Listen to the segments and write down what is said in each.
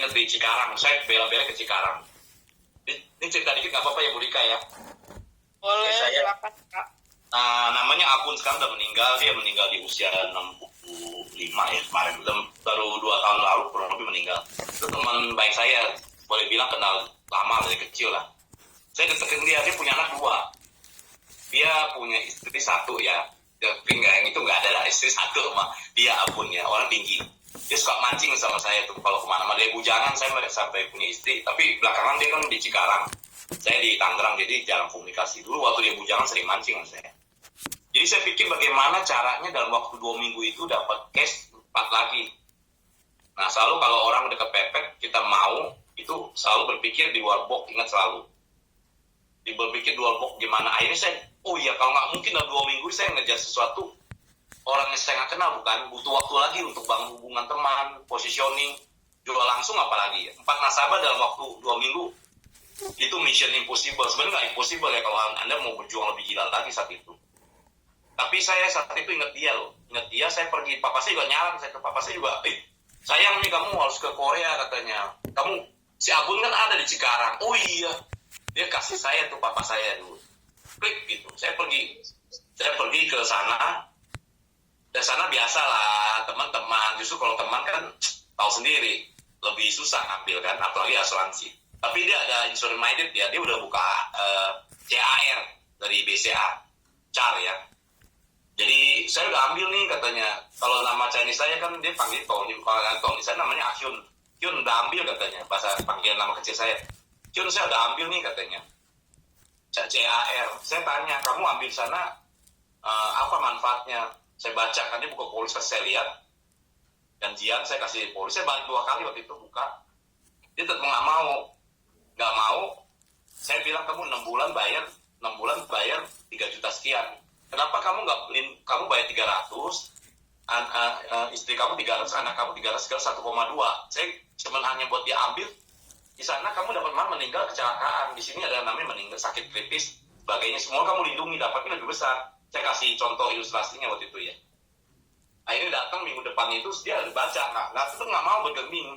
inget di Cikarang, saya bela-bela ke Cikarang. Ini cerita dikit nggak apa-apa ya Bu Rika ya? Boleh, saya silakan Kak. namanya Abun, sekarang udah meninggal. Dia meninggal di usia 65 ya kemarin. Baru 2 tahun lalu kurang lebih meninggal. Itu teman baik saya, boleh bilang kenal lama dari kecil lah. Saya deketin dia punya anak 2. Dia punya istri 1 ya. Tapi yang itu nggak ada lah, istri 1 sama dia. Abun ya, orang tinggi. Dia suka mancing sama saya tuh kalau kemana-mana. Dia bujangan, saya sampai punya istri. Tapi belakangan dia kan di Cikarang, saya di Tangerang, jadi jarang komunikasi. Dulu waktu dia bujangan sering mancing sama saya. Jadi saya pikir bagaimana caranya dalam waktu 2 minggu itu dapat cash 4 lagi. Nah selalu kalau orang udah kepepet, kita mau itu selalu berpikir di luar box, ingat selalu. Berpikir di luar box gimana. Akhirnya saya, oh iya kalau nggak mungkin dalam 2 minggu saya ngejar sesuatu. Orang yang saya nggak kenal, bukan, butuh waktu lagi untuk bangun hubungan teman, positioning, jual langsung apalagi. 4 nasabah dalam waktu 2 minggu. Itu mission impossible. Sebenarnya nggak impossible ya kalau Anda mau berjuang lebih gila lagi saat itu. Tapi saya saat itu ingat dia loh. Ingat dia, saya pergi. Papa saya juga nyaran. Papa saya juga, sayang nih kamu harus ke Korea katanya. Kamu, si Abun kan ada di Cikarang. Oh iya. Dia kasih saya tuh papa saya dulu. Klik gitu. Saya pergi ke sana. Dan sana biasa lah teman-teman. Justru kalau teman kan tahu sendiri. Lebih susah ngambil kan. Apalagi asuransi. Tapi dia ada insurance minded ya. Dia udah buka CAR dari BCA. CAR ya. Jadi saya udah ambil nih katanya. Kalau nama Chinese saya kan dia panggil Tony. Kalau Tony saya namanya Hyun. Hyun udah ambil katanya. Bahasa panggilan nama kecil saya. Hyun saya udah ambil nih katanya. CAR. Saya tanya, kamu ambil sana apa manfaatnya? Saya baca kan dia buka polis, saya lihat. Janjian saya kasih polis. Saya balik 2 kali waktu itu buka. Dia tetap nggak mau. Nggak mau. Saya bilang kamu 6 bulan bayar 3 juta sekian. Kenapa kamu nggak beli, kamu bayar 300, istri kamu 300, anak kamu 300, segala 1,2. Saya cuma hanya buat dia ambil. Di sana kamu dapat meninggal kecelakaan. Di sini ada namanya meninggal sakit kritis, sebagainya. Semua kamu lindungi, dapatnya lebih besar. Saya kasih contoh ilustrasinya waktu itu ya. Akhirnya datang minggu depan itu dia baca, nggak mau bergeming.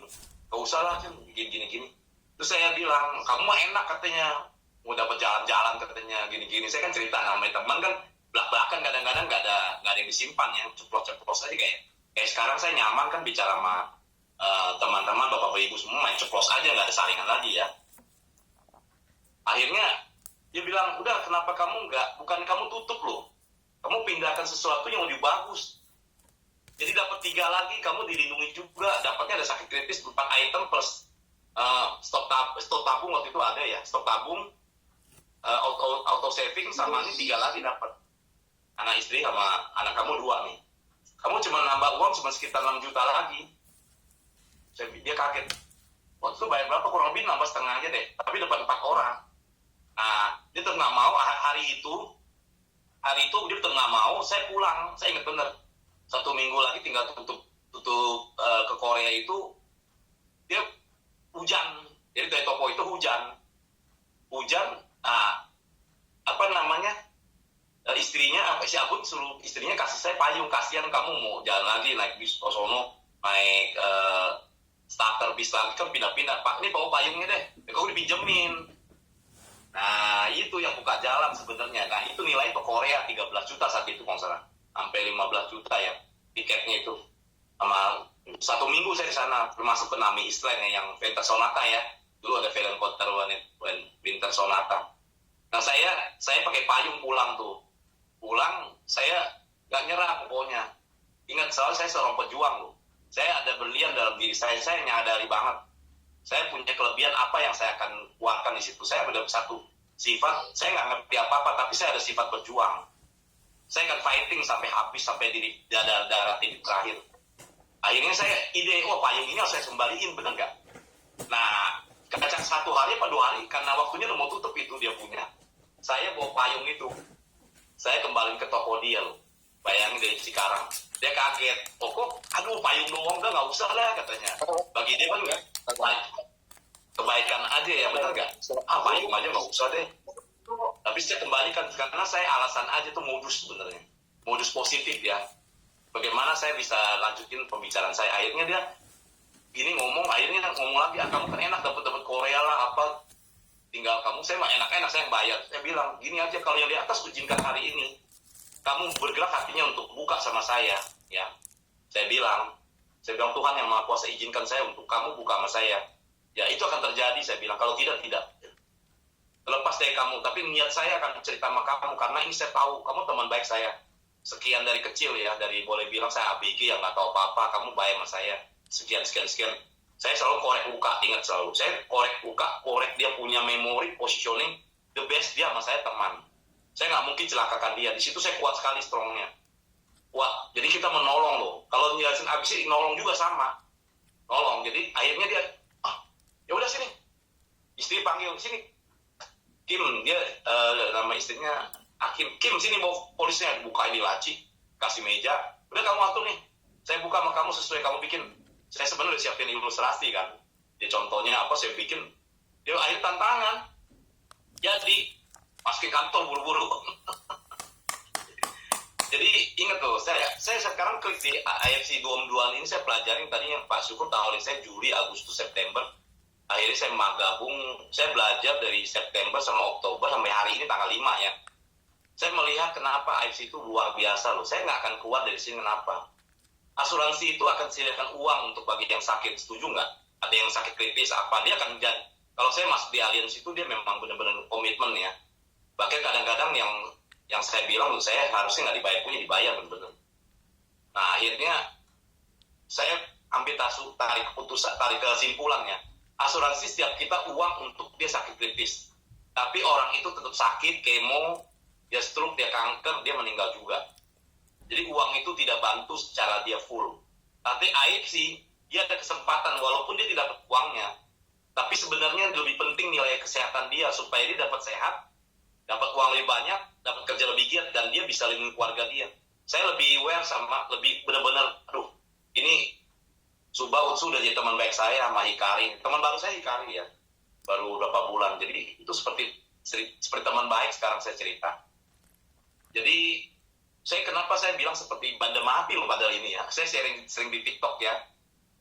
Gak usah lah, gini. Terus saya bilang, kamu mah enak katanya, mau dapat jalan-jalan katanya, gini. Saya kan cerita namanya teman kan. Belak-belakan kadang-kadang nggak ada yang disimpan ya, ceplos aja kayak sekarang saya nyaman kan bicara sama teman-teman bapak ibu semua main ceplos aja, nggak ada saringan lagi ya. Akhirnya dia bilang, udah kenapa kamu bukan kamu tutup loh, kamu pindahkan sesuatu yang lebih bagus. Jadi dapat 3 lagi, kamu dilindungi juga, dapatnya ada sakit kritis 4 item plus stok tabung waktu itu ada ya, stok tabung, auto saving sama ini 3 lagi dapat. Anak istri sama anak kamu 2 nih. Kamu cuma nambah uang cuma sekitar 6 juta lagi. Dia kaget. Waktu itu bayar berapa? Kurang lebih nambah setengah aja deh. Tapi dapat 4 orang. Nah, dia tetap nggak mau. Hari itu dia tetap nggak mau. Saya pulang. Saya ingat bener. 1 minggu lagi tinggal tutup ke Korea itu. Dia hujan. Jadi dari toko itu hujan. Istrinya si Abun suruh istrinya kasih saya payung, kasihan kamu mau jalan lagi naik bis ke sono, naik starter bis lagi kan pindah-pindah. Pak, ini bawa payungnya deh, kamu dipinjemin. Nah itu yang buka jalan sebenarnya. Nah itu nilai ke Korea 13 juta saat itu kalau salah, sampai 15 juta ya tiketnya itu. Sama 1 minggu saya di sana, termasuk Nami Island yang Winter Sonata ya. Dulu ada film Counter Winter Sonata. Nah saya pakai payung pulang saya gak nyerah pokoknya. Ingat selalu saya seorang pejuang loh. Saya ada berlian dalam diri saya nyadari banget. Saya punya kelebihan apa yang saya akan keluarkan di situ. Saya ada satu sifat, saya nggak ngerti apa-apa, tapi saya ada sifat berjuang. Saya akan fighting sampai habis, sampai di darah titik terakhir. Akhirnya saya payung ini harus saya kembaliin, bener nggak? Nah, kacang 1 hari apa 2 hari, karena waktunya udah mau tutup itu dia punya. Saya bawa payung itu. Saya kembali ke toko dia loh. Bayangin dari Cikarang. Dia kaget. Aduh payung doang udah nggak usah lah katanya. Bagi dia kan nggak. Kebaikan aja ya, benar nggak? Payung aja nggak usah deh. Tapi saya kembalikan karena saya alasan aja tuh modus sebenarnya. Modus positif ya. Bagaimana saya bisa lanjutin pembicaraan saya. Akhirnya dia akhirnya ngomong lagi, enak saya yang bayar. Saya bilang, gini aja, kalau yang di atas izinkan hari ini, kamu bergerak hatinya untuk buka sama saya, ya. Saya bilang Tuhan yang Maha Kuasa izinkan saya untuk kamu buka sama saya. Ya itu akan terjadi, saya bilang. Kalau tidak, tidak. Terlepas dari kamu, tapi niat saya akan cerita sama kamu, karena ini saya tahu, kamu teman baik saya. Sekian dari kecil ya, dari boleh bilang saya ABG yang nggak tahu apa-apa, kamu baik sama saya. Sekian. Saya selalu korek Uka, ingat selalu. Saya korek Uka, korek dia punya memori, positioning, the best dia sama saya teman. Saya nggak mungkin celakakan dia. Di situ saya kuat sekali strongnya. Kuat. Jadi kita menolong loh. Kalau jelasin abis ini nolong juga sama. Nolong. Jadi akhirnya dia, ya udah sini. Istri panggil sini. Kim, dia nama istrinya Hakim. Kim sini bawa polisnya, bukain di laci, kasih meja. Udah kamu atur nih. Saya buka sama kamu sesuai kamu bikin. Saya sebenarnya udah siapin ilustrasi kan. Dia contohnya apa saya bikin. Dia akhir tantangan. Jadi masukin kantor buru-buru. Jadi ingat tuh, saya sekarang klik di AFC 22 ini, saya pelajarin tadi yang Pak Syukur tawarin saya Juli, Agustus, September. Akhirnya saya gabung, saya belajar dari September sama Oktober sampai hari ini tanggal 5 ya. Saya melihat kenapa AFC itu luar biasa loh. Saya nggak akan keluar dari sini kenapa. Asuransi itu akan sediakan uang untuk bagi yang sakit, setuju nggak? Ada yang sakit kritis apa, dia akan jadi. Kalau saya masuk di Allianz itu dia memang benar-benar komitmen ya. Bahkan kadang-kadang yang saya bilang menurut saya harusnya nggak dibayar, punya dibayar benar-benar. Nah akhirnya saya ambil tarik kesimpulannya. Asuransi setiap kita uang untuk dia sakit kritis. Tapi orang itu tetap sakit, kemo, dia stroke, dia kanker, dia meninggal juga. Jadi uang itu tidak bantu secara dia full. Tapi AFC, dia ada kesempatan walaupun dia tidak dapat uangnya. Tapi sebenarnya lebih penting nilai kesehatan dia supaya dia dapat sehat, dapat uang lebih banyak, dapat kerja lebih giat, dan dia bisa lindungi keluarga dia. Saya lebih aware sama, lebih benar-benar, ini Suba Utsu udah jadi teman baik saya sama Hikari. Teman baru saya Hikari ya, baru berapa bulan. Jadi itu seperti teman baik sekarang saya cerita. Jadi kenapa saya bilang seperti banda mati loh padahal ini ya. Saya sering di TikTok ya.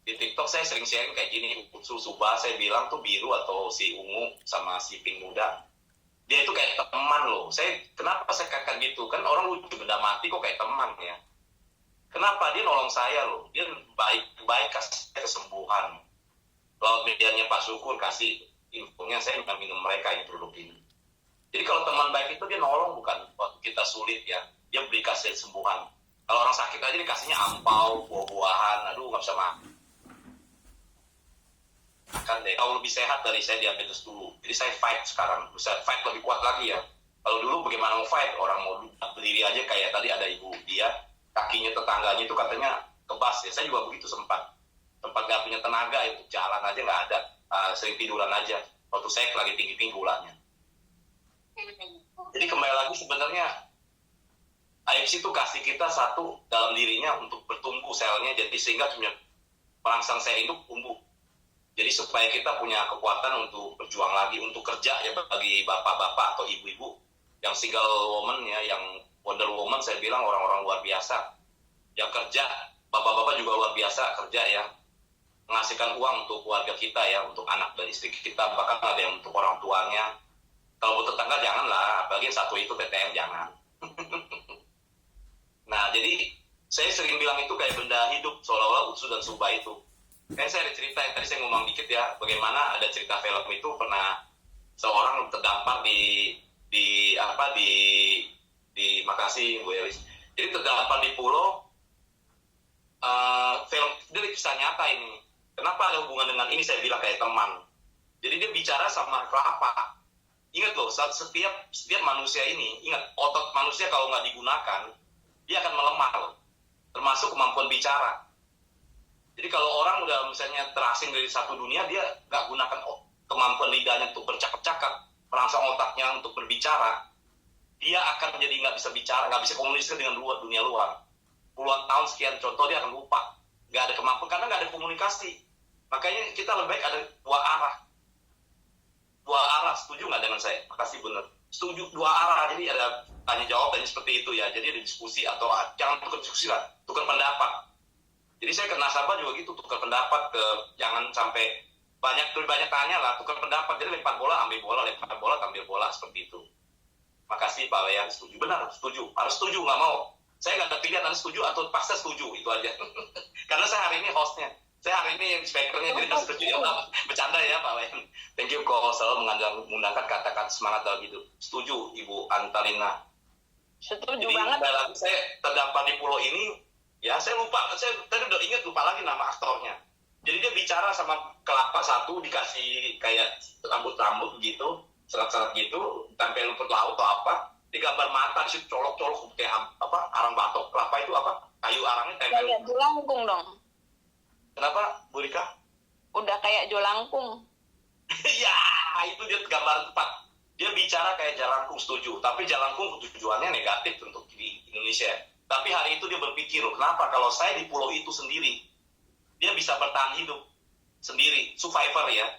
Di TikTok saya sering sharing kayak gini. Utsu Suba saya bilang tuh biru atau si ungu sama si pink muda. Dia itu kayak teman loh. Kenapa saya katakan gitu? Kan orang lucu benda mati kok kayak teman ya. Kenapa? Dia nolong saya loh. Dia baik kasih kesembuhan. Kalau medianya Pak Syukur kasih infonya, saya minum mereka yang produk ini. Jadi kalau teman baik itu dia nolong bukan waktu kita sulit ya. Dia beri kasih kesembuhan. Kalau orang sakit aja dikasihnya ampau, buah-buahan, aduh nggak bisa makan. Kan deh, kalau lebih sehat dari saya diabetes dulu. Jadi saya fight sekarang, bisa fight lebih kuat lagi ya. Kalau dulu bagaimana mau fight, orang mau berdiri aja kayak tadi ada ibu dia, kakinya tetangganya itu katanya kebas ya. Saya juga begitu sempat nggak punya tenaga untuk jalan aja nggak ada, sering tiduran aja. Waktu saya lagi tinggi-tinggi gulanya. Jadi kembali lagi sebenarnya AFC itu kasih kita satu dalam dirinya untuk bertumbuh selnya, jadi sehingga perangsang sel itu tumbuh. Jadi supaya kita punya kekuatan untuk berjuang lagi, untuk kerja ya bagi bapak-bapak atau ibu-ibu yang single woman ya, yang Wonder Woman saya bilang orang-orang luar biasa. Yang kerja, bapak-bapak juga luar biasa kerja ya. Menghasilkan uang untuk keluarga kita ya, untuk anak dan istri kita, bahkan ada yang untuk orang tuanya. Kalau buat tetangga janganlah, apalagi yang satu itu TTM jangan. Nah, jadi saya sering bilang itu kayak benda hidup, seolah-olah Utsu dan Suba itu. Kayak saya ada cerita yang tadi saya ngomong dikit ya, bagaimana ada cerita film itu pernah seorang terdampar di Makasih, Bu Elis. Jadi terdampar di pulau, film dia kisah nyata ini. Kenapa ada hubungan dengan ini? Saya bilang kayak teman. Jadi dia bicara sama kelapa. Ingat loh, setiap manusia ini, ingat otot manusia kalau nggak digunakan, dia akan melemah loh. Termasuk kemampuan bicara. Jadi kalau orang udah misalnya terasing dari satu dunia, dia nggak gunakan kemampuan lidahnya untuk bercakap-cakap, merangsang otaknya untuk berbicara, dia akan jadi nggak bisa bicara, nggak bisa komunikasi dengan dunia luar. Puluhan tahun sekian contoh dia akan lupa, nggak ada kemampuan karena nggak ada komunikasi. Makanya kita lebih baik ada dua arah, setuju nggak dengan saya? Makasih bener. Setuju, dua arah, jadi ada tanya jawab dan seperti itu ya. Jadi ada diskusi atau jangan tukar diskusi lah, tukar pendapat. Jadi saya ke nasabah juga gitu, tukar pendapat, jangan sampai banyak tanya lah, tukar pendapat. Jadi lempar bola, ambil bola, lempar bola, ambil bola, seperti itu. Makasih Pak Wayan, setuju. Benar, setuju. Harus setuju, nggak mau. Saya nggak ada pilihan, harus setuju atau paksa setuju, itu aja. Karena saya hari ini hostnya. Saya hari ini speakernya, jadi harus setuju. Bercanda ya Pak Wayan. Thank you kok selalu menggunakan kata-kata semangat dalam hidup. Setuju Ibu Antalina. Setuju Jadi, banget. Lagi saya terdampar di pulau ini, ya saya lupa. Saya tadi udah ingat, lupa lagi nama aktornya. Jadi dia bicara sama kelapa satu, dikasih kayak rambut-rambut gitu, serat-serat gitu, tempel rumput laut atau apa, digambar mata, disitu colok-colok kayak apa, arang batok kelapa itu apa, kayu arangnya tempel. Kayak jolangkung dong. Kenapa, Bu Rika? Udah kayak jolangkung. Ya, itu dia gambar tepat. Dia bicara kayak jalangkung, setuju. Tapi jalangkung tujuannya negatif untuk di Indonesia. Tapi hari itu dia berpikir, kenapa kalau saya di pulau itu sendiri, dia bisa bertahan hidup sendiri, survivor ya.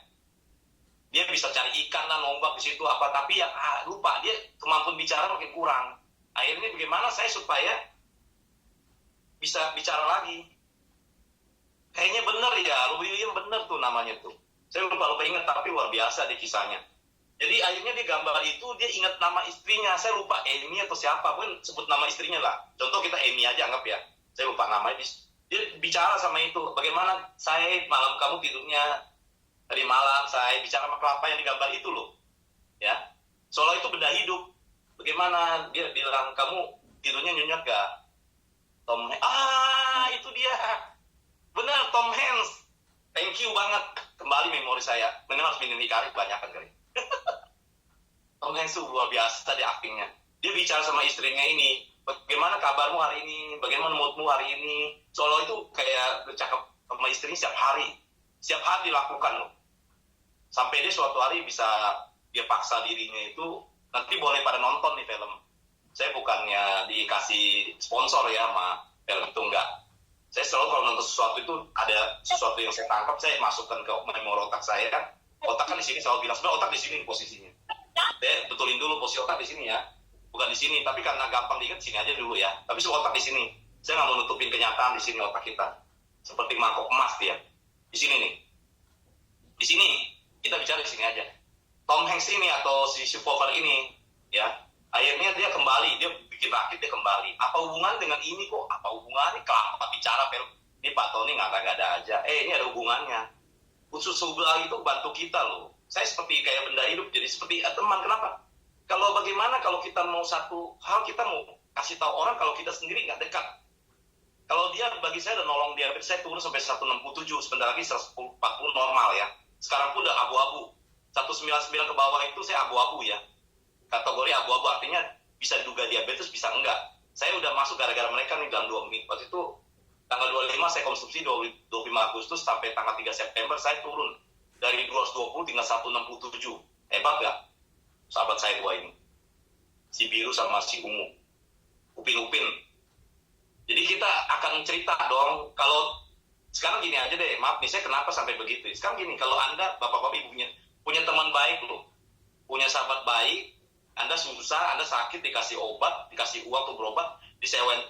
Dia bisa cari ikan dan ombak di situ apa, tapi yang lupa dia kemampuan bicara makin kurang. Akhirnya bagaimana saya supaya bisa bicara lagi? Kayaknya bener ya, William bener tuh namanya tuh. Saya lupa ingat, tapi luar biasa di kisahnya. Jadi akhirnya dia gambar itu, dia ingat nama istrinya. Saya lupa Amy atau siapa pun sebut nama istrinya lah. Contoh kita Amy aja anggap ya. Saya lupa namanya. Dia bicara sama itu, bagaimana saya malam kamu tidurnya tadi malam, saya bicara sama kelapa yang digambar itu loh, ya. Soalnya itu benda hidup. Bagaimana dia bilang kamu tidurnya nyenyak gak? Tom Hanks, itu dia, benar Tom Hanks. Thank you banget, kembali memori saya. Memang harus minum hikari banyak kan kali. Tom Hanks itu luar biasa di aktingnya. Dia bicara sama istrinya ini, bagaimana kabarmu hari ini, bagaimana moodmu hari ini. Solo itu kayak bercakap sama istrinya setiap hari dilakukan loh. Sampai dia suatu hari bisa dia paksa dirinya itu, nanti boleh pada nonton nih film. Saya bukannya dikasih sponsor ya sama film itu, enggak. Saya selalu kalau nonton sesuatu itu ada sesuatu yang saya tangkap, saya masukkan ke memori otak saya kan. Otak kan di sini, selalu bilang sebenarnya otak di sini posisinya. Saya betulin dulu posisi otak di sini ya. Bukan di sini, tapi karena gampang diingat sini aja dulu ya. Tapi otak di sini. Saya nggak mau nutupin kenyataan di sini otak kita. Seperti mangkok emas dia. Di sini nih. Di sini kita bicara di sini aja. Tom Hanks ini atau si survivor ini, ya, akhirnya dia kembali, dia bikin rakit dia kembali. Apa hubungan dengan ini kok? Apa hubungannya? Kelapa bicara film. Ini Pak Tony nggak ada aja. Ini ada hubungannya. Khusus sebelah itu bantu kita loh. Saya seperti kayak benda hidup, jadi seperti teman. Kenapa? Kalau bagaimana kalau kita mau satu hal, kita mau kasih tahu orang kalau kita sendiri nggak dekat. Kalau dia bagi saya udah nolong dia, saya turun sampai 167, sebentar lagi 140 normal ya. Sekarang pun udah abu-abu. 199 ke bawah itu saya abu-abu ya. Kategori abu-abu artinya bisa diduga diabetes, bisa enggak. Saya udah masuk gara-gara mereka nih dalam 2 minggu. Waktu itu tanggal 25 saya konsumsi, 25 Agustus sampai tanggal 3 September saya turun. Dari 220 tinggal 167. Hebat gak? Sahabat saya dua ini. Si biru sama si ungu. Upin-upin. Jadi kita akan cerita dong, kalau sekarang gini aja deh, maaf nih saya kenapa sampai begitu. Sekarang gini, kalau Anda, bapak-bapak ibunya, punya teman baik loh, punya sahabat baik, Anda susah, Anda sakit, dikasih obat, dikasih uang untuk berobat, disewain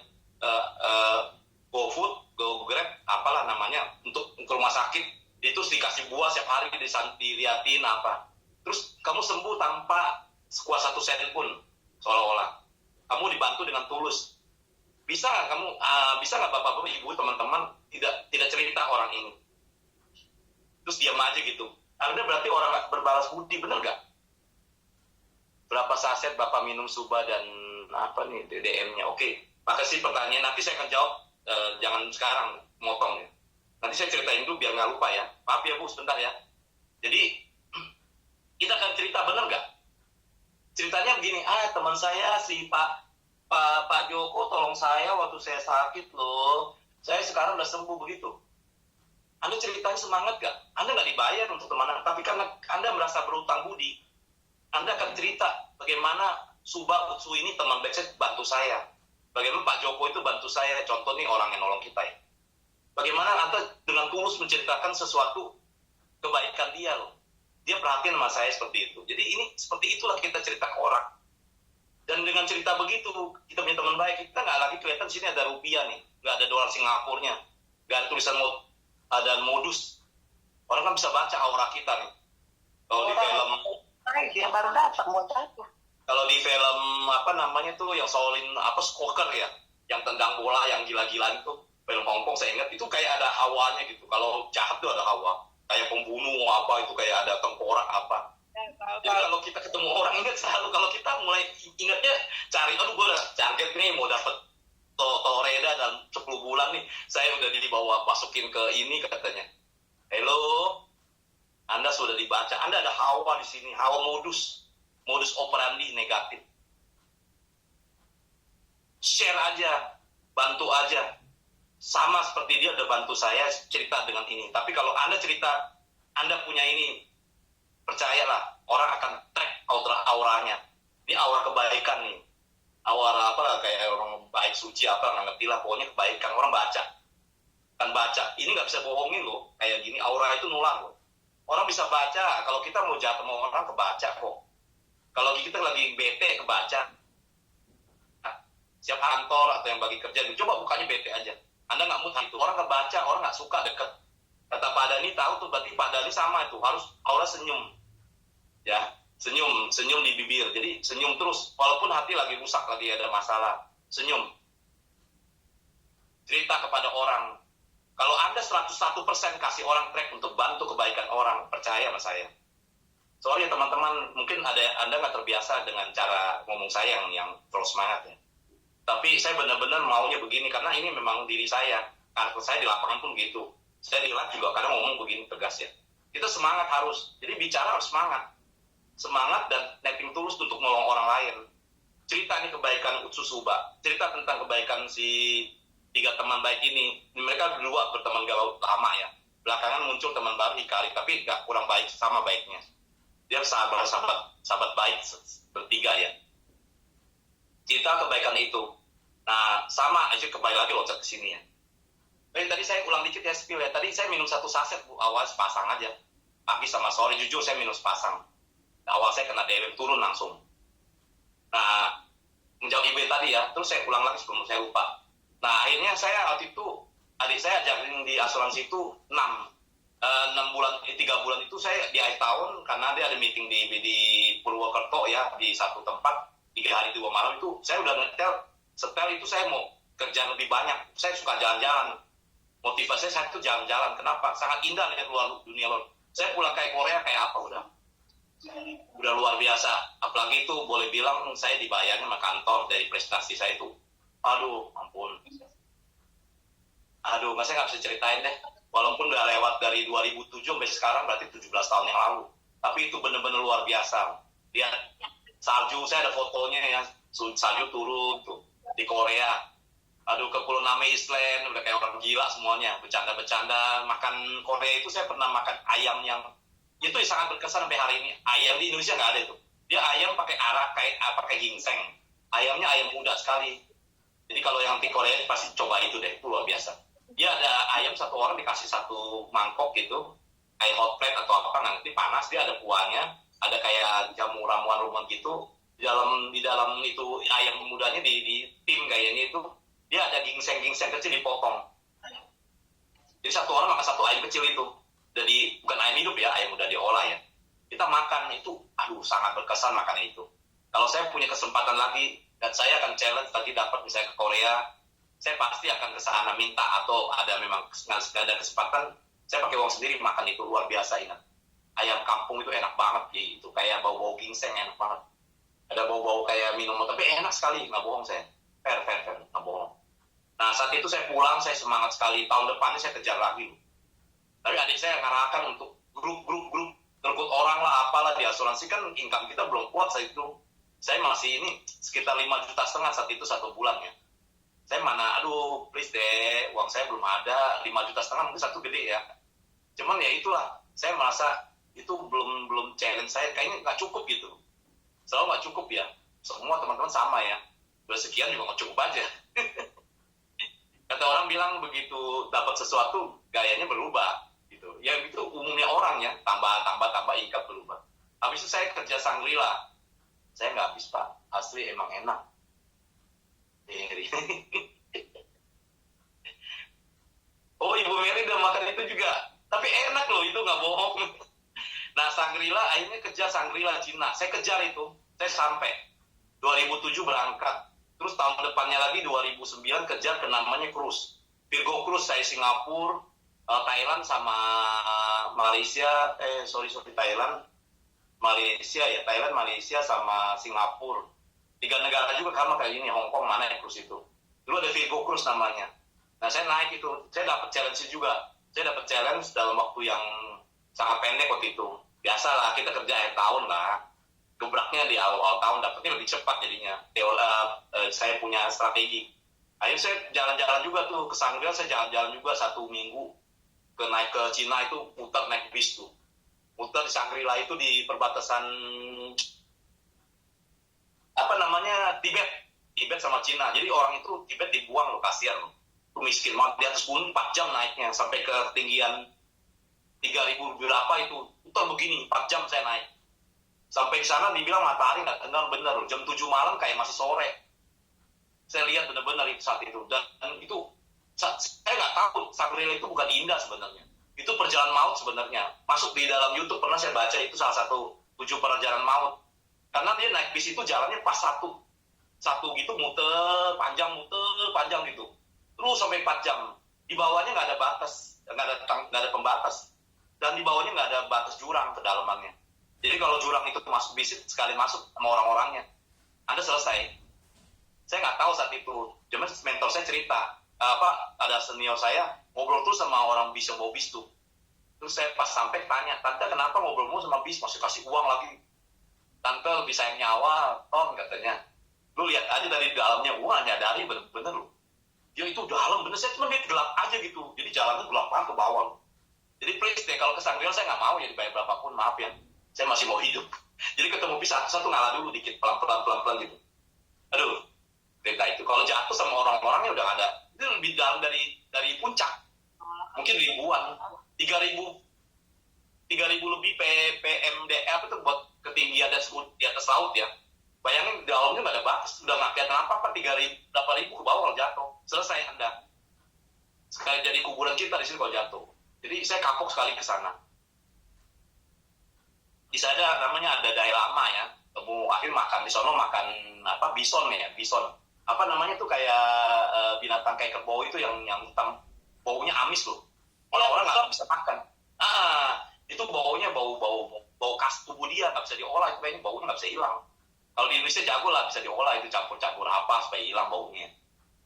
GoFood, GoGrab, apalah namanya, untuk ke rumah sakit, itu dikasih buah setiap hari, diliatin apa. Terus kamu sembuh tanpa sekuat 1 sen pun, seolah-olah. Kamu dibantu dengan tulus. Bisa nggak kamu, bisa nggak bapak-bapak, ibu, teman-teman tidak cerita orang ini, terus diam aja gitu? Anda berarti orang berbalas budi, bener nggak? Berapa saset bapak minum suba dan apa nih DDM-nya? Oke, makasih pertanyaan. Nanti saya akan jawab, jangan sekarang motong ya. Nanti saya ceritain dulu biar nggak lupa ya. Maaf ya Bu, sebentar ya. Jadi kita akan cerita, bener nggak? Ceritanya begini, teman saya si Pak Joko tolong saya waktu saya sakit loh. Saya sekarang udah sembuh begitu. Anda ceritanya semangat gak? Anda gak dibayar untuk teman, tapi karena Anda merasa berutang budi, Anda akan cerita bagaimana Suba Utsu ini teman baik saya bantu saya. Bagaimana Pak Joko itu bantu saya. Contoh nih orang yang nolong kita ya. Bagaimana Anda dengan tulus menceritakan sesuatu kebaikan dia loh. Dia perhatian sama saya seperti itu. Jadi ini seperti itulah kita cerita ke orang. Dan dengan cerita begitu, kita punya teman baik, kita nggak lagi kelihatan sini ada rupiah nih, nggak ada dolar Singapurnya, nggak ada tulisan ada modus. Orang kan bisa baca aura kita nih. Kalau di film, Dia baru datang buat aku. kalau di film apa namanya tuh yang Shaolin apa Squawker ya, yang tendang bola yang gila-gilaan itu, film Hongkong saya ingat itu kayak ada hawanya gitu. Kalau jahat tuh ada hawa, kayak pembunuh apa itu kayak ada tengkorak apa. Jadi kalau kita ketemu orang ingat selalu, kalau kita mulai ingatnya cari, aduh gue udah target nih mau dapet Toreda dalam 10 bulan nih, saya udah dibawa masukin ke ini katanya. Hello, Anda sudah dibaca, Anda ada hawa di sini, hawa modus operandi negatif. Share aja, bantu aja. Sama seperti dia udah bantu saya cerita dengan ini. Tapi kalau Anda cerita, Anda punya ini, percayalah, orang akan track auranya. Ini aura kebaikan nih. Aura apa, kayak orang baik suci apa, nggak ngerti lah. Pokoknya kebaikan, orang baca. Kan baca. Ini nggak bisa bohongin loh. Kayak gini, aura itu nular loh. Orang bisa baca. Kalau kita mau jahat sama orang, kebaca kok. Kalau kita lagi bete, kebaca. Siap kantor atau yang bagi kerja, coba bukanya bete aja. Anda nggak mood itu. Orang kebaca, orang nggak suka deket. Kata Pak Dhani tahu tuh, berarti Pak Dhani sama itu. Harus aura senyum. Ya, senyum di bibir. Jadi senyum terus. Walaupun hati lagi rusak, lagi ada masalah. Senyum. Cerita kepada orang. Kalau Anda 101% kasih orang track untuk bantu kebaikan orang, percaya sama saya. Soalnya teman-teman, mungkin Anda nggak terbiasa dengan cara ngomong saya yang terus semangat ya. Tapi saya benar-benar maunya begini, karena ini memang diri saya. Karakter saya di lapangan pun gitu. Saya di live juga kadang ngomong begini tegas ya. Kita semangat harus. Jadi bicara harus semangat. Semangat dan netting tulus untuk menolong orang lain. Cerita nih kebaikan Utsu Suba. Cerita tentang kebaikan si 3 teman baik ini. Mereka berdua berteman gak lama ya. Belakangan muncul teman baru Hikari, tapi gak kurang baik sama baiknya. Dia sahabat baik bertiga ya. Cerita kebaikan itu. Nah, sama aja kembali lagi loncat ke sini ya. Tadi saya ulang dikit ya spill ya. Tadi saya minum 1 saset Bu, awal sepasang aja. Pagi sama sore jujur saya minum sepasang. Awal saya kena DM turun langsung. Nah, menjawab ibu tadi ya. Terus saya ulang lagi sebelum saya lupa. Nah, akhirnya saya waktu itu adik saya ajarin di asuransi itu 6 bulan, 3 bulan itu saya di akhir tahun karena dia ada meeting di Purwokerto ya, di satu tempat 3 hari 2 malam itu saya udah setel itu saya mau kerja lebih banyak. Saya suka jalan-jalan. Motivasi saya itu jalan-jalan. Kenapa? Sangat indah lihat luar dunia luar. Saya pulang kayak Korea kayak apa udah luar biasa. Apalagi itu boleh bilang saya dibayarnya sama kantor dari prestasi saya itu. Aduh, ampun. Aduh, saya nggak bisa ceritain deh. Walaupun udah lewat dari 2007 sampai sekarang berarti 17 tahun yang lalu. Tapi itu benar-benar luar biasa. Lihat salju, saya ada fotonya ya. Salju turun tuh di Korea. Aduh, ke Pulau Name Island udah kayak orang gila semuanya. Bercanda-bercanda. Makan Korea itu saya pernah makan ayam yang itu sangat berkesan sampai hari ini. Ayam di Indonesia nggak ada itu. Dia ayam pakai arak, pakai ginseng. Ayamnya ayam muda sekali. Jadi kalau yang di Korea pasti coba itu deh, itu luar biasa. Dia ada ayam satu orang dikasih satu mangkok gitu, kayak hot plate atau apa, nanti panas dia ada kuahnya, ada kayak jamu ramuan gitu. Di dalam itu ayam mudanya di tim kayaknya itu dia ada ginseng kecil dipotong. Jadi satu orang makan satu ayam kecil itu. Jadi bukan ayam hidup ya, ayam udah diolah ya. Kita makan itu, aduh sangat berkesan makan itu. Kalau saya punya kesempatan lagi dan saya akan challenge tadi dapat misalnya ke Korea, saya pasti akan ke sana minta atau ada memang nggak ada kesempatan, saya pakai uang sendiri makan itu luar biasa ingat. Ayam kampung itu enak banget gitu, kayak bau-bau ginseng enak banget. Ada bau-bau kayak minum tapi enak sekali, nggak bohong saya. Fair, nggak bohong. Nah saat itu saya pulang, saya semangat sekali. Tahun depannya saya kejar lagi. Tapi adik saya ngarahkan untuk grup rekrut orang lah apalah di asuransi kan income kita belum kuat saat itu. Saya masih ini sekitar 5,5 juta saat itu 1 bulan ya. Saya mana, aduh please deh, uang saya belum ada, 5,5 juta mungkin satu gede ya. Cuman ya itulah, saya merasa itu belum challenge saya, kayaknya nggak cukup gitu. Selalu nggak cukup ya, semua teman-teman sama ya. Udah sekian juga nggak cukup aja. Kata orang bilang begitu dapat sesuatu, gayanya berubah. Gitu. Ya itu umumnya orang ya, tambah income berubah. Habis itu saya kerja Sangrila. Saya nggak habis Pak, asli emang enak. Oh Ibu Mary udah makan itu juga. Tapi enak loh, itu nggak bohong. Nah, Shangri-La akhirnya kejar Shangri-La Cina. Saya kejar itu. Saya sampai 2007 berangkat. Terus tahun depannya lagi 2009 kejar ke namanya cruise. Virgo Cruise saya Singapura, Thailand sama Malaysia. Thailand, Malaysia ya. Thailand, Malaysia sama Singapura. 3 negara juga sama kayak ini. Hong Kong mana ya cruise itu. Dulu ada Virgo Cruise namanya. Nah, saya naik itu. Saya dapat challenge juga. Saya dapat challenge dalam waktu yang sangat pendek waktu itu. Biasalah, kita kerja akhir tahun lah. Gebraknya di awal tahun, dapatnya lebih cepat jadinya. Saya punya strategi. Akhirnya saya jalan-jalan juga tuh ke Shangri-La, saya jalan-jalan juga 1 minggu. Naik ke Cina itu, muter naik bis tuh. Muter di Shangri-La itu di perbatasan, Tibet sama Cina. Jadi orang itu Tibet dibuang loh, kasihan loh. Itu miskin banget, di atas gunung 4 jam naiknya, sampai ke ketinggian 3.000 berapa itu, putar begini, 4 jam saya naik. Sampai ke sana dibilang matahari nggak kenal bener, jam 7 malam kayak masih sore. Saya lihat benar-benar itu saat itu. Dan itu, saya nggak tahu, Shangri-La itu bukan indah sebenarnya. Itu perjalanan maut sebenarnya. Masuk di dalam YouTube, pernah saya baca itu salah satu 7 perjalanan maut. Karena dia naik bis itu jalannya pas satu gitu, muter panjang gitu. Terus sampai 4 jam. Di bawahnya nggak ada batas, nggak ada pembatas. Dan di bawahnya nggak ada batas jurang kedalamannya. Jadi kalau jurang itu masuk bis, sekali masuk sama orang-orangnya, Anda selesai. Saya nggak tahu saat itu. Cuma mentor saya cerita, ada senior saya ngobrol tuh sama orang bis yang bawa bis tuh. Terus saya pas sampai tanya, tante kenapa ngobrolmu sama bis, masih kasih uang lagi? Tante lebih sayang nyawa, Ton katanya. Lu lihat aja dari dalamnya, nyadari bener-bener lu. Ya itu dalam bener, saya cuma lihat gelap aja gitu. Jadi jalannya gelap banget ke bawah lu. Jadi please deh, kalau ke Shangri-La saya nggak mau ya dibayar berapapun, maaf ya. Saya masih mau hidup. Jadi ketemu bis satu ngalah dulu dikit, pelan-pelan gitu. Aduh, cerita itu. Kalau jatuh sama orang-orangnya udah nggak ada. Itu lebih dalam dari puncak. Mungkin ribuan. 3.000 lebih PMDF itu buat ketinggian di atas laut ya. Bayangin dalamnya nggak ada batas. Udah nggak kelihatan apa-apa, 8.000 ke bawah kalau jatuh. Selesai Anda. Sekali jadi kuburan kita di sini kalau jatuh. Jadi saya kapok sekali ke sana. Di sana namanya ada Dalai Lama ya. Akhir makan di sana, makan bison ya, bison. Namanya tuh kayak binatang kayak kerbau itu yang hitam, baunya amis loh. Orang-orang nggak bisa makan. Itu baunya bau kas tubuh dia, nggak bisa diolah. Itu kayaknya baunya nggak bisa hilang. Kalau di Indonesia jago lah bisa diolah, itu campur-campur apa supaya hilang baunya.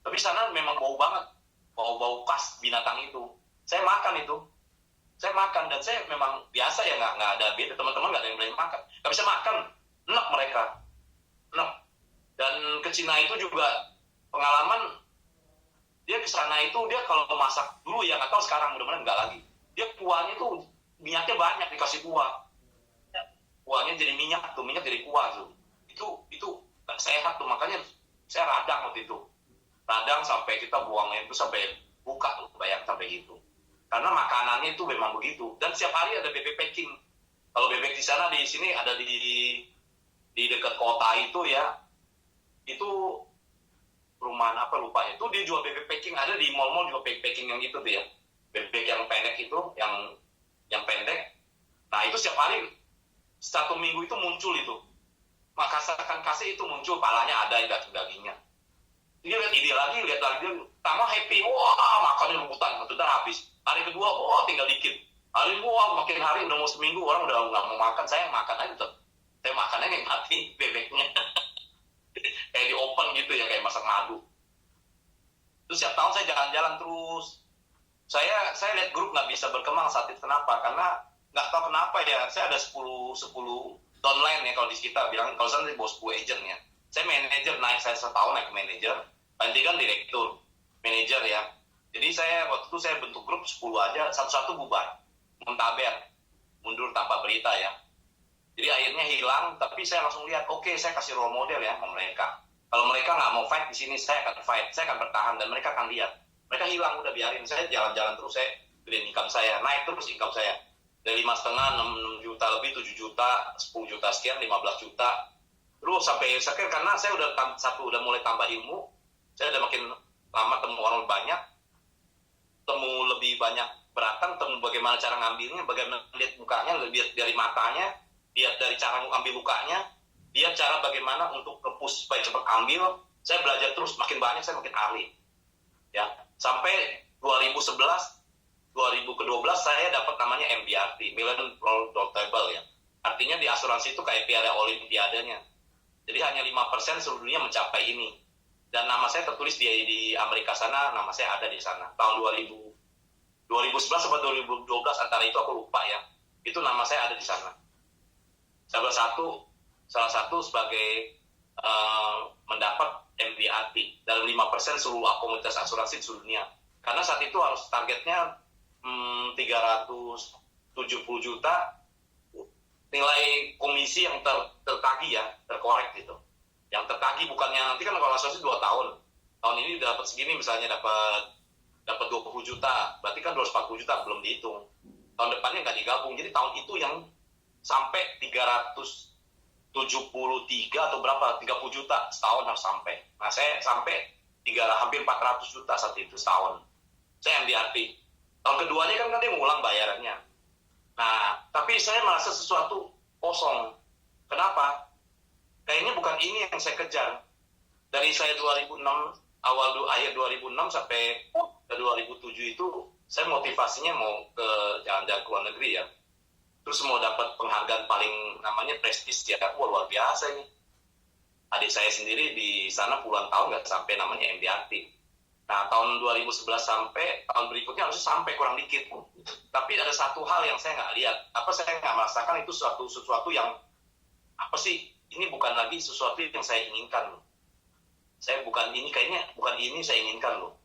Tapi sana memang bau banget, bau kas binatang itu. Saya makan itu. Saya makan dan saya memang biasa ya, nggak ada beda, teman-teman nggak ada yang boleh makan, nggak bisa makan, enak mereka, enak. Dan ke Cina itu juga pengalaman, dia ke sana itu dia kalau masak dulu ya, nggak tahu sekarang mudah-mudahan nggak lagi, dia kuahnya tuh minyaknya banyak, dikasih kuahnya jadi minyak jadi kuah tuh, itu nggak sehat tuh, makanya saya radang waktu itu, radang sampai kita buangnya itu sampai buka tuh, bayang sampai gitu. Karena makanannya itu memang begitu. Dan setiap hari ada bebek packing. Kalau bebek di sana, di sini ada di dekat kota itu ya. Itu perumahan apa lupa ya. Itu dia jual bebek packing. Ada di mall-mall juga bebek packing yang itu tuh ya. Bebek yang pendek itu, yang pendek. Nah itu setiap hari, 1 minggu itu muncul itu. Makasakan kasih itu muncul, palanya ada, dagingnya. Dia lihat lagi, dia tambah happy. Wah, makannya rebutan, sudah habis. Hari kedua, tinggal dikit. Hari kedua, makin hari udah mau seminggu, orang udah nggak mau makan. Saya makan aja tuh. Saya makannya yang mati bebeknya. Kayak di open gitu ya, kayak masak madu. Terus setiap tahun saya jalan-jalan terus. Saya lihat grup nggak bisa berkembang saat itu. Kenapa? Karena nggak tahu kenapa ya. Saya ada 10 downline ya kalau di sekitar. Bilang, kalau saya bawa 10 agent ya. Saya manajer, saya setahun naik ke manajer. Nanti kan direktur, manajer ya. Jadi waktu itu saya bentuk grup 10 aja, satu-satu bubar, muntaber, mundur tanpa berita ya. Jadi akhirnya hilang, tapi saya langsung lihat, oke, saya kasih role model ya ke mereka. Kalau mereka nggak mau fight di sini, saya akan fight, saya akan bertahan, dan mereka akan lihat. Mereka hilang, udah biarin, saya jalan-jalan terus, saya gedein income saya, naik terus income saya. Dari 5,5, 6 juta lebih, 7 juta, 10 juta sekian, 15 juta. Terus sampai sekarang, karena saya udah mulai tambah ilmu, saya udah makin lama temu orang banyak, temu lebih banyak keberatan tentang bagaimana cara ngambilnya, bagaimana lihat mukanya, lihat dari matanya, lihat dari cara ambil lukanya, lihat cara bagaimana untuk nge-push supaya cepat ambil. Saya belajar terus, makin banyak saya makin ahli. Ya, sampai 2011, 2012 saya dapat namanya MDRT, Million Dollar Table ya. Artinya di asuransi itu kayak piala olimpiadanya. Jadi hanya 5% seluruh dunia mencapai ini. Dan nama saya tertulis di Amerika sana, nama saya ada di sana. Tahun 2011 sampai 2012 antara itu aku lupa ya. Itu nama saya ada di sana. Salah satu sebagai mendapat MDRT dalam 5% seluruh komunitas asuransi di seluruh dunia. Karena saat itu harus targetnya 370 juta nilai komisi yang tertagih ya, terkorek gitu. Yang tertagih bukannya nanti kan kalau asuransi 2 tahun. Tahun ini dapat segini misalnya dapat 20 juta, berarti kan 240 juta belum dihitung. Tahun depannya nggak digabung. Jadi tahun itu yang sampai 373 atau berapa, 30 juta setahun harus sampai. Nah saya sampai hampir 400 juta saat itu setahun. Saya MDRT. Tahun keduanya kan dia mengulang bayarannya. Nah, tapi saya merasa sesuatu kosong. Kenapa? Kayaknya bukan ini yang saya kejar. Dari saya 2006, akhir 2006 sampai ke 2007 itu, saya motivasinya mau ke jalan-jalan ke luar negeri ya. Terus mau dapat penghargaan paling namanya prestis ya. Wah, luar biasa ini. Adik saya sendiri di sana puluhan tahun nggak sampai namanya MDRT. Nah, tahun 2011 sampai tahun berikutnya harusnya sampai kurang dikit. Tapi ada satu hal yang saya nggak lihat. Saya nggak merasakan itu sesuatu yang ini bukan lagi sesuatu yang saya inginkan. Saya bukan ini saya inginkan loh.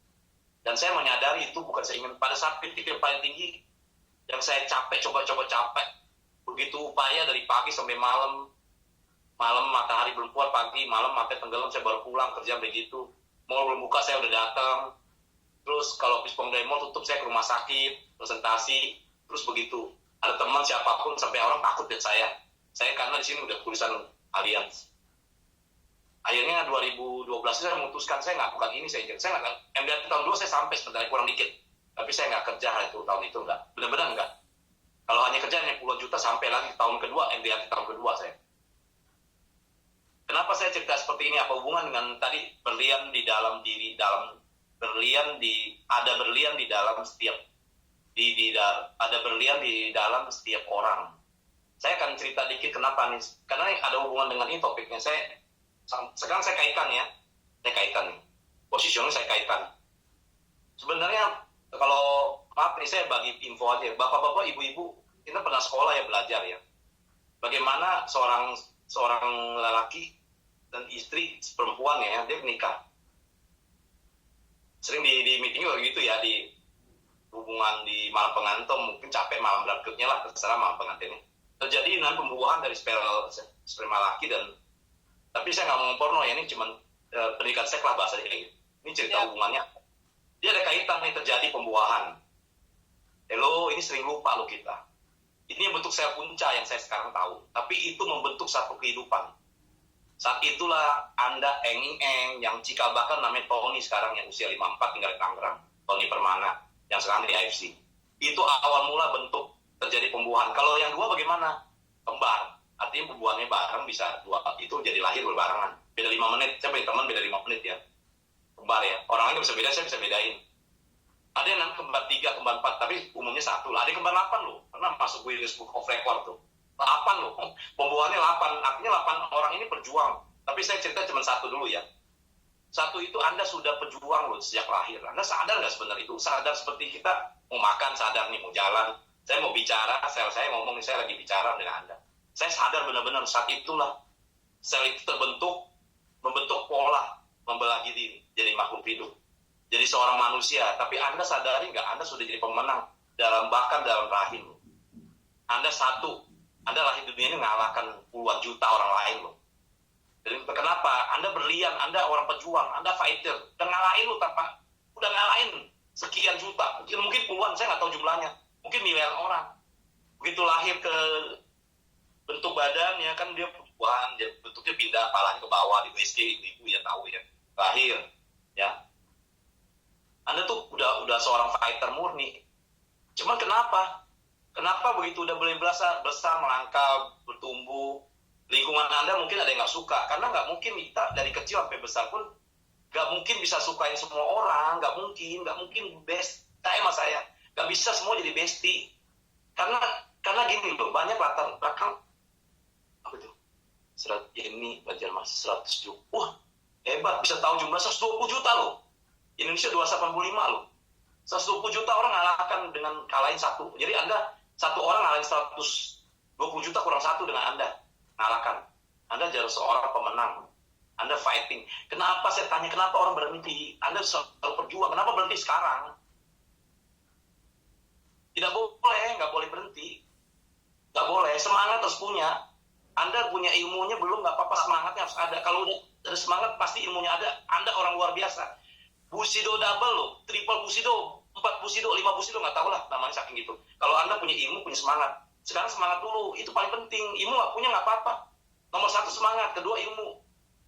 Dan saya menyadari itu bukan saya ingin. Pada saat titik yang paling tinggi yang saya capek, coba capek. Begitu upaya dari pagi sampai malam matahari belum keluar, pagi, malam matahari tenggelam, saya baru pulang kerja begitu. Mall belum buka saya udah datang. Terus kalau Pispong dari mall tutup saya ke rumah sakit, presentasi, terus begitu. Ada teman siapapun sampai orang takut lihat saya. Saya karena di sini udah tulisan Allianz. Akhirnya 2012 saya memutuskan saya nggak, bukan ini saya nggak. MDRT tahun 2 saya sampai sebentar kurang dikit. Tapi saya nggak kerja tahun itu nggak. Benar-benar nggak. Kalau hanya kerja hanya puluhan juta sampai lagi tahun kedua MDRT tahun kedua saya. Kenapa saya cerita seperti ini? Apa hubungan dengan tadi berlian di dalam diri, ada berlian di dalam setiap orang. Saya akan cerita dikit kenapa nih? Karena ada hubungan dengan ini topiknya. Sekarang saya kaitkan nih. Positionnya saya kaitkan. Sebenarnya kalau maaf nih saya bagi info aja. Bapak-bapak, ibu-ibu, kita pernah sekolah ya belajar ya. Bagaimana seorang lelaki dan istri perempuan ya, dia menikah. Sering di meeting begitu ya, di hubungan di malam pengantin, mungkin capek malam berikutnya lah, terserah malam pengantinnya. Terjadi dengan pembuahan dari sperma laki tapi saya nggak ngomong porno ya, ini cuma pendidikan seks lah bahasanya kayak gitu. Ini cerita hubungannya. Dia ada kaitan nih terjadi pembuahan. Hello, ini sering lupa lo kita. Ini bentuk sel punca yang saya sekarang tahu. Tapi itu membentuk satu kehidupan. Saat itulah Anda enging yang cikal bakal namanya Tony sekarang yang usia 54 tinggal di Tangerang. Tony Permana yang sekarang di AFC. Itu awal mula bentuk terjadi pembuahan. Kalau yang dua bagaimana? Kembar. Artinya pembuahannya bareng bisa dua. Itu jadi lahir berbarengan. Beda 5 menit. Saya punya teman beda 5 menit ya. Kembar ya. Orang lain bisa beda, saya bisa bedain. Ada yang namanya kembar 3, kembar 4, tapi umumnya 1 lah. Ada yang kembar 8 loh. Pernah masuk Guinness Book of Record tuh. 8 loh. Pembuahannya 8. Artinya 8 orang ini berjuang. Tapi saya cerita cuma 1 dulu ya. 1 itu Anda sudah berjuang loh sejak lahir. Anda sadar nggak sebenarnya itu? Sadar seperti kita mau makan, sadar nih mau jalan. Saya mau bicara, sel saya ngomong nih, saya lagi bicara dengan Anda. Saya sadar benar-benar saat itulah sel itu membentuk pola membelah diri jadi makhluk hidup. Jadi seorang manusia. Tapi Anda sadari nggak? Anda sudah jadi pemenang bahkan dalam rahim. Anda Anda lahir di dunia ini mengalahkan puluhan juta orang lain loh. Jadi kenapa? Anda berlian, Anda orang pejuang, Anda fighter. Udah ngalahin lo udah ngalahin sekian juta. Mungkin puluhan, saya nggak tahu jumlahnya. Mungkin miliaran orang. Begitu lahir ke bentuk badannya, kan dia pejuang, bentuknya pindah, palanya ke bawah, di WC, ibu ya tahu ya. Lahir, ya. Anda tuh udah seorang fighter murni. Cuman kenapa? Kenapa begitu udah boleh besar, melangkah, bertumbuh, lingkungan Anda mungkin ada yang nggak suka, karena nggak mungkin kita dari kecil sampai besar pun nggak mungkin bisa sukain semua orang, nggak mungkin best sama saya, nggak bisa semua jadi bestie, karena gini loh, banyak latar belakang apa itu, ini belajar masih 100 juta, wah hebat, bisa tahu jumlah 120 juta loh, Indonesia 285 loh, 120 juta orang ngalahkan dengan kalahin satu, jadi Anda satu orang ngalahin 120 juta kurang satu dengan Anda ngalahkan, Anda jadi seorang pemenang. Anda fighting. Kenapa saya tanya, kenapa orang berhenti? Anda selalu berjuang. Kenapa berhenti sekarang? Tidak boleh, nggak boleh berhenti. Nggak boleh, semangat harus punya. Anda punya ilmunya belum, nggak apa-apa, semangatnya harus ada. Kalau udah ada semangat, pasti ilmunya ada. Anda orang luar biasa. Bushido double loh, triple Bushido, 4 Bushido, 5 Bushido, nggak tahu lah namanya saking gitu. Kalau Anda punya ilmu, punya semangat. Sekarang semangat dulu, itu paling penting. Ilmu nggak punya, nggak apa-apa. Nomor 1 semangat, kedua ilmu.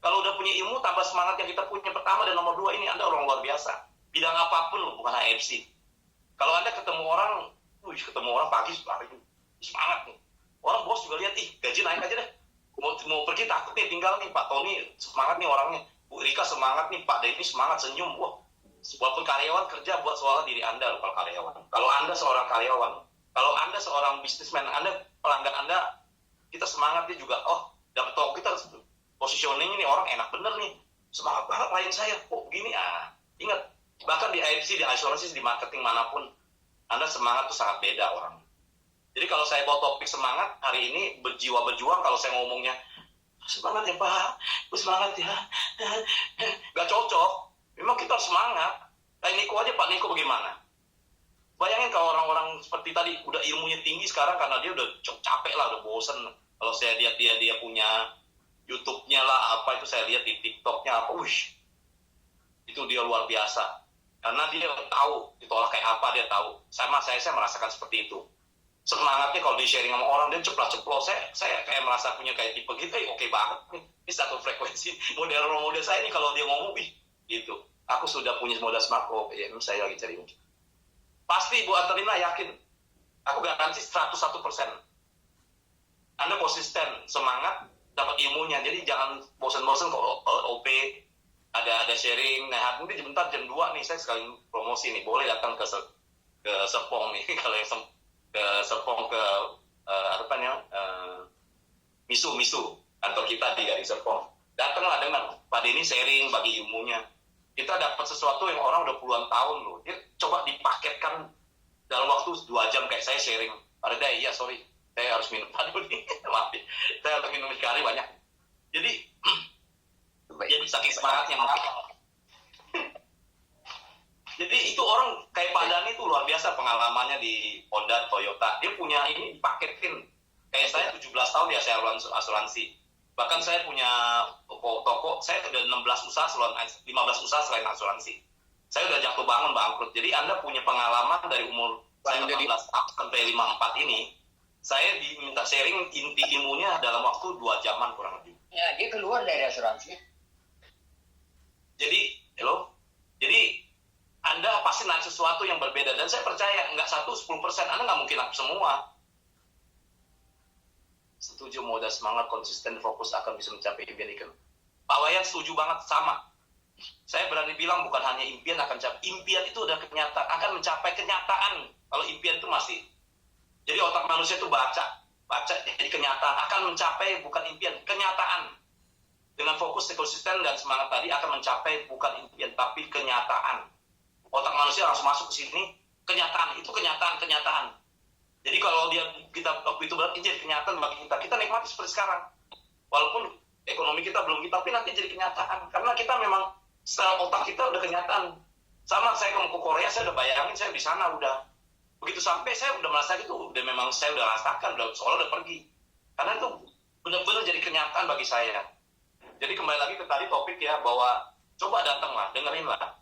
Kalau udah punya ilmu, tambah semangat yang kita punya pertama dan nomor 2 ini, Anda orang luar biasa. Bidang apapun loh, bukan AFC. Kalau Anda ketemu orang pagi, semangat nih. Orang bos juga lihat, gaji naik aja deh. Mau pergi takut nih, tinggal nih, Pak Tony semangat nih orangnya. Bu Rika semangat nih, Pak Denny semangat, senyum. Wah, walaupun karyawan kerja buat soal diri Anda loh, kalau karyawan. Kalau Anda seorang karyawan, kalau Anda seorang bisnismen, Anda pelanggan Anda, kita semangatnya juga, dapat toko kita positioning ini orang enak bener nih, semangat banget klien saya, kok begini ingat, bahkan di IFC, di asuransi, di marketing manapun, Anda semangat tuh sangat beda orang. Jadi kalau saya bawa topik semangat hari ini, berjiwa berjuang, kalau saya ngomongnya semangat ya Pak, semangat ya, gak cocok. Memang kita harus semangat. Kayak Niko aja, Pak Niko bagaimana? Bayangin kalau orang-orang seperti tadi udah ilmunya tinggi sekarang karena dia udah capek lah, udah bosen. Kalau saya lihat dia punya YouTube-nya lah, apa itu saya lihat di TikTok-nya apa, itu dia luar biasa. Karena dia tahu ditolak kayak apa, dia tahu. Sama saya merasakan seperti itu. Semangatnya kalau di sharing sama orang, dia ceplos-ceplos. Saya kayak merasa punya kayak tipe gitu, oke banget nih. Ini satu frekuensi. Model saya nih kalau dia ngomong, gitu. Aku sudah punya modal smart, saya lagi cari. Pasti Bu Antelina yakin. Aku garansi 101%. Anda konsisten, semangat, dapat ilmunya. Jadi jangan bosan-bosan kalau OP ada sharing. Nah, mungkin sebentar jam 2 nih saya sekali promosi nih. Boleh datang ke Serpong nih. Kalau yang ke Serpong ke Misu kantor kita di Serpong. Datanglah dengar Pak Denny sharing bagi ilmunya. Kita dapat sesuatu yang orang udah puluhan tahun loh. Dia coba dipaketkan dalam waktu 2 jam kayak saya sharing. Pak Reda, iya sorry. Saya harus minum tadi nih. Maaf, saya harus minum sekali banyak. Jadi saking semangatnya mungkin. Jadi itu orang kayak Pak Dhani itu luar biasa pengalamannya di Honda, Toyota. Dia punya ini dipaketin. Kayak saya 17 tahun ya saya asuransi. Bahkan saya punya toko, saya udah 15 usaha selain 15 usaha selain asuransi. Saya udah jatuh bangun bangkrut. Jadi Anda punya pengalaman dari umur saya 15 tahun sampai 54 ini. Saya diminta sharing inti ilmunya dalam waktu 2 jaman kurang lebih. Ya, dia keluar dari asuransi. Jadi Anda pasti naik sesuatu yang berbeda. Dan saya percaya, nggak 10%, Anda nggak mungkin naik semua. Setuju, modal semangat, konsisten, fokus akan bisa mencapai impian itu. Pak Wayan setuju banget, sama. Saya berani bilang bukan hanya impian akan mencapai. Impian itu udah kenyataan, akan mencapai kenyataan. Kalau impian itu masih. Jadi otak manusia itu baca jadi kenyataan, akan mencapai bukan impian, kenyataan. Dengan fokus, konsisten dan semangat tadi akan mencapai bukan impian tapi kenyataan. Otak manusia langsung masuk ke sini, kenyataan, itu kenyataan. Jadi kalau kita waktu itu berarti jadi kenyataan bagi kita nikmati seperti sekarang. Walaupun ekonomi kita belum tapi nanti jadi kenyataan. Karena kita memang setelah otak kita udah kenyataan. Sama saya ke Korea, saya udah bayangin saya di sana udah. Begitu sampai saya udah merasa gitu, memang saya udah rasakan, soalnya udah pergi. Karena itu benar-benar jadi kenyataan bagi saya. Jadi kembali lagi ke tadi topik ya, bahwa coba datanglah, dengerin lah.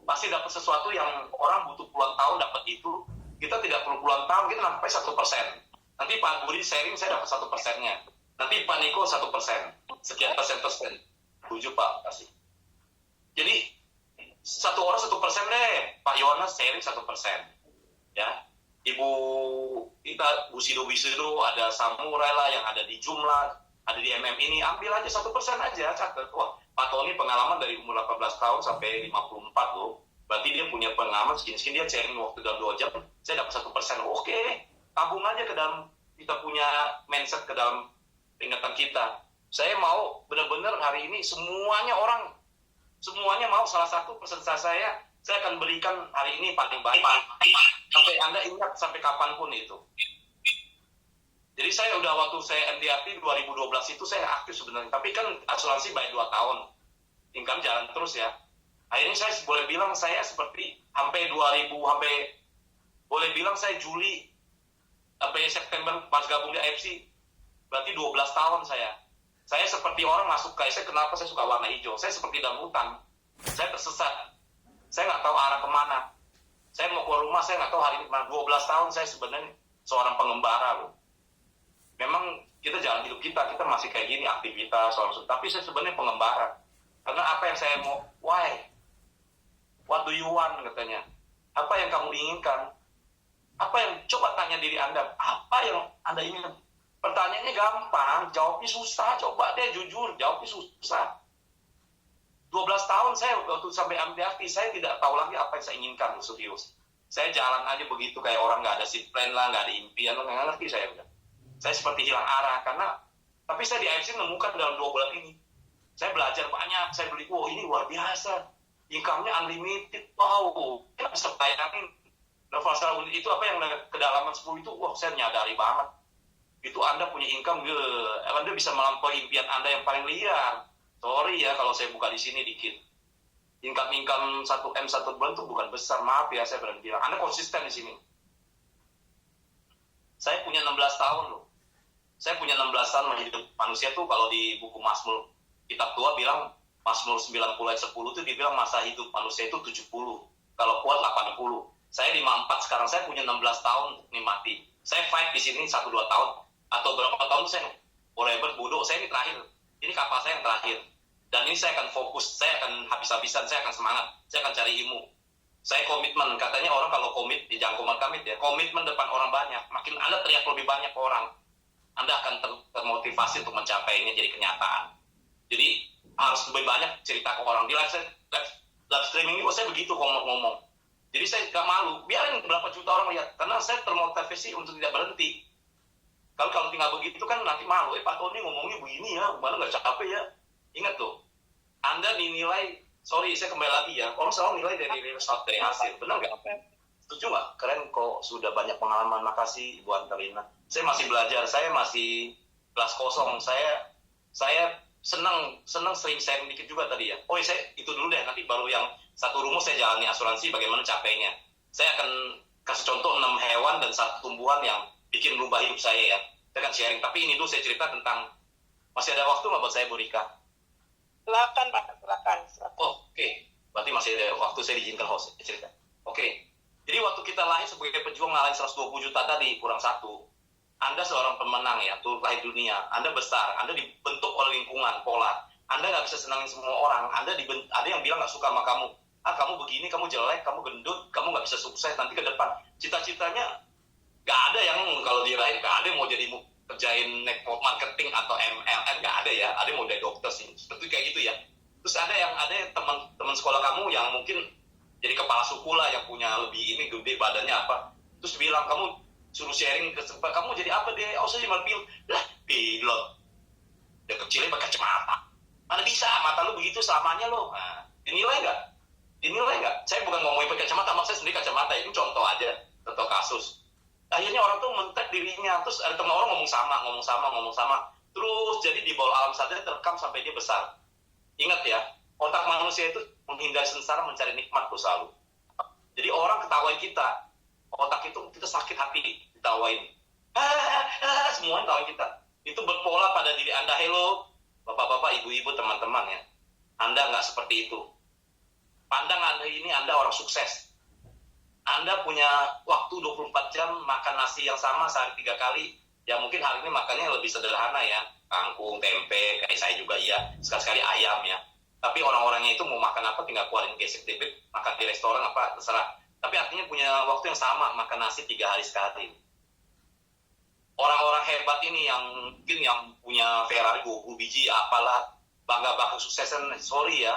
Pasti dapat sesuatu yang orang butuh puluhan tahun dapat itu. Kita tidak perlu puluhan tahun, kita sampai 1%. Nanti Pak Budi sharing, saya dapat 1%-nya. Nanti Pak Niko 1%. Sekian persen. 7 Pak, kasih. Jadi, satu orang 1% deh. Pak Yohanes sharing 1%. Ya, Ibu kita, Bu Sido, ada Samurai lah yang ada di Jumlah, ada di ini, ambil aja 1% aja, catat. Wah, Pak Tony pengalaman dari umur 18 tahun sampai 54 loh. Berarti dia punya pengalaman segini-segini, dia sharing waktu dalam 2 jam, saya dapat 1%. Oke, tabung aja ke dalam, kita punya mindset ke dalam ingatan kita. Saya mau benar-benar hari ini semuanya mau salah satu peserta saya akan berikan hari ini paling baik. Sampai Anda ingat sampai kapanpun itu. Jadi saya udah waktu saya MDRT 2012 itu saya aktif sebenarnya. Tapi kan asuransi by 2 tahun. Income jalan terus ya. Akhirnya saya boleh bilang saya seperti sampai 2000, boleh bilang saya Juli sampai September pas gabung di AFC. Berarti 12 tahun saya. Saya seperti orang masuk ke saya, kenapa saya suka warna hijau? Saya seperti dalam hutan. Saya tersesat. Saya nggak tahu arah kemana. Saya mau keluar rumah, saya nggak tahu hari ini kemana. 12 tahun saya sebenarnya seorang pengembara loh. Memang kita jalan hidup kita masih kayak gini, aktivitas, tapi saya sebenarnya pengembara. Karena apa yang saya mau, why? What do you want, katanya. Apa yang kamu inginkan? Apa yang, coba tanya diri Anda, apa yang Anda inginkan? Pertanyaannya gampang, jawabnya susah. Coba deh jujur, jawabnya susah. 12 tahun saya waktu sampai MDRT, saya tidak tahu lagi apa yang saya inginkan, serius. Saya jalan aja begitu kayak orang nggak ada seat plan lah, nggak ada impian lah, nggak ngerti saya udah. Saya seperti hilang arah tapi saya di AFC menemukan dalam 2 bulan ini. Saya belajar banyak, saya beli, wow ini luar biasa. Income-nya unlimited, wow. Kita bisa bayangin. Level itu apa yang kedalaman 10 itu, wah saya menyadari banget. Itu Anda punya income, Anda bisa melampaui impian Anda yang paling liar. Sorry ya kalau saya buka di sini dikit. Income 1M 1 bulan itu bukan besar, maaf ya saya berani bilang. Anda konsisten di sini. Saya punya 16 tahun loh. Saya punya 16 tahun hidup. Manusia tuh kalau di buku Mazmur, kitab tua bilang Mazmur 90 ayat 10 itu dibilang masa hidup manusia itu 70. Kalau kuat 80. Saya 54 sekarang, saya punya 16 tahun nikmati. Saya fight di sini 1-2 tahun atau berapa tahun saya forever bodoh. Saya ini terakhir. Ini kapal saya yang terakhir. Dan ini saya akan fokus, saya akan habis-habisan, saya akan semangat, saya akan cari ilmu. Saya komitmen, katanya orang kalau komit, jangan komit ya, komitmen depan orang banyak. Makin Anda teriak lebih banyak orang, Anda akan termotivasi untuk mencapainya jadi kenyataan. Jadi harus lebih banyak cerita ke orang. Di live streaming ini saya begitu ngomong. Jadi saya gak malu, biarin berapa juta orang lihat. Karena saya termotivasi untuk tidak berhenti. Kalau tinggal begitu kan nanti malu, Pak Tony ngomongnya begini ya, mana gak capek ya. Ingat tuh, Anda dinilai, sorry saya kembali lagi ya, orang selalu nilai dari result, dari hasil, benar nggak? Setuju nggak? Keren kok, sudah banyak pengalaman, makasih Ibu Antelina. Saya masih belajar, saya masih kelas kosong, saya senang sering sharing dikit juga tadi ya. Oh saya itu dulu deh, nanti baru yang satu rumus saya jalani asuransi bagaimana capainya. Saya akan kasih contoh 6 hewan dan 1 tumbuhan yang bikin berubah hidup saya ya. Saya akan sharing, tapi ini dulu saya cerita tentang, masih ada waktu nggak buat saya Bu Rika? Silakan Pak, silakan. Oh, oke. Berarti masih ada waktu, saya diizinkan host cerita. Oke. Jadi waktu kita lahir sebagai pejuang ngalahin 120 juta tadi, kurang 1. Anda seorang pemenang ya, tuh lahir dunia. Anda besar, Anda dibentuk oleh lingkungan, pola. Anda nggak bisa senangin semua orang. Ada yang bilang nggak suka sama kamu. Kamu begini, kamu jelek, kamu gendut, kamu nggak bisa sukses nanti ke depan. Cita-citanya nggak ada yang kalau dia lahir, nggak ada yang mau jadi kerjain network marketing atau MLM, nggak ada ya. Ada yang mau jadi dokter sih, seperti kayak gitu ya. Terus ada teman sekolah kamu yang mungkin jadi kepala suku lah, yang punya lebih ini gede badannya apa. Terus bilang kamu suruh sharing ke sempat, kamu jadi apa deh? Oh saya cuma pilot. Lah pilot. Dia kecilnya pakai kacamata. Mana bisa? Mata lu begitu selamanya lo. Nah, dinilai nggak? Dinilai nggak? Saya bukan ngomongin pakai kacamata, maksud saya sendiri kacamata itu contoh aja, contoh kasus. Akhirnya orang tuh mentek dirinya, terus ada teman orang ngomong sama, terus jadi di bawah alam sadar terekam sampai dia besar. Ingat ya, otak manusia itu menghindari sengsara, mencari nikmat tuh selalu. Jadi orang ketawain kita, otak itu kita sakit hati ditawain. Semuanya tawain kita. Itu berpola pada diri Anda. Hello, bapak-bapak, ibu-ibu, teman-teman ya. Anda nggak seperti itu. Pandang Anda ini, Anda orang sukses. Anda punya waktu 24 jam makan nasi yang sama sehari 3 kali. Ya mungkin hari ini makannya lebih sederhana ya. Kangkung, tempe, kayak saya juga iya. Sekali-sekali ayam ya. Tapi orang-orangnya itu mau makan apa tinggal keluarin gesek debit, makan di restoran apa terserah. Tapi artinya punya waktu yang sama, makan nasi 3 hari sekali. Orang-orang hebat ini yang mungkin yang punya Ferrari 20 biji, apalah, bangga-bangga kesuksesan, sorry ya,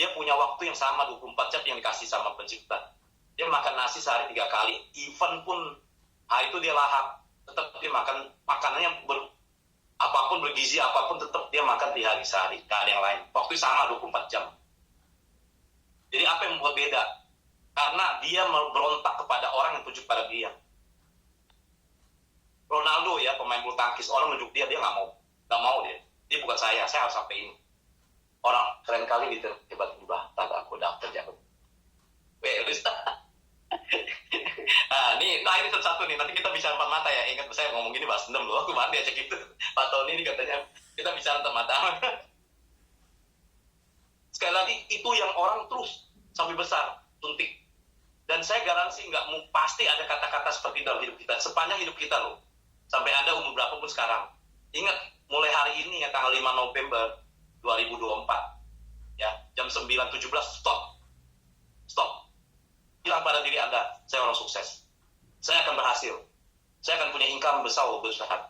dia punya waktu yang sama 24 jam yang dikasih sama pencipta. Dia makan nasi sehari 3 kali, even pun hari itu dia lahap, tetap dia makan makanannya apapun bergizi, apapun tetap dia makan 3 hari sehari, gak ada yang lain. Waktu sama 24 jam. Jadi apa yang membuat beda? Karena dia berontak kepada orang yang tujuh pada dia. Ronaldo ya, pemain bulu tangkis, orang nunjuk dia nggak mau dia. Dia bukan saya harus sampai ini. Orang keren kali gitu, tiba-tiba tak aku daftar jago. Nah ini satu nih, nanti kita bicara empat mata ya. Ingat saya ngomong gini bahas dendam loh, kemarin diajak gitu. Pak Tony ini katanya kita bicara empat mata. Sekali lagi itu yang orang terus sampai besar, suntik. Dan saya garansi pasti ada kata-kata seperti dalam hidup kita sepanjang hidup kita loh. Sampai Anda umur berapa pun sekarang. Ingat, mulai hari ini ya tanggal 5 November 2024 ya, jam 9.17 stop. Bilang pada diri Anda, saya orang sukses. Saya akan berhasil. Saya akan punya income besar,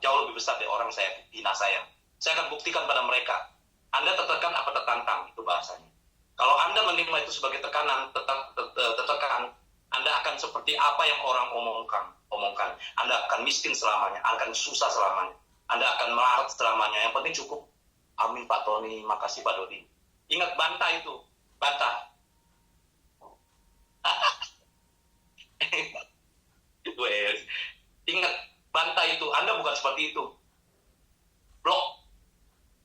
jauh lebih besar dari orang saya hina saya. Saya akan buktikan pada mereka. Anda tertekan apa tertantang, itu bahasanya. Kalau Anda menerima itu sebagai tekanan, tertekan, Anda akan seperti apa yang orang omongkan. Anda akan miskin selamanya, akan susah selamanya. Anda akan melarat selamanya. Yang penting cukup. Amin Pak Tony, makasih Pak Dodi. Ingat, bantah itu. Bantah. Ingat, bantah itu. Anda bukan seperti itu. Blok.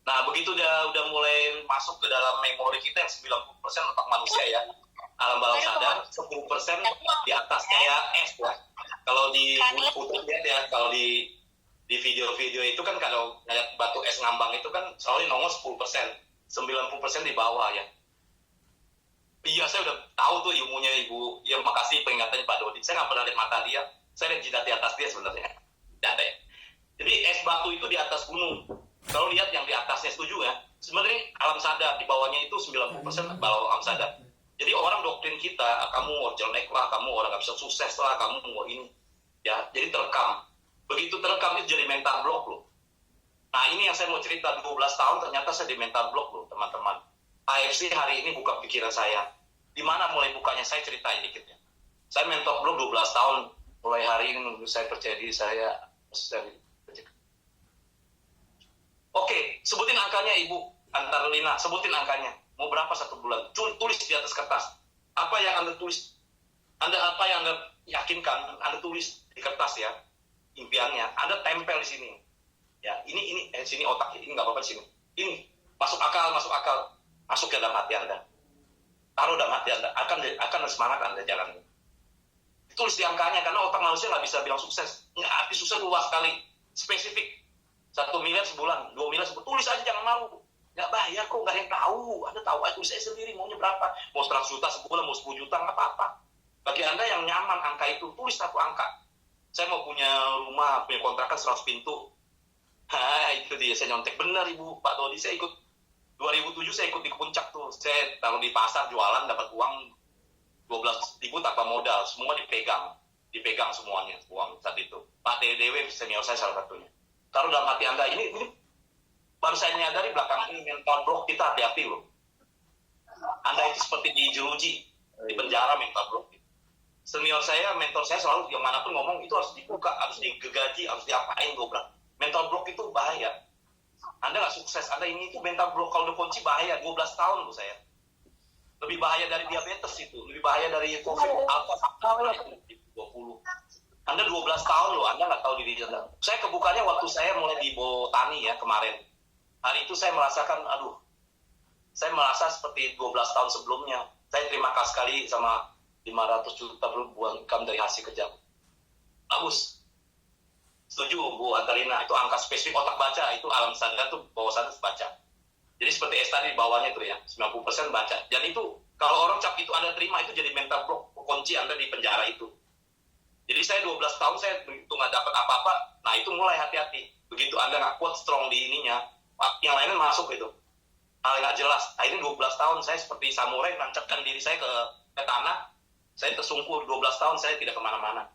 Nah, begitu dia udah mulai masuk ke dalam memori kita yang 90% otak manusia ya. Alam bawah sadar, 10% di atas kayak es ya. Kalau di putih ya, kalau di video-video itu kan kalau ngeliat batu es ngambang itu kan selalu nongol 10%, 90% di bawah ya. Iya, saya udah tahu tuh ilmunya Ibu. Ya, makasih peringatannya Pak Dodi. Saya nggak pernah lihat mata dia, saya lihat jidat di atas dia sebenarnya. Tidak ada ya. Jadi es batu itu di atas gunung. Kalau lihat yang di atasnya, setuju ya. Sebenarnya alam sadar, di bawahnya itu 90% bawah alam sadar. Jadi orang doktrin kita, kamu orang jelek lah, kamu orang gak bisa sukses lah, kamu mau ini. Ya, jadi terekam. Begitu terekam itu jadi mental block loh. Nah ini yang saya mau cerita, 12 tahun ternyata saya di mental block loh teman-teman. AFC hari ini buka pikiran saya. Di mana mulai bukanya, saya ceritain dikit ya. Saya mental block 12 tahun, mulai hari ini saya percaya diri saya. Oke, sebutin angkanya Ibu Antarlina, sebutin angkanya. Mau berapa satu bulan? Tulis di atas kertas. Apa yang Anda tulis? Apa yang Anda yakinkan? Anda tulis di kertas ya. Impiannya. Anda tempel di sini. Ya, ini sini otak ini nggak apa-apa di sini. Ini masuk akal. Masuk ke dalam hati Anda. Taruh dalam hati Anda. Akan semangat Anda jalan. Tulis di angkanya karena otak manusia nggak bisa bilang sukses. Arti sukses luas sekali. Spesifik. 1 miliar sebulan, 2 miliar sebulan. Tulis aja, jangan malu. Nggak bayar kok, nggak ada yang tahu. Anda tahu aja, tulis saya sendiri maunya berapa. Mau 100 juta sebulan, mau 10 juta, nggak apa-apa. Bagi Anda yang nyaman angka itu, tulis satu angka. Saya mau punya rumah, punya kontrakan 100 pintu. Itu dia, saya nyontek. Benar Ibu, Pak Dodi, saya ikut. 2007 saya ikut di puncak tuh. Saya taruh di pasar, jualan, dapat uang 12.000 tanpa modal. Semua dipegang semuanya, uang saat itu. Pak DDW, senior saya salah satunya. Taruh dalam hati Anda, ini baru saya nyadari belakang ini mental block kita, hati-hati loh. Anda itu seperti di jeruji, di penjara mental block. Senior saya, mentor saya selalu yang manapun ngomong itu harus dibuka, harus digegaji, harus diapain gue bilang. Mental block itu bahaya. Anda nggak sukses, Anda ini itu mental block kalau udah kunci bahaya. 12 tahun loh saya. Lebih bahaya dari diabetes itu, lebih bahaya dari COVID, alpha, 20. Anda 12 tahun loh, Anda nggak tahu diri Anda. Saya kebukanya waktu saya mulai di Botani ya kemarin. Hari itu saya merasakan, saya merasa seperti 12 tahun sebelumnya. Saya terima kasih sekali sama 500 juta buang income dari hasil kerja. Bagus. Setuju Bu Antarina, itu angka spesifik otak baca, itu alam sadar tuh bawah sadar baca. Jadi seperti S tadi di bawahnya itu ya, 90% baca. Dan itu, kalau orang cap itu Anda terima, itu jadi mental block, kunci Anda di penjara itu. Jadi saya 12 tahun saya begitu nggak dapat apa-apa, nah itu mulai hati-hati. Begitu Anda nggak kuat strong di ininya, yang lainnya masuk itu. Hal nggak jelas. Nah ini 12 tahun saya seperti samurai, nancapkan diri saya ke tanah, Saya tersungkur 12 tahun, saya tidak kemana-mana.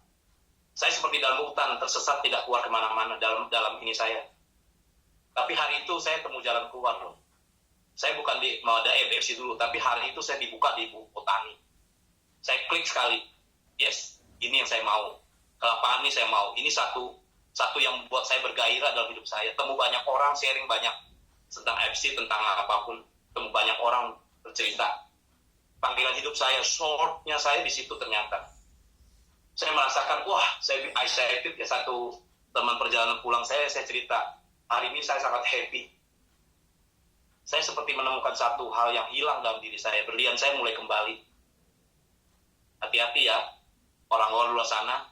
Saya seperti dalam hutan, tersesat, tidak keluar kemana-mana dalam ini saya. Tapi hari itu saya temu jalan keluar loh. Saya bukan di Mawada FC dulu, tapi hari itu saya dibuka di Botani. Saya klik sekali, yes, ini yang saya mau. Ke lapangan ini saya mau. Ini satu yang membuat saya bergairah dalam hidup saya. Temu banyak orang, sharing banyak tentang FC, tentang apapun. Temu banyak orang bercerita. Panggilan hidup saya, shortnya saya di situ ternyata. Saya merasakan, wah, saya excited ya. Satu teman perjalanan pulang saya cerita, hari ini saya sangat happy. Saya seperti menemukan satu hal yang hilang dalam diri saya. Berlian saya mulai kembali. Hati-hati ya, orang-orang luar sana.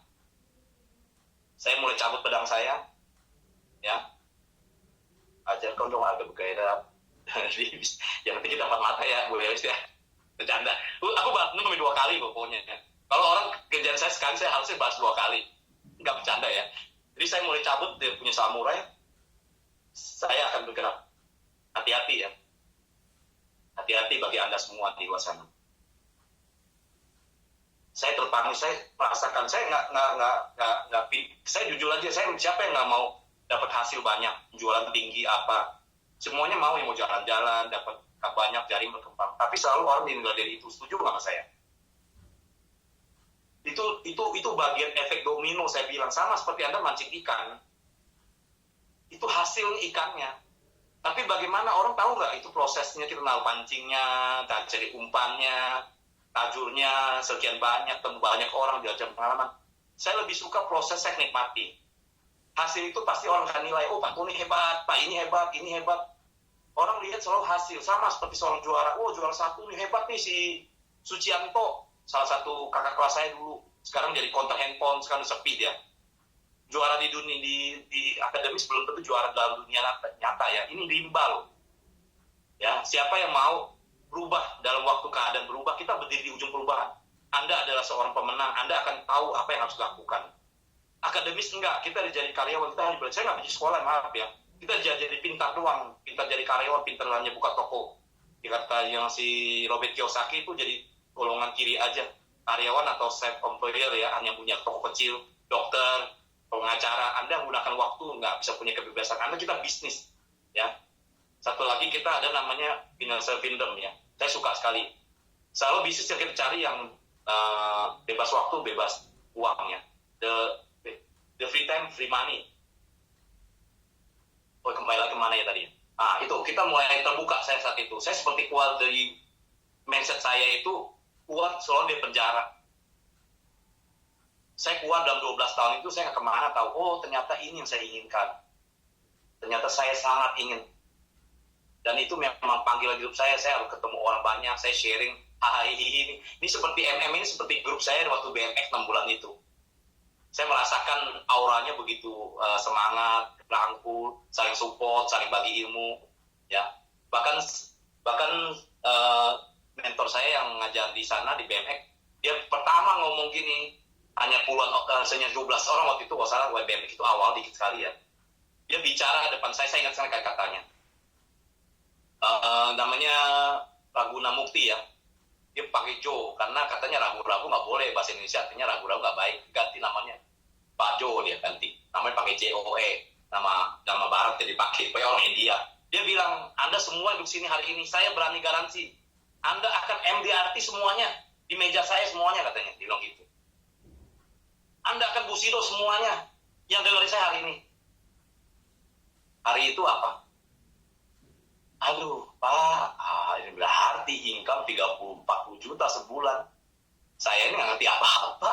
Saya mulai cabut pedang saya. Ya. Ajarkan dong agak bergairah. Yang penting kita dapat mata ya, Bu Elis ya. Bercanda. Aku bahas ini 2 kali pokoknya. Kalau orang kerjaan saya sekali, saya harusnya bahas 2 kali. Nggak bercanda ya. Jadi saya mulai cabut, dia punya samurai. Saya akan bergerak. Hati-hati ya. Hati-hati bagi Anda semua di luar sana. Saya terpanggil, saya merasakan, saya nggak, saya jujur aja, siapa yang nggak mau dapat hasil banyak, jualan tinggi apa, semuanya mau yang mau jalan-jalan, dapat banyak jaring berkembang. Tapi selalu orang dinilai dari itu, setuju nggak sama saya? Itu bagian efek domino, saya bilang sama seperti Anda mancing ikan. Itu hasil ikannya. Tapi bagaimana orang tahu nggak itu prosesnya, kita tahu pancingnya, cari umpannya, tajurnya, sekian banyak, temu banyak orang, diajar pengalaman. Saya lebih suka proses, saya nikmati. Hasil itu pasti orang akan nilai, oh Pak Tony hebat, Pak ini hebat, ini hebat. Orang lihat selalu hasil, sama seperti seorang juara, oh juara 1 nih, hebat nih si Sucianto, salah satu kakak kelas saya dulu, sekarang jadi kontak handphone, sekarang sepi dia. Juara di dunia di akademis belum tentu juara dalam dunia nyata ya. Ini rimba loh. Ya, siapa yang mau berubah dalam waktu keadaan berubah, kita berdiri di ujung perubahan. Anda adalah seorang pemenang, Anda akan tahu apa yang harus dilakukan. Akademis enggak, kita jadi karyawan, kita harus belajar. Saya nggak pergi sekolah, maaf ya. Kita jadi pintar doang, pintar jadi karyawan, pintar hanya buka toko. Dikata yang si Robert Kiyosaki itu jadi golongan kiri aja. Karyawan atau self-employer ya, hanya punya toko kecil, dokter, pengacara. Anda menggunakan waktu, nggak bisa punya kebebasan. Anda juga bisnis, ya. Satu lagi kita ada namanya financial freedom ya. Saya suka sekali. Selalu bisnis yang kita cari yang bebas waktu, bebas uangnya. The free time, free money. Oh, kembali lagi kemana ya tadi? Itu kita mulai terbuka saya saat itu. Saya seperti keluar dari mindset saya itu, keluar selalu di penjara. Saya keluar dalam 12 tahun itu, saya nggak kemana tahu, oh ternyata ini yang saya inginkan. Ternyata saya sangat ingin. Dan itu memang panggilan hidup saya harus ketemu orang banyak, saya sharing, ini seperti MM ini seperti grup saya waktu BMX 6 bulan itu. Saya merasakan auranya begitu semangat, rangkul, saling support, saling bagi ilmu. Ya. Bahkan mentor saya yang ngajar di sana, di BMX, dia pertama ngomong gini, hanya puluhan, hanya 12 orang waktu itu, kalau salah BMX itu awal dikit sekali ya. Dia bicara ke depan saya ingat sekali kata-katanya. Namanya Raguna Mukti ya. Dia pakai Jo, karena katanya ragu-ragu nggak boleh, bahasa Indonesia artinya ragu-ragu nggak baik. Ganti namanya Pak Jo, dia ganti. Namanya pakai JOE, nama barat dia dipakai, kayak orang India. Dia bilang, Anda semua duduk sini hari ini, saya berani garansi, Anda akan MDRT semuanya, di meja saya semuanya katanya, dia bilang gitu. Anda akan Bushido semuanya yang dengerin saya hari ini. Hari itu apa? Aduh, Pak, ini berarti income 30-40 juta sebulan. Saya ini nggak ngerti apa-apa.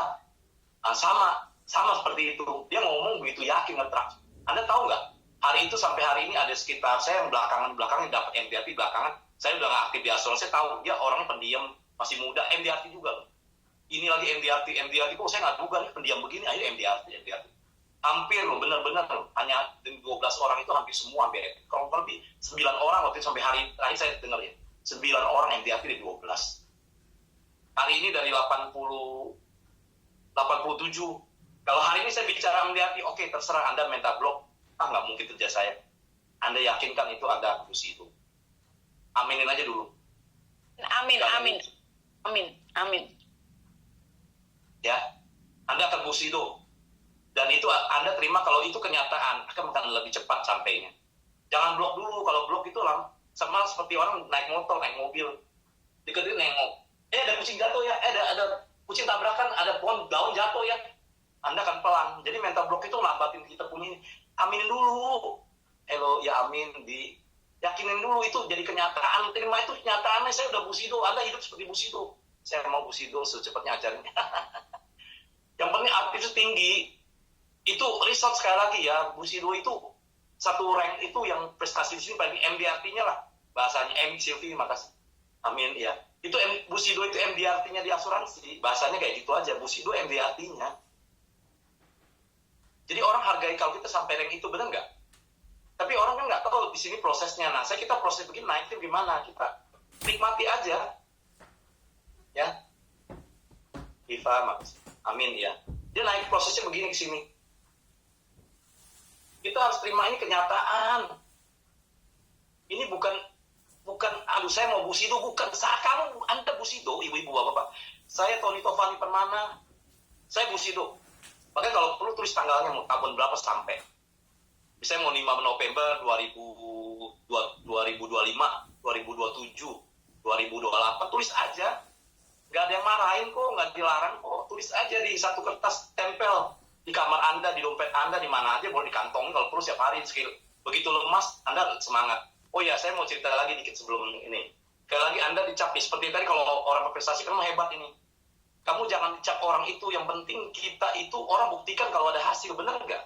Sama seperti itu. Dia ngomong begitu yakin, ngetrust. Anda tahu nggak? Hari itu sampai hari ini ada sekitar, saya yang belakangan dapat MDRT belakangan. Saya udah nggak aktif di asuransi, saya tahu dia orangnya pendiam, masih muda, MDRT juga loh. Ini lagi MDRT, kok saya nggak duga nih pendiam begini, ayo MDRT. Hampir loh, benar-benar loh, hanya 12 orang itu hampir semua, kalau lebih 9 orang waktu itu sampai hari terakhir saya dengar ya, 9 orang MDRT dari 12. Hari ini dari 87. Kalau hari ini saya bicara MDRT, oke, terserah Anda minta blok, nggak mungkin kerja saya. Anda yakinkan itu Anda kursi itu. Aminin aja dulu. Amin. ya, Anda akan Bushido. Dan itu Anda terima kalau itu kenyataan, akan lebih cepat sampainya. Jangan blok dulu, kalau blok itu sama seperti orang naik motor, naik mobil. Diketin nengok, ada kucing jatuh ya, ada kucing tabrakan, ada pohon daun jatuh ya. Anda akan pelan. Jadi mental block itu lambatin kita punya, aminin dulu. Hello, ya amin, yakinin dulu itu jadi kenyataan. Terima itu kenyataannya, saya udah Bushido, Anda hidup seperti Bushido. Saya mau Bushido secepatnya acaranya. Yang penting aktivitas tinggi. Itu result sekali lagi ya, Bushido itu satu rank itu yang prestasi di sini paling MDRT-nya lah. Bahasanya MCLT, makasih. Amin ya. Itu Bushido itu MDRT-nya di asuransi. Bahasanya kayak gitu aja, Bushido MDRT-nya. Jadi orang hargai kalau kita sampai rank itu, benar nggak? Tapi orang kan nggak tahu di sini prosesnya. Nah, kita proses begini naiknya gimana? Kita nikmati aja. Ya. Iva, makasih. Amin ya. Dia naik prosesnya begini ke sini. Kita harus terima ini kenyataan. Ini bukan aduh saya mau Bushido, bukan. Kamu Anda Bushido, ibu-ibu bapak-bapak. Saya Tony Tovani Permana. Saya Bushido. Makanya kalau perlu tulis tanggalnya mau tahun berapa sampai. Misalnya mau 5 November 2025, 2027, 2028, tulis aja. Nggak ada yang marahin kok, nggak dilarang kok. Tulis aja di satu kertas, tempel di kamar Anda, di dompet Anda, di mana aja, boleh dikantongin kalau perlu setiap hari. Begitu lemas, Anda semangat. Oh ya, saya mau cerita lagi dikit sebelum ini. Sekali lagi Anda dicap, seperti tadi kalau orang berprestasi, kan hebat ini. Kamu jangan dicap orang itu, yang penting kita itu, orang buktikan kalau ada hasil, benar nggak?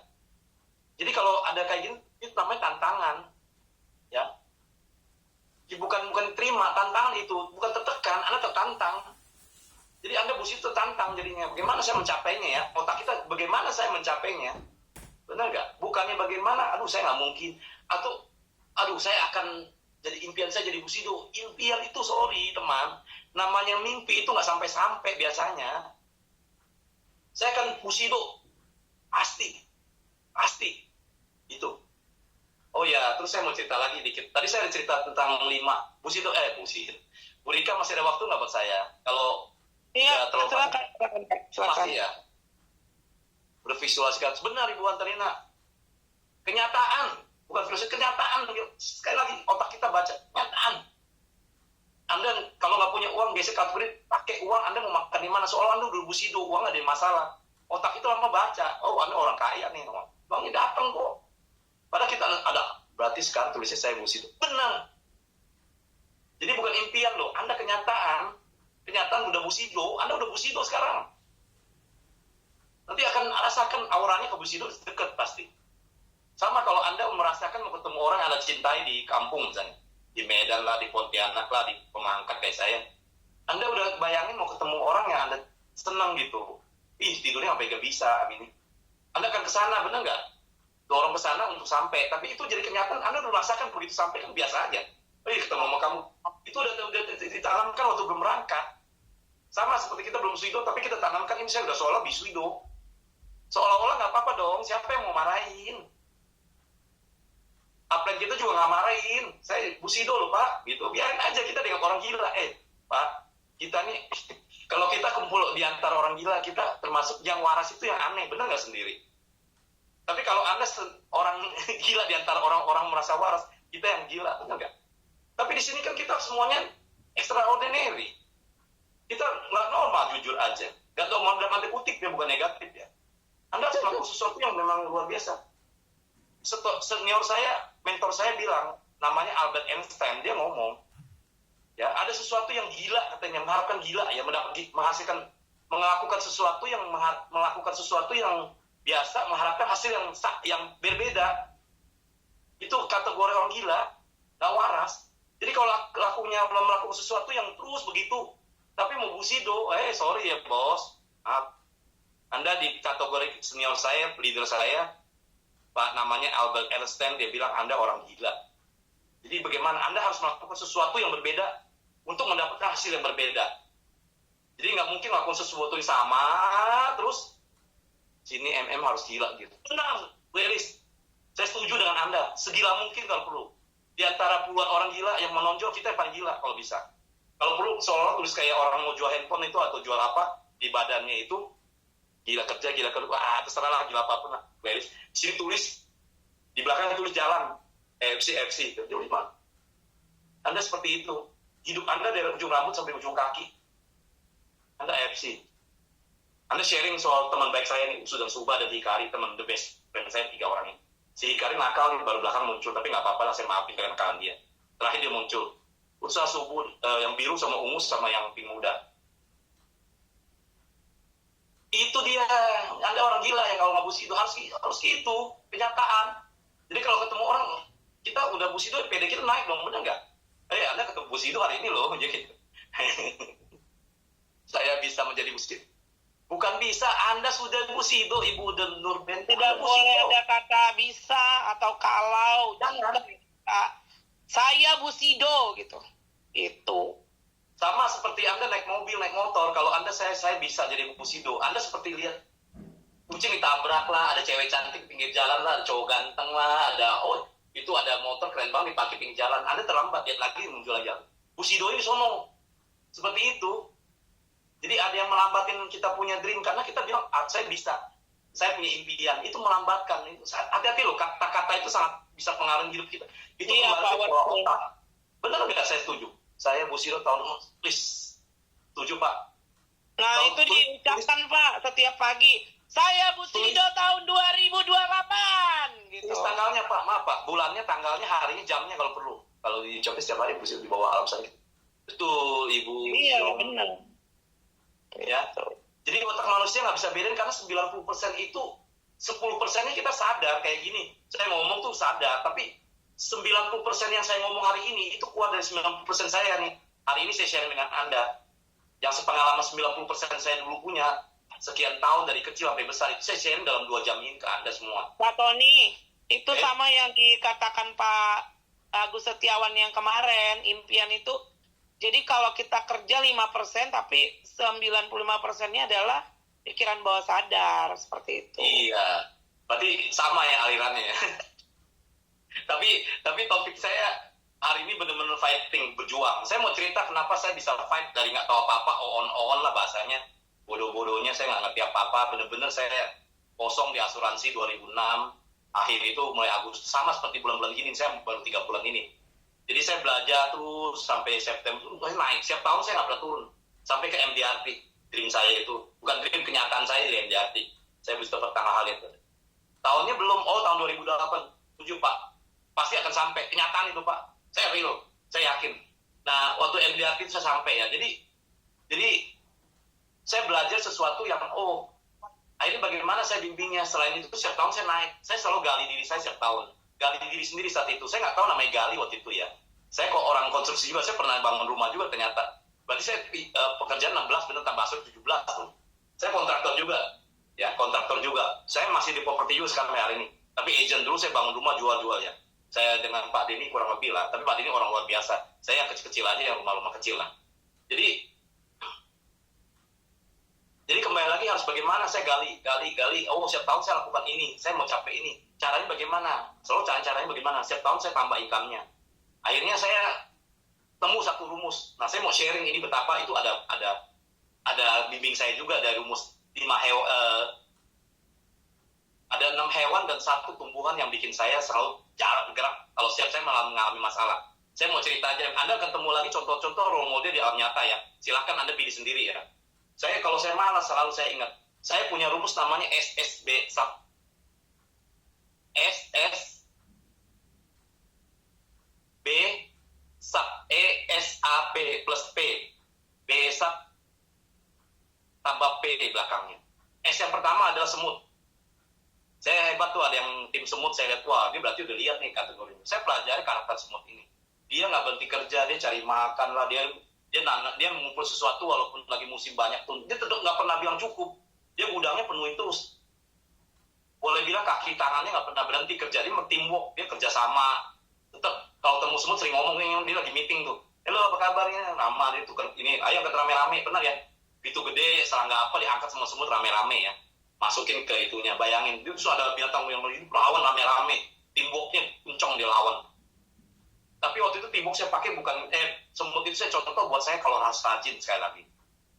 Jadi kalau ada kayak gini, itu namanya tantangan. Ya. Bukan terima, tantangan itu, bukan tertekan, Anda tertantang. Jadi Anda Bushido tertantang jadinya. Bagaimana saya mencapainya ya? Otak kita, bagaimana saya mencapainya? Benar nggak? Bukannya bagaimana, aduh saya nggak mungkin. Atau, aduh saya akan, jadi impian saya jadi Bushido. Impian itu, sorry teman, namanya mimpi itu nggak sampai-sampai biasanya. Saya akan Bushido. Pasti. Itu. Oh ya, terus saya mau cerita lagi dikit. Tadi saya cerita tentang 5 Bushido. Bu Rika masih ada waktu nggak buat saya? Kalau Iya, silakan. masih ya. Bervisualisasikan. Benar Ibu Antarina. Kenyataan. Bukan visualisasi, kenyataan. Sekali lagi, otak kita baca. Kenyataan. Anda kalau nggak punya uang, gesek kartu kredit, pakai uang. Anda mau makan di mana? Soalnya Anda udah Bushido, uang nggak ada masalah. Otak itu lama baca. Oh, Anda orang kaya nih. Uangnya datang kok. Padahal kita ada. Berarti sekarang tulisnya saya Bushido. Benar. Jadi bukan impian loh. Anda kenyataan udah Bushido. Anda udah Bushido sekarang. Nanti akan rasakan auranya ke Bushido dekat pasti. Sama kalau Anda merasakan mau ketemu orang yang Anda cintai di kampung misalnya. Di Medan lah, di Pontianak lah, di Pemangkat kayak saya. Anda udah bayangin mau ketemu orang yang Anda senang gitu. Tidurnya sampai gak bisa, ini. Anda akan ke sana, benar nggak? Dorong ke sana untuk sampai. Tapi itu jadi kenyataan, Anda udah merasakan begitu sampai kan biasa aja. Ketemu sama kamu. Itu udah ditanamkan waktu belum berangkat. Sama seperti kita belum Bushido, tapi kita tanamkan ini saya udah seolah Bushido. Seolah-olah nggak apa-apa dong, siapa yang mau marahin? Upline kita juga nggak marahin. Saya Bushido loh Pak, gitu. Biarin aja kita dengan orang gila. Pak, kita nih, kalau kita kumpul di antara orang gila, kita termasuk yang waras itu yang aneh, benar nggak sendiri? Tapi kalau Anda orang gila di antara orang-orang merasa waras, kita yang gila, benar nggak? Tapi di sini kan kita semuanya extraordinary. Kita nggak normal, jujur aja. Nggak normal dalam arti kutip ya, bukan negatif ya. Anda harus melakukan sesuatu yang memang luar biasa. Senior saya, mentor saya bilang, namanya Albert Einstein, dia ngomong, ya ada sesuatu yang gila katanya, mengharapkan gila ya, melakukan sesuatu yang biasa, mengharapkan hasil yang berbeda. Itu kategori orang gila, nggak waras. Jadi kalau lakunya melakukan sesuatu yang terus begitu, tapi mau Bushido, sorry ya bos, maaf. Anda di kategori senior saya, leader saya, Pak namanya Albert Einstein, dia bilang Anda orang gila. Jadi bagaimana Anda harus melakukan sesuatu yang berbeda untuk mendapatkan hasil yang berbeda. Jadi nggak mungkin melakukan sesuatu yang sama terus sini harus gila gitu. Benar, Weris. Saya setuju dengan Anda. Segila mungkin kalau perlu. Di antara puluhan orang gila yang menonjol, kita yang paling gila kalau bisa. Kalau perlu seolah tulis kayak orang mau jual handphone itu atau jual apa di badannya itu, gila kerja, wah terserah lah, gila apapun lah. Beres. Sini tulis, di belakang tulis jalan, FC, kerja di mana? Anda seperti itu. Hidup Anda dari ujung rambut sampai ujung kaki. Anda FC. Anda sharing soal teman baik saya nih, Usu dan Suba dan Hikari, teman the best friend saya 3 orang ini. Si Hikari nakal nih, baru belakang muncul, tapi nggak apa-apa lah, saya maafin karena kenakalan dia. Terakhir dia muncul. Usaha subuh, yang biru sama ungu sama yang pink muda. Itu dia, Anda orang gila yang kalau nggak busi itu harus gitu, kenyataan. Jadi kalau ketemu orang, kita udah busi itu, PD kita naik dong, bener nggak? Anda ketemu busi itu hari ini loh, jadi saya bisa menjadi busi. Bukan bisa, Anda sudah busido, Ibu dan Nurben. Tidak boleh ada kata bisa atau kalau. Jangan. Saya busido gitu. Itu. Sama seperti Anda naik mobil, naik motor. Kalau Anda saya bisa jadi busido. Anda seperti lihat kucing ditabrak lah, ada cewek cantik di pinggir jalan lah, ada cowok ganteng lah, itu ada motor keren banget dipakai pinggir jalan. Anda terlambat, lihat lagi muncul aja. Busido ini sono. Seperti itu. Jadi ada yang melambatin kita punya dream karena kita bilang saya bisa, saya punya impian, itu melambatkan. Hati-hati loh, kata-kata itu sangat bisa pengaruhi hidup kita. Itu Iya, Pak, kembali ke otak. Benar nggak saya setuju? Saya Busiro tahun please setuju Pak. Nah itu diucapkan Pak setiap pagi. Saya Busido tahun 2028 gitu. Tulis tanggalnya Pak, maaf Pak, bulannya, tanggalnya, harinya, jamnya kalau perlu. Kalau diucapin setiap hari Busiro di bawah alam sana. Betul Ibu. Iya benar. Ya. Jadi otak manusia nggak bisa bedain karena 90% itu 10%-nya kita sadar kayak gini. Saya ngomong tuh sadar, tapi 90% yang saya ngomong hari ini itu kuat dari 90% saya nih. Hari ini saya sharing dengan Anda. Yang sepengalaman 90% saya dulu punya, sekian tahun dari kecil sampai besar, itu saya sharing dalam 2 jam ini ke Anda semua. Pak Tony, itu sama yang dikatakan Pak Agus Setiawan yang kemarin, impian itu. Jadi kalau kita kerja 5%, tapi 95%-nya adalah pikiran bawah sadar, seperti itu. Iya, berarti sama ya alirannya ya. tapi topik saya hari ini benar-benar fighting, berjuang. Saya mau cerita kenapa saya bisa fight dari nggak tahu apa-apa, on lah bahasanya. Bodoh-bodohnya saya nggak ngerti apa-apa, benar-benar saya kosong di asuransi 2006. Akhir itu mulai Agustus, sama seperti bulan-bulan gini, saya baru 3 bulan ini. Jadi saya belajar terus sampai September, saya naik. Setiap tahun saya nggak pernah turun. Sampai ke MDRT, dream saya itu. Bukan dream, kenyataan saya di MDRT. Saya bisa dapat tanggal hal itu. Tahunnya belum, tahun 2008. 7 Pak. Pasti akan sampai. Kenyataan itu Pak. Saya real, saya yakin. Nah, waktu MDRT itu saya sampai ya. Jadi saya belajar sesuatu yang, akhirnya bagaimana saya bimbingnya. Selain itu, setiap tahun saya naik. Saya selalu gali diri saya setiap tahun. Gali diri sendiri saat itu. Saya nggak tahu namanya gali waktu itu ya. Saya kok orang konstruksi juga, saya pernah bangun rumah juga ternyata. Berarti saya pekerjaan 16, benar tambah 17. Saya kontraktor juga. Ya, kontraktor juga. Saya masih di properti juga sekarang hari ini. Tapi agent dulu saya bangun rumah jual-jual ya. Saya dengan Pak Denny kurang lebih lah. Tapi Pak Denny orang luar biasa. Saya yang kecil-kecil aja, yang rumah-rumah kecil lah. Jadi kembali lagi harus bagaimana saya gali. Setiap tahun saya lakukan ini. Saya mau capai ini. Caranya bagaimana? Selalu caranya bagaimana? Setiap tahun saya tambah income-nya. Akhirnya saya temu satu rumus. Nah, saya mau sharing ini betapa itu ada bimbing saya juga dari rumus 5 hewan. Ada 6 hewan dan 1 tumbuhan yang bikin saya selalu jalan bergerak kalau setiap saya mengalami masalah. Saya mau cerita aja. Anda ketemu lagi contoh-contoh role model di alam nyata ya. Silakan Anda pilih sendiri ya. Kalau saya malas selalu saya ingat. Saya punya rumus namanya SSB SAP. SSB SAP, ESAP plus P. B SAP tambah P di belakangnya. S yang pertama adalah semut. Saya hebat tuh, ada yang tim semut, saya lihat, wah dia berarti udah lihat nih kategorinya. Saya pelajari karakter semut ini. Dia nggak berhenti kerja, dia cari makan lah, dia mengumpul sesuatu walaupun lagi musim banyak tuh. Dia tetap nggak pernah bilang cukup. Dia gudangnya penuhin terus. Boleh bilang kaki tangannya nggak pernah berhenti kerja. Dia teamwork, dia kerja sama. Tetap kalau temu semut sering ngomong nih, dia lagi meeting tuh. Halo apa kabarnya? Nama dia tuh ini, ayo kita rame-rame, benar ya? Itu gede, serangga apa diangkat sama semut rame-rame ya. Masukin ke itunya, bayangin. Dia tuh ada binatang yang lawan rame-rame. Teamworknya kencang dia lawan. Tapi waktu itu teamwork saya pakai bukan, semut itu saya contoh buat saya kalau harus rajin sekali lagi.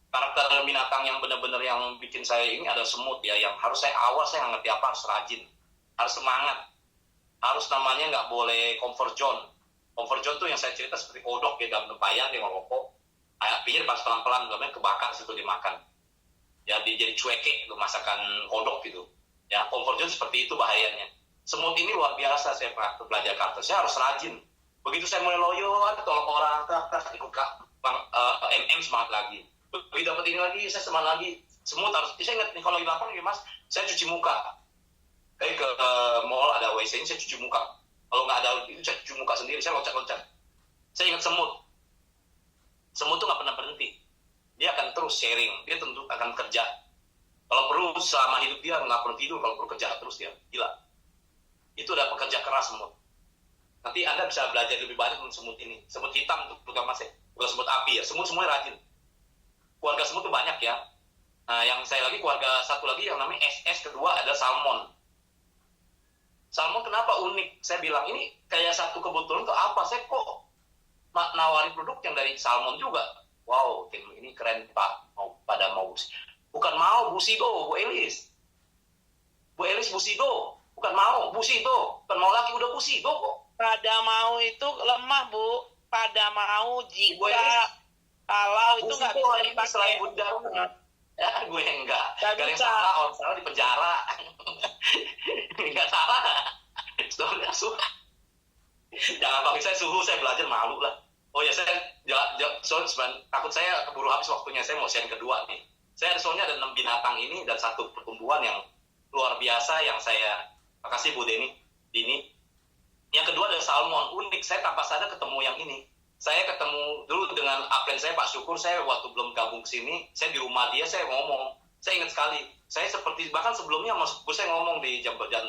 Karakter binatang yang benar-benar yang bikin saya ini ada semut ya, yang harus saya awas, saya nggak ngerti apa, harus rajin, harus semangat, harus namanya nggak boleh comfort zone. Comfort zone tuh yang saya cerita seperti kodok ya, dalam tempayan dia merokok, apinya pas pelan-pelan, namanya kebakar situ dimakan. Ya jadi cueke itu masakan kodok gitu. Ya comfort zone seperti itu bahayanya. Semut ini luar biasa, saya belajar karakter, saya harus rajin. Begitu saya mulai loyo, tolong orang, ikut bang MM semangat lagi. Begitu dapat ini lagi, saya semangat lagi. Semut harus, saya ingat nih kalau lagi lapar nih mas, saya cuci muka. Kayak ke mall ada WC-nya, saya cuci muka. Kalau nggak ada itu saya cuci muka sendiri, saya loncat-loncat. Saya ingat semut. Semut tuh nggak pernah berhenti. Dia akan terus sharing, dia tentu akan kerja. Kalau perlu selama hidup dia nggak perlu tidur, kalau perlu kerja terus dia, gila. Itu udah pekerja keras semut. Nanti Anda bisa belajar lebih banyak tentang semut ini. Semut hitam terutama saya, bukan semut api ya. Semut semuanya rajin. Keluarga semut tuh banyak ya. Nah, yang saya lagi keluarga satu lagi yang namanya SS, kedua ada salmon. Salmon kenapa unik? Saya bilang ini kayak satu kebetulan atau apa? Saya kok nawarin produk yang dari salmon juga. Wow, tim ini keren Pak. Mau bukan mau Busido, Bu Elis. Bu Elis Busido, bukan mau Busido, bukan mau lagi udah Busido kok. Pada mau itu lemah Bu. Pada mau jika kalau itu nggak bisa dipakai. Selain Bunda, ya gue enggak. Gak ada yang bisa. salah, orang salah di penjara. Enggak salah. Jangan pakai saya suhu, saya belajar malu lah. Oh ya, saya takut saya keburu habis waktunya. Saya mau share kedua nih. Saya soalnya ada 6 binatang ini dan satu pertumbuhan yang luar biasa yang saya, makasih Bu Deni. Yang kedua ada salmon, unik. Saya tanpa sadar ketemu yang ini. Saya ketemu dulu dengan upline saya Pak Syukur, saya waktu belum gabung ke sini, saya di rumah dia, saya ngomong. Saya ingat sekali, saya seperti, bahkan sebelumnya saya ngomong di jam 5,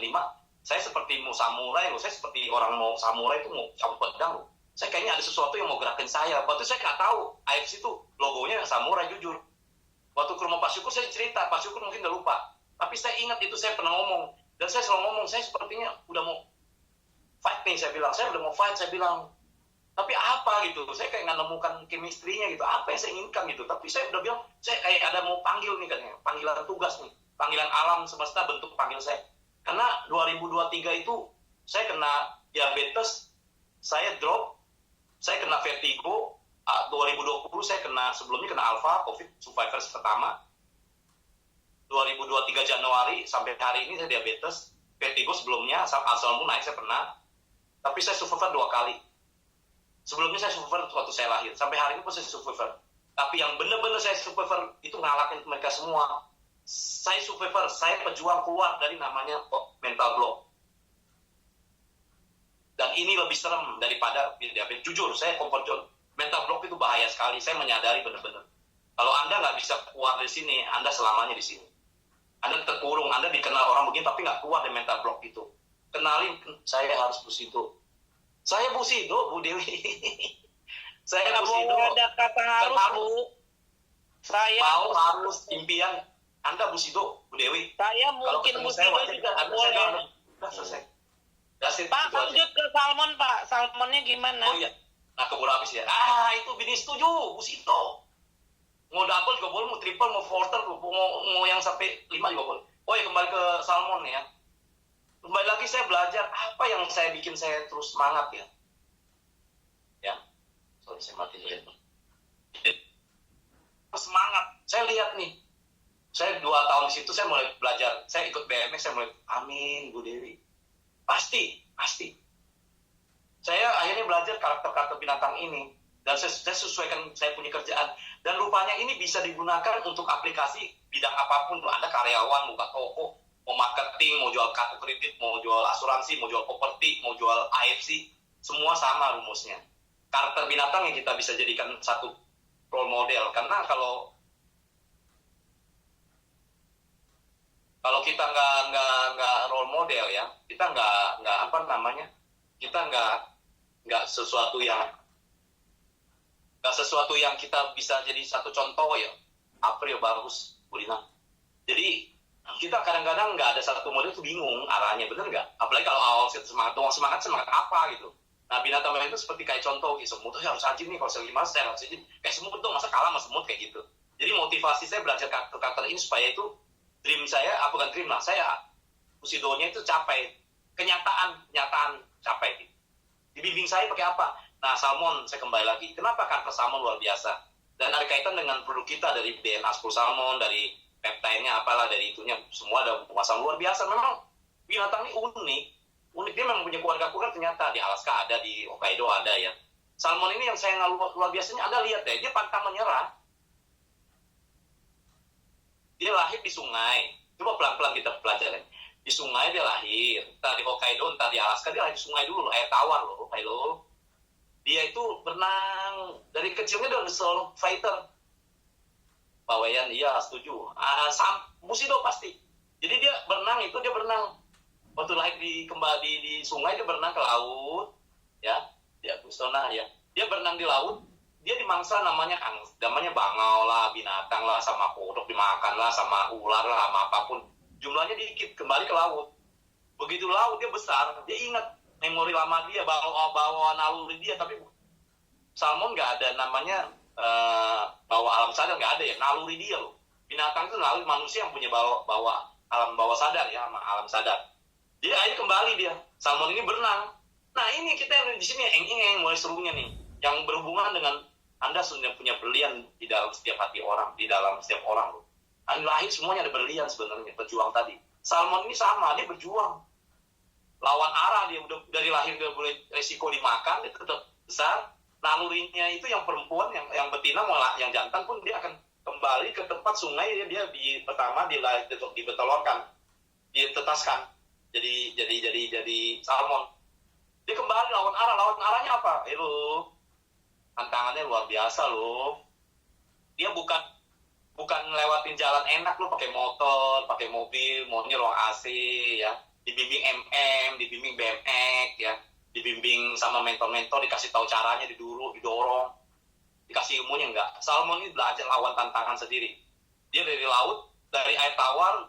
saya seperti mau samurai loh, saya seperti orang mau samurai itu mau cabut pedang loh. Saya kayaknya ada sesuatu yang mau gerakin saya. Waktu itu saya nggak tahu, AFC itu logonya samurai jujur. Waktu ke rumah Pak Syukur saya cerita, Pak Syukur mungkin udah lupa. Tapi saya ingat itu saya pernah ngomong. Dan saya selalu ngomong, saya sepertinya udah mau fight nih, saya bilang. Saya udah mau fight, saya bilang. Tapi apa gitu, saya kayak nggak nemukan chemistry-nya gitu, apa yang saya inginkan gitu. Tapi saya udah bilang, saya kayak ada mau panggil nih katanya, panggilan tugas nih, panggilan alam semesta bentuk panggil saya. Karena 2023 itu saya kena diabetes, saya drop, saya kena vertigo, 2020 saya kena, sebelumnya kena alpha, covid, survivors pertama. 2023 Januari sampai hari ini saya diabetes, vertigo sebelumnya, asam lambung naik saya pernah, tapi saya survivor 2 kali. Sebelumnya saya survivor waktu saya lahir, sampai hari ini pun saya survivor. Tapi yang benar-benar saya survivor itu ngalahin mereka semua. Saya survivor, saya pejuang keluar dari namanya mental block. Dan ini lebih serem daripada diabetes. Jujur, saya comfort zone. Mental block itu bahaya sekali, saya menyadari benar-benar. Kalau Anda nggak bisa keluar dari sini, Anda selamanya di sini. Anda terkurung, Anda dikenal orang begini, tapi nggak keluar dari mental block itu. Kenalin, saya harus Busido. Saya Busido, Bu Dewi. Saya Busido. Ada kata harus, Bu. Saya mau harus impian. Anda Busido, Bu Dewi. Saya mungkin Busido juga boleh. Udah selesai. Pak, lanjut ke salmon, Pak. Salmonnya gimana? Oh iya. Nah, keburu habis ya. Itu bini setuju, Busido. Mau double juga boleh, mau triple, mau quarter, mau yang sampai 5 juga boleh. Oh ya, kembali ke salmon ya. Kembali lagi saya belajar apa yang saya bikin saya terus semangat ya. Ya, sorry saya mati dulu. Semangat. Saya lihat nih. Saya 2 tahun di situ saya mulai belajar. Saya ikut BMX, saya mulai amin Bu Dewi. Pasti. Saya akhirnya belajar karakter-karakter binatang ini dan saya sesuaikan saya punya kerjaan dan rupanya ini bisa digunakan untuk aplikasi bidang apapun. Anda karyawan, buka toko, mau marketing, mau jual kartu kredit, mau jual asuransi, mau jual properti, mau jual AFC, semua sama rumusnya. Karakter binatang yang kita bisa jadikan satu role model. Karena kalau kita nggak role model ya, kita nggak apa namanya, kita nggak sesuatu yang kita bisa jadi satu contoh ya. April bagus, Bu Lina. Jadi kita kadang-kadang nggak ada satu model itu bingung arahnya, bener nggak? Apalagi kalau awal semangat apa gitu. Nah binatang itu seperti kayak contoh, semut tuh harus rajin nih, kalau saya 5 saya harus rajin. Kayak semut tuh masa kalah sama semut kayak gitu. Jadi motivasi saya belajar karakter ini supaya itu dream saya, bukan dream lah, saya Usidonya itu capai, kenyataan capai. Dibimbing saya pakai apa? Nah, salmon, saya kembali lagi. Kenapa karakter salmon luar biasa? Dan ada kaitan dengan produk kita dari DNA 10 salmon, dari peptide-nya apalah, dari itunya, semua ada masalah luar biasa. Memang binatang ini unik. Dia memang punya keluarga ternyata. Di Alaska ada, di Hokkaido ada ya. Salmon ini yang saya luar biasanya, Anda lihat ya, dia pantang menyerah. Dia lahir di sungai. Coba pelan-pelan kita pelajarin. Di sungai dia lahir. Entah di Hokkaido, entah di Alaska, dia lahir di sungai dulu. Air tawar loh, Hokkaido. Dia itu berenang. Dari kecilnya dia udah selalu fighter. Bawayan, iya setuju. Bushido pasti. Jadi dia berenang. Waktu lahir kembali di sungai, dia berenang ke laut. Ya, dia pesona ya. Dia berenang di laut. Dia dimangsa namanya bangau lah, binatang lah, sama kodok dimakan lah, sama ular lah, sama apapun. Jumlahnya dikit, kembali ke laut. Begitu laut dia besar, dia ingat memori lama dia, bawa naluri dia. Tapi salmon nggak ada namanya bawa alam sadar, nggak ada ya, naluri dia loh. Binatang itu naluri, manusia yang punya bawa alam bawah sadar ya, sama alam sadar. Jadi akhirnya kembali dia, salmon ini berenang. Nah ini kita yang di sini yang mulai serunya nih, yang berhubungan dengan Anda sudah punya berlian di dalam setiap hati orang, di dalam setiap orang loh. Lahir semuanya ada berlian sebenarnya, berjuang tadi. Salmon ini sama, dia berjuang. Lawan arah, dia udah dari lahir dia boleh resiko dimakan, dia tetap besar. Nalurinya itu yang perempuan, yang betina, malah yang jantan pun dia akan kembali ke tempat sungai. Dia pertama dibetolorkan, ditetaskan, jadi salmon. Dia kembali lawan arahnya apa? Tantangannya luar biasa loh. Dia bukan ngelewatin jalan enak lo, pakai motor, pakai mobil, maunya ruang AC ya, dibimbing dibimbing BMX ya, dibimbing sama mentor-mentor, dikasih tahu caranya, didorong, dikasih ilmunya. Enggak. Salmon ini belajar lawan tantangan sendiri. Dia dari laut, dari air tawar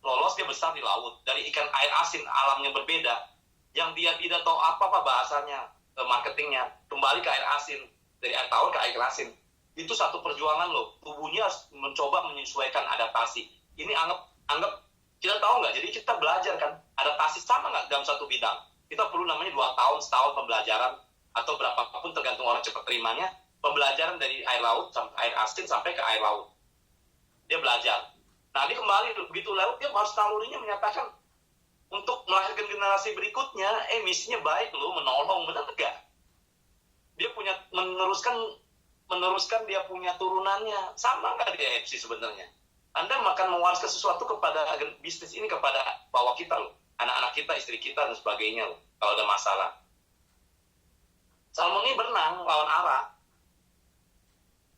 lolos, dia besar di laut. Dari ikan air asin, alamnya berbeda, yang dia tidak tahu apa bahasanya, marketingnya, kembali ke air asin, dari air tawar ke air asin. Itu satu perjuangan loh. Tubuhnya mencoba menyesuaikan adaptasi. Ini anggap kita tahu nggak? Jadi kita belajar kan, adaptasi sama nggak dalam satu bidang. Kita perlu namanya 2 tahun, setahun pembelajaran, atau berapapun tergantung orang cepat terimanya, pembelajaran dari air laut sampai air asin sampai ke air laut. Dia belajar. Nah dia kembali begitu laut, dia harus nalurinya menyatakan untuk melahirkan generasi berikutnya, misinya baik loh, menolong, benar nggak? Dia punya meneruskan dia punya turunannya. Sama nggak di AFC sebenarnya? Anda akan mewariskan sesuatu kepada bisnis ini, kepada bawah kita loh, anak-anak kita, istri kita, dan sebagainya loh, kalau ada masalah. Salmon ini berenang lawan arah.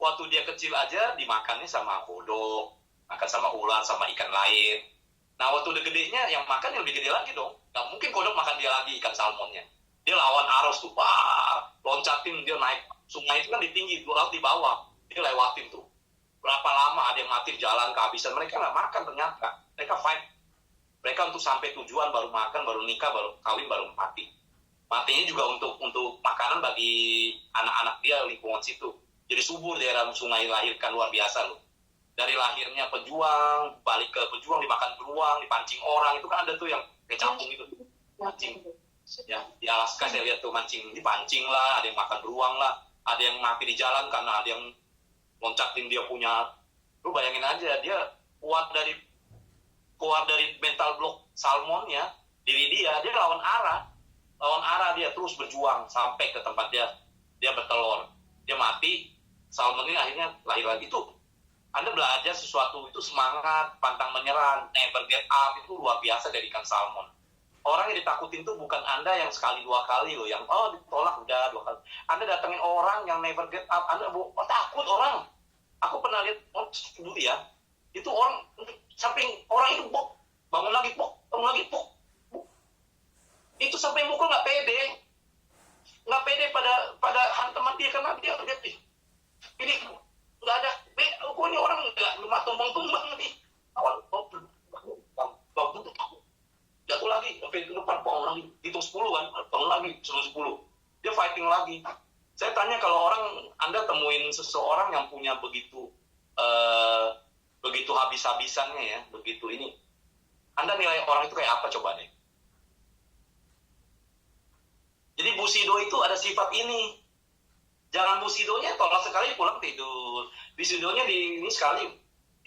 Waktu dia kecil aja dimakannya sama kodok, makan sama ular, sama ikan lain. Nah waktu udah gedenya, yang makan yang lebih gede lagi dong. Nggak mungkin kodok makan dia lagi, ikan salmonnya. Dia lawan arus tuh, loncatin, dia naik. Sungai itu kan di tinggi, laut di bawah. Dia lewatin tuh. Berapa lama ada yang mati jalan kehabisan. Mereka nggak makan ternyata. Mereka fight. Mereka untuk sampai tujuan baru makan, baru nikah, baru kawin, baru mati. Matinya juga untuk makanan bagi anak-anak dia, lingkungan situ. Jadi subur daerah sungai lahirkan luar biasa loh. Dari lahirnya pejuang, balik ke pejuang, dimakan beruang, dipancing orang. Itu kan ada tuh yang kayak capung itu. Mancing. Ya, di Alaska saya lihat tuh mancing, dipancing lah, ada yang makan beruang lah. Ada yang mati di jalan karena ada yang loncatin dia punya. Lu bayangin aja, dia keluar dari mental block salmonnya, diri dia lawan arah dia terus berjuang sampai ke tempat dia bertelur, dia mati. Salmon ini akhirnya lahir lagi. Itu Anda belajar sesuatu itu, semangat, pantang menyerah, never get up, itu luar biasa dari ikan salmon. Orang yang ditakutin tuh bukan Anda yang sekali 2 kali loh, yang ditolak udah 2 kali. Anda datengin orang yang never get up, Anda takut orang. Aku pernah lihat dulu ya, itu orang samping orang itu bangun lagi, itu sampai mukul nggak pede pada hantaman dia, karena dia lihat ini nggak ada, kok ini orang nggak tumbang nih, awal jatuh lagi, sampai ke depan, bangun lagi, hitung 10 kan, bangun lagi, 10, dia fighting lagi. Saya tanya, kalau Anda temuin seseorang yang punya begitu begitu habis-habisannya ya, begitu ini. Anda nilai orang itu kayak apa coba deh. Jadi Bushido itu ada sifat ini. Jangan Bushidonya tolak sekali pulang tidur. Bushidonya di ini sekali.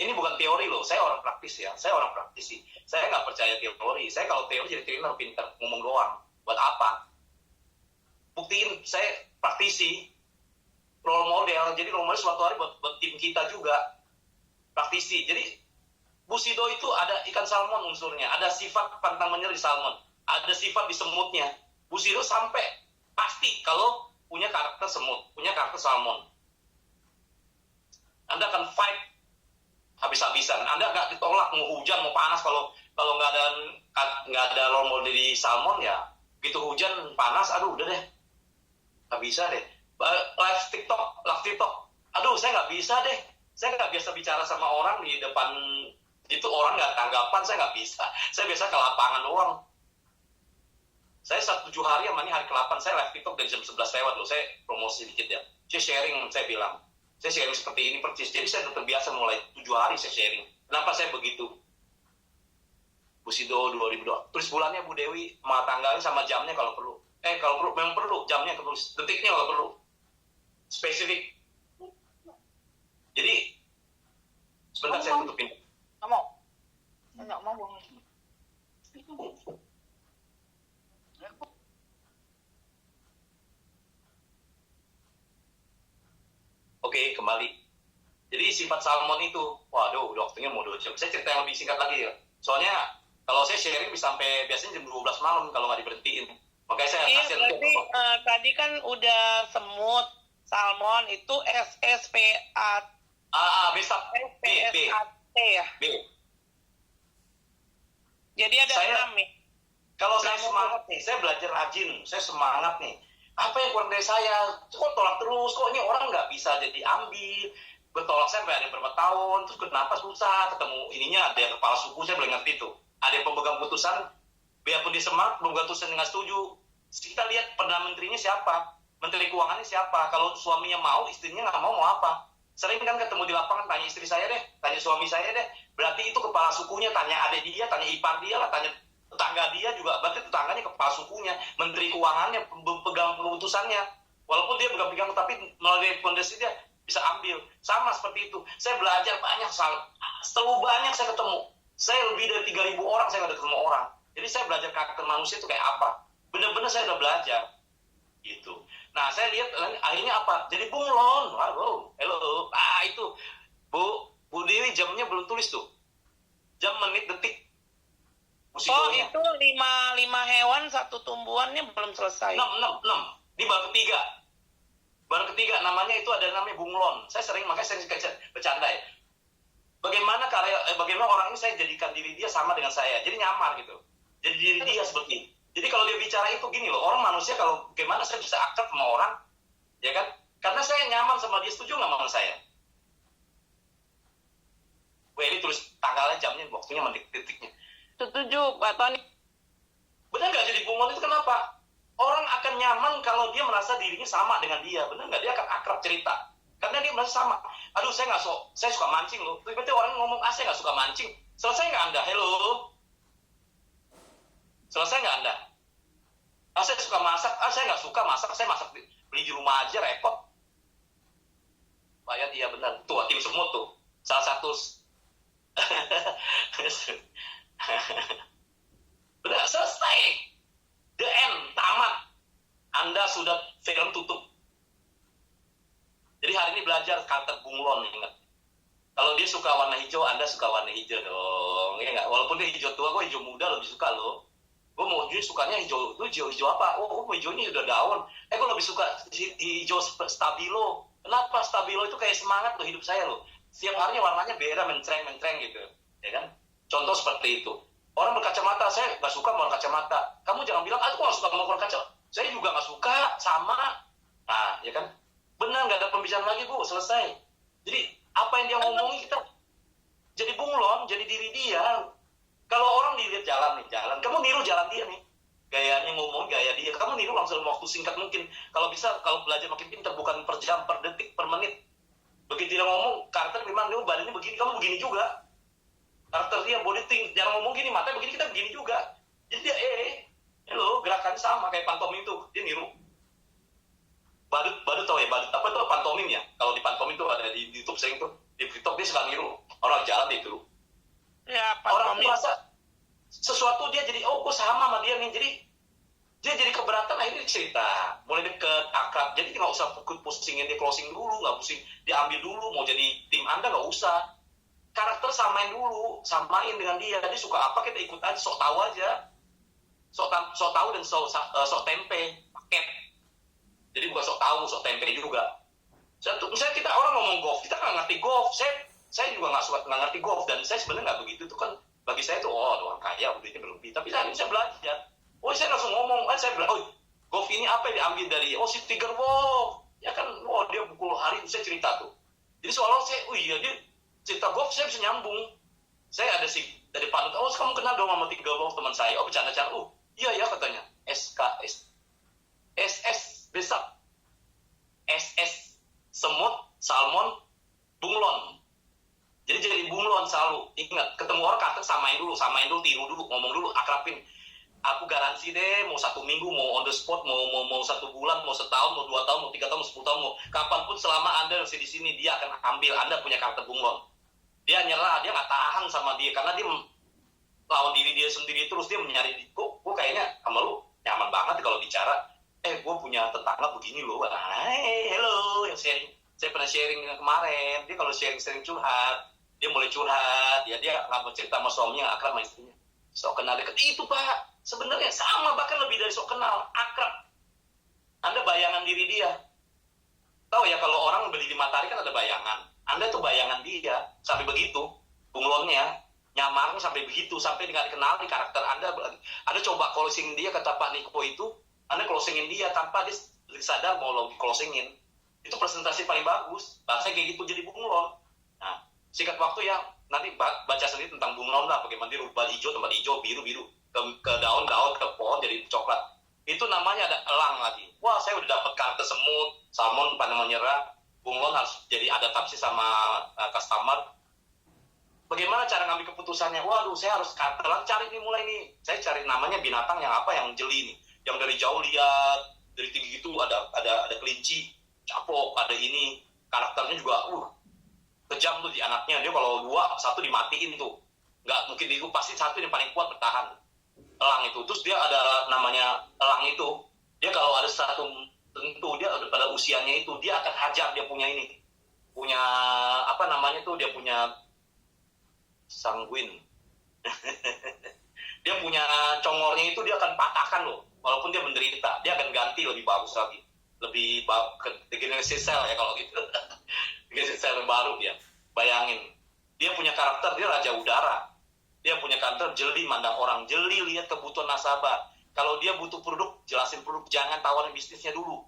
Ini bukan teori loh. Saya orang praktis ya. Saya orang praktisi. Saya nggak percaya teori. Saya kalau teori jadi trainer pintar ngomong doang. Buat apa? Buktiin saya praktisi. Role model. Jadi role model suatu hari buat tim kita juga. Praktisi. Jadi Bushido itu ada ikan salmon unsurnya. Ada sifat pantang menyerah di salmon. Ada sifat di semutnya. Bushido sampai pasti kalau punya karakter semut, punya karakter salmon. Anda akan fight habis-habisan. Anda nggak ditolak, mau hujan, mau panas. Kalau nggak ada role model di salmon ya, begitu hujan panas, aduh udah deh, nggak bisa deh. Live TikTok, aduh saya nggak bisa deh. Saya nggak biasa bicara sama orang di depan itu, orang nggak tanggapan, saya nggak bisa. Saya biasa ke lapangan doang. Saya 7 hari sama ini hari ke-8, saya live TikTok dari jam 11 lewat loh. Saya promosi dikit ya. Saya sharing, saya bilang. Saya sharing seperti ini persis. Jadi saya udah terbiasa mulai 7 hari saya sharing. Kenapa saya begitu? Bushido 2002. Tulis bulannya Bu Dewi, sama tanggalnya sama jamnya kalau perlu. Kalau perlu, memang perlu. Jamnya tulis. Detiknya kalau perlu. Spesifik. Jadi, sebentar saya tutupin. Nggak mau. Nggak mau banget. Oke, kembali. Jadi sifat salmon itu, waduh, waktunya mau 2 jam. Saya cerita yang lebih singkat lagi ya. Soalnya, kalau saya sharing bisa sampai biasanya jam 12 malam kalau nggak diberhentiin. Makanya saya kasih berarti tadi kan udah semut, salmon itu SSPA. besok B ya. B. Jadi ada 6 nih. Kalau saya semangat nih, saya belajar rajin, saya semangat nih. Apa yang kurang dari saya? Kok tolak terus? Kok ini orang nggak bisa jadi ambil? Bertolak saya sampai ada berapa tahun, terus kenapa susah ketemu ininya? Ada yang kepala suku, saya belum ngerti itu. Ada yang pemegang putusan, biarpun dia semangat, pemegang putusan nggak setuju. Kita lihat Perdana Menterinya siapa, Menteri Keuangannya siapa. Kalau suaminya mau, istrinya nggak mau apa? Sering kan ketemu di lapangan, tanya istri saya deh, tanya suami saya deh. Berarti itu kepala sukunya, tanya adik dia, tanya ipar dia lah, tanya tetangga dia juga, berarti tetangganya kepala sukunya, menteri keuangannya, pegang keputusannya. Walaupun dia pegang, tapi melalui fondasi dia bisa ambil. Sama seperti itu. Saya belajar banyak, selalu banyak saya ketemu. Saya lebih dari 3.000 orang saya udah ketemu orang. Jadi saya belajar karakter manusia itu kayak apa. Benar-benar saya udah belajar. Gitu. Nah, saya lihat akhirnya apa? Jadi bunglon. Halo, itu. Bu Dewi jamnya belum tulis tuh. Jam, menit, detik. Musidonya. Itu 5 hewan, 1 tumbuhannya belum selesai. 6. Di baru ketiga. Baru ketiga namanya itu ada namanya bunglon. Makanya saya bercanda ya. Bagaimana orang ini saya jadikan diri dia sama dengan saya. Jadi nyamar gitu. Jadi diri dia seperti ini. Jadi kalau dia bicara itu gini loh, orang manusia kalau bagaimana saya bisa akrab sama orang, ya kan? Karena saya nyaman sama dia, setuju nggak sama saya? Ini tulis tanggalnya, jamnya, waktunya, menit, detiknya. Setuju, Pak Tony. Benar nggak jadi bunglon itu kenapa? Orang akan nyaman kalau dia merasa dirinya sama dengan dia. Benar nggak? Dia akan akrab cerita. Karena dia merasa sama. Aduh, saya suka mancing loh. Tiba-tiba orang ngomong, saya nggak suka mancing. Selesai nggak Anda? Hello? Selesai nggak Anda? Saya suka masak. Saya nggak suka masak. Saya masak beli di rumah aja, repot. Bayar, iya benar. Tuh, tim semut tuh. Salah satu. Udah selesai. The end, tamat. Anda sudah film tutup. Jadi hari ini belajar karakter bunglon, ingat. Kalau dia suka warna hijau, Anda suka warna hijau dong. Ya nggak? Walaupun dia hijau tua, gue hijau muda lebih suka loh. Gue mau sukanya hijau apa? Hijau ini udah daun. Gue lebih suka hijau stabilo. Kenapa? Stabilo itu kayak semangat loh hidup saya loh. Setiap harinya warnanya beda, mencreng gitu. Ya kan? Contoh seperti itu. Orang berkacamata, saya nggak suka mau kacamata. Kamu jangan bilang, aku nggak suka mau kacamata. Saya juga nggak suka, sama. Nah, ya kan? Benar, nggak ada pembicaraan lagi, Bu. Selesai. Jadi, apa yang dia ngomongin kita jadi bunglon, jadi diri dia. Kalau orang dilihat jalan. Kamu niru jalan dia nih. Gayanya ngomong, gaya dia. Kamu niru langsung waktu singkat mungkin. Kalau bisa, kalau belajar makin pintar, bukan per jam, per detik, per menit. Begitu dia ngomong, karakter memang dia badannya begini, kamu begini juga. Karakter dia body thing, jangan ngomong gini, matanya begini, kita begini juga. Jadi dia hello, gerakan sama kayak pantomim itu, dia niru. Badut tau ya, badut apa itu pantomim ya? Kalau di pantomim itu ada di YouTube sering tuh, di TikTok dia suka niru. Orang jalan dia tiru. Ya, Orang pantomim. merasa sesuatu dia jadi, gue sama dia nih, jadi dia jadi keberatan, akhirnya dia cerita, mulai deket, akrab, jadi nggak usah pusingin dia closing dulu, nggak pusing, dia ambil dulu, mau jadi tim Anda nggak usah, karakter samain dulu, samain dengan dia suka apa kita ikut aja, sok tahu aja, sok tahu dan sok tempe, paket, jadi bukan sok tahu, sok tempe juga. Misalnya kita orang ngomong golf, kita nggak ngerti golf, saya juga nggak ngerti golf, dan saya sebenarnya nggak begitu, itu kan bagi saya tuh, orang kaya, duitnya berlebih, tapi saya belajar. Saya langsung ngomong, saya bilang, golf ini apa yang diambil dari, si Tiger Woods, ya kan, dia pukul hari, saya cerita tuh. Jadi seolah saya, dia cerita golf, saya bisa nyambung. Saya ada dari panut, kamu kenal dong sama Tiger Woods, teman saya, bercanda-canda, iya katanya, SKS, SS, besar, SS, semut, salmon, bunglon. Jadi bunglon selalu, ingat, ketemu orang kata samain dulu, tiru dulu, ngomong dulu, akrabin. Aku garansi deh, mau 1 minggu, mau on the spot, mau 1 bulan, mau setahun, mau 2 tahun, mau 3 tahun, mau 10 tahun, mau kapanpun selama Anda masih di sini, dia akan ambil Anda punya karakter bunglon. Dia nyerah, dia nggak tahan sama dia, karena dia lawan diri dia sendiri terus, dia menyari, gue kayaknya sama lu nyaman banget kalau bicara, gue punya tetangga begini loh, hello, yang sharing, saya pernah sharing kemarin, dia kalau sharing curhat, dia mulai curhat, dia nggak mau cerita sama suaminya, akrab sama istrinya, sok kenal deket, itu Pak. Sebenarnya sama, bahkan lebih dari sok kenal, akrab. Anda bayangan diri dia. Tahu ya, kalau orang beli di Matahari kan ada bayangan. Anda tuh bayangan dia, sampai begitu. Bunglonnya, nyamarnya sampai begitu, sampai nggak dikenal di karakter Anda. Anda coba closing dia, kata Pak Niko itu, Anda closingin dia tanpa dia sadar mau lo closingin. Itu presentasi paling bagus. Bahasa kayak gitu jadi bunglon. Nah, singkat waktu ya, nanti baca sendiri tentang bunglon lah, bagaimana dia rubah hijau, tempat hijau, biru, ke daun-daun, ke pohon jadi coklat. Itu namanya ada elang lagi. Wah, saya udah dapat karakter semut, salmon pada menyerah, bunglon harus jadi adaptasi sama customer. Bagaimana cara ngambil keputusannya? Waduh, saya harus karakter elang, cari nih mulai nih. Saya cari namanya binatang yang apa, yang jeli nih. Yang dari jauh lihat, dari tinggi gitu ada kelinci, capok, ada ini. Karakternya juga, kejam tuh di anaknya. Dia kalau 2, 1 dimatiin tuh. Nggak mungkin itu, pasti 1 yang paling kuat bertahan. Elang itu, terus dia ada namanya elang itu, dia kalau ada satu tentu dia pada usianya itu dia akan hajar, dia punya apa namanya tuh, dia punya sanguin. Dia punya congornya itu, dia akan patahkan loh, walaupun dia menderita, dia akan ganti lebih bagus lagi, lebih generasi sel ya kalau gitu. Generasi sel yang baru dia, bayangin, dia punya karakter, dia raja udara. Dia punya kantor jeli, mandang orang jeli, lihat kebutuhan nasabah. Kalau dia butuh produk, jelasin produk, jangan tawarin bisnisnya dulu.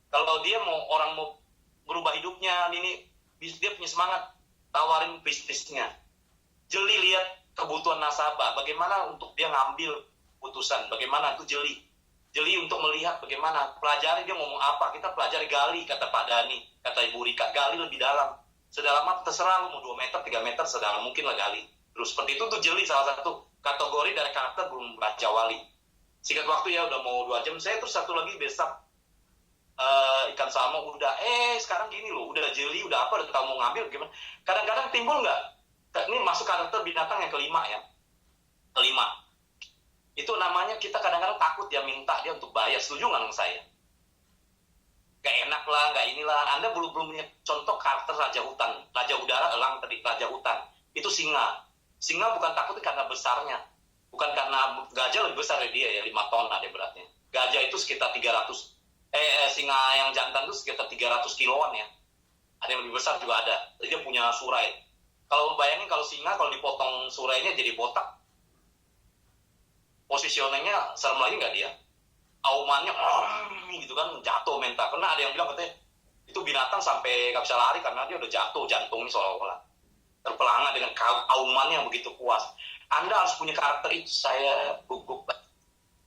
Kalau dia orang mau berubah hidupnya, dia punya semangat, tawarin bisnisnya. Jeli, lihat kebutuhan nasabah, bagaimana untuk dia ngambil putusan, bagaimana itu jeli. Jeli untuk melihat bagaimana, pelajari dia ngomong apa, kita pelajari, gali, kata Pak Dani, kata Ibu Rika, gali lebih dalam. Sedalam apa, terserah, mau 2 meter, 3 meter, sedalam mungkin lah gali. Terus seperti itu tuh jeli, salah satu kategori dari karakter burung Raja Wali. Singkat waktu ya, udah mau 2 jam, saya terus satu lagi besok ikan salmon udah, sekarang gini loh, udah jeli, udah apa, udah tahu mau ngambil gimana. Kadang-kadang timbul nggak, ini masuk karakter binatang yang kelima ya, itu namanya kita kadang-kadang takut ya minta dia untuk bayar, setuju nggak dengan saya? Gak enak lah, gak inilah, Anda belum punya contoh karakter raja hutan, raja udara, elang tadi, raja hutan, itu singa. Singa bukan takut karena besarnya, bukan karena gajah lebih besar dari dia ya, 5 ton ada beratnya. Gajah itu sekitar 300, singa yang jantan itu sekitar 300 kiloan ya. Ada yang lebih besar juga ada. Jadi dia punya surai. Kalau bayangin kalau singa kalau dipotong surainya jadi botak. Positioningnya serem lagi nggak dia? Aumannya gitu kan, jatuh mental. Karena ada yang bilang katanya itu binatang sampai nggak bisa lari karena dia udah jatuh jantungnya seolah-olah. Terpelanga dengan aumannya yang begitu kuat. Anda harus punya karakter itu. Saya gugup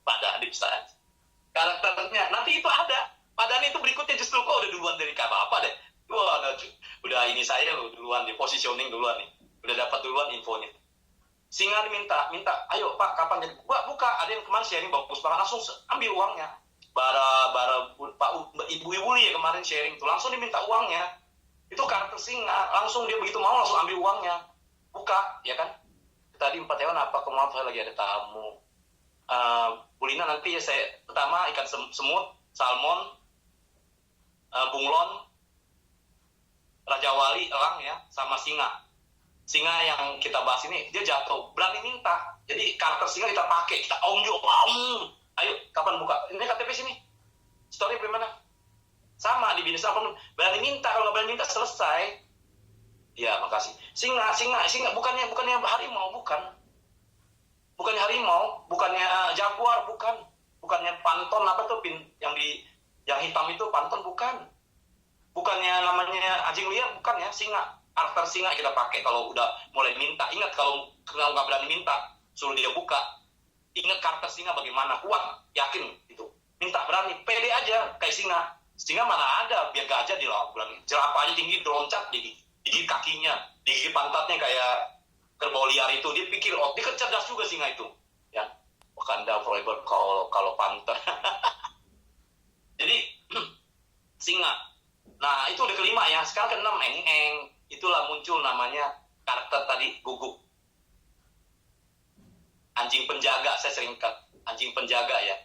pada adik saya. Karakternya nanti itu ada. Padahal itu berikutnya justru kok udah duluan dari apa deh. Wah, udah ini bini saya loh duluan di positioning duluan nih, udah dapat duluan infonya. Singa minta, ayo Pak kapan jadi buka, ada yang kemarin sharing bagus banget, langsung ambil uangnya. Pak ibu-ibu ya kemarin sharing tuh langsung diminta uangnya. Itu karakter singa, langsung dia begitu mau langsung ambil uangnya, buka, ya kan? Tadi 4 hewan apa? Kemarin saya lagi ada tamu. Bu Lina nanti ya saya pertama ikan semut, salmon, bunglon, raja wali, elang ya, sama singa. Singa yang kita bahas ini dia jatuh, berani minta. Jadi karakter singa kita pakai, kita ayo kapan buka? Ini KTP sini. Story bagaimana? Sama di bisnis apa? Berani minta, kalau nggak berani minta selesai. Ya makasih. Singa bukannya harimau, bukannya harimau, bukannya jaguar, bukannya panton apa tuh yang hitam itu panton bukannya namanya anjing liar, bukan ya, singa. Karakter singa kita pakai kalau udah mulai minta. Ingat kalau nggak berani minta, suruh dia buka. Ingat karakter singa bagaimana, kuat, yakin itu. Minta berani, pede aja kayak singa. Singa mana ada biar gajah dilakukan. Jerapah aja tinggi loncat digigit kakinya, digigit pantatnya kayak kerbau liar itu. Dia pikir dia kan cerdas juga singa itu. Ya, Wakanda forever kalau panther. Jadi singa. Nah itu udah kelima ya. Sekarang keenam eng. Itulah muncul namanya karakter tadi guguk. Anjing penjaga, saya sering anjing penjaga ya.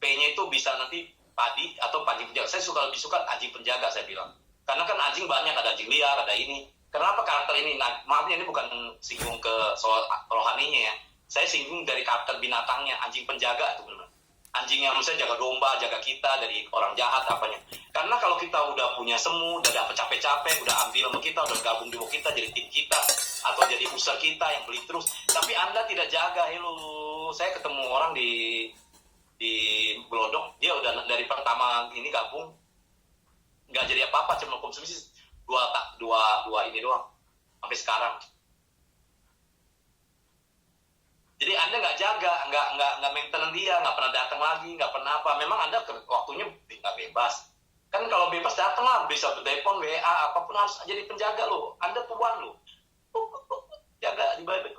P-nya itu bisa nanti padi atau anjing penjaga. Saya lebih suka anjing penjaga saya bilang. Karena kan anjing banyak, ada anjing liar, ada ini. Kenapa karakter ini? Nah, maafnya ini bukan singgung ke soal rohaninya ya. Saya singgung dari karakter binatangnya, anjing penjaga itu benar. Anjing yang misalnya jaga domba, jaga kita dari orang jahat apanya. Karena kalau kita udah punya semu, udah dapet capek-capek, udah ambil sama kita, udah gabung di kita jadi tim kita atau jadi user kita yang beli terus. Tapi Anda tidak jaga, hello. Saya ketemu orang di Glodok, dia udah dari pertama ini gabung nggak jadi apa-apa, cuma konsumsi dua ini doang sampai sekarang. Jadi Anda nggak jaga, nggak maintenance dia, nggak pernah datang lagi, nggak pernah apa. Memang Anda waktunya nggak bebas. Kan kalau bebas datang lah, bisa telepon, WA, apapun harus jadi penjaga lo. Anda tuan lo, jaga di balik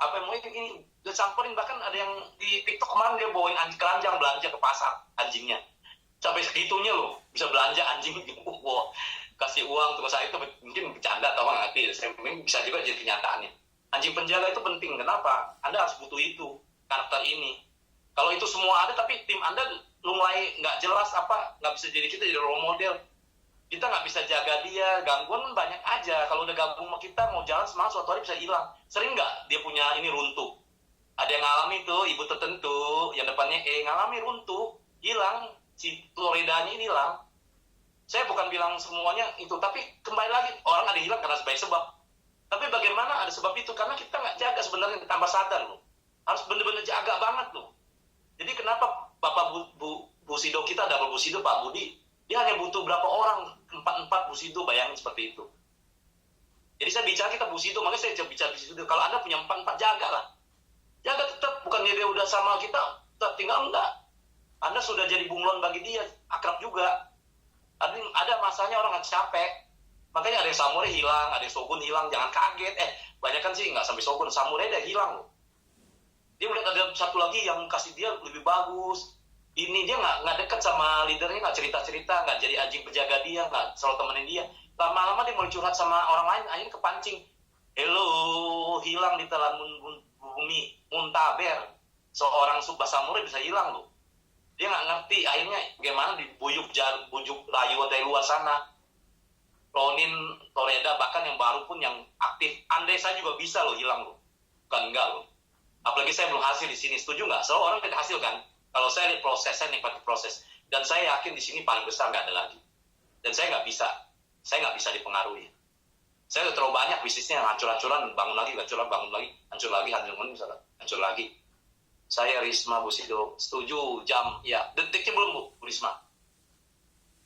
apa yang mau ini udah samperin. Bahkan ada yang di TikTok kemarin dia bawain anjing keranjang belanja ke pasar anjingnya. Sampai segitunya lo bisa belanja anjing. Wow, kasih uang terus saya itu mungkin bercanda atau nggak ngerti. Saya bisa juga jadi kenyataannya. Anjing penjaga itu penting. Kenapa? Anda harus butuh itu, karakter ini. Kalau itu semua ada, tapi tim Anda mulai nggak jelas nggak bisa jadi kita jadi role model. Kita nggak bisa jaga dia, gangguan banyak aja. Kalau udah gabung sama kita, mau jalan semangat, suatu hari bisa hilang. Sering nggak dia punya ini runtuh? Ada yang ngalami tuh, ibu tertentu, yang depannya ngalami runtuh, hilang, si Floridanya ini hilang. Saya bukan bilang semuanya itu, tapi kembali lagi, orang ada hilang karena sebaik sebab. Tapi bagaimana ada sebab itu? Karena kita nggak jaga sebenarnya, tanpa sadar loh. Harus bener-bener jaga banget loh. Jadi kenapa Bapak Bu Sido kita, double Bu Sido, Pak Budi, dia hanya butuh berapa orang, 4 Bu Sido, bayangin seperti itu. Jadi saya bicara kita Bu Sido, makanya saya bicara Bu Sido. Kalau Anda punya 4 jaga lah. Jaga tetap, bukan dia udah sama kita, tinggal enggak. Anda sudah jadi bunglon bagi dia, akrab juga. Ada masanya orang nggak capek. Makanya ada yang samurai hilang, ada yang shogun hilang, jangan kaget. Banyak kan sih nggak sampai shogun, samurai dia hilang loh. Dia melihat ada satu lagi yang kasih dia lebih bagus. Ini dia nggak dekat sama leadernya, nggak cerita-cerita, nggak jadi anjing penjaga dia, nggak selalu temenin dia. Lama-lama dia mulai curhat sama orang lain, akhirnya kepancing. Hello, hilang di telan bumi muntaber. Seorang subah samurai bisa hilang loh. Dia nggak ngerti, akhirnya gimana dibujuk rayu dari luar sana. Ronin, Toreda, bahkan yang baru pun yang aktif. Andai saya juga bisa loh hilang loh. Bukan enggak loh. Apalagi saya belum hasil di sini. Setuju nggak? Selalu orang tidak hasil kan? Kalau saya lihat proses, saya nikmati proses. Dan saya yakin di sini paling besar nggak ada lagi. Dan saya nggak bisa. Saya nggak bisa dipengaruhi. Saya udah terlalu banyak bisnisnya hancur-hancuran, bangun lagi, hancur lagi, hancur lagi. Saya Risma Bu Sido, setuju jam, ya detiknya belum Bu Risma.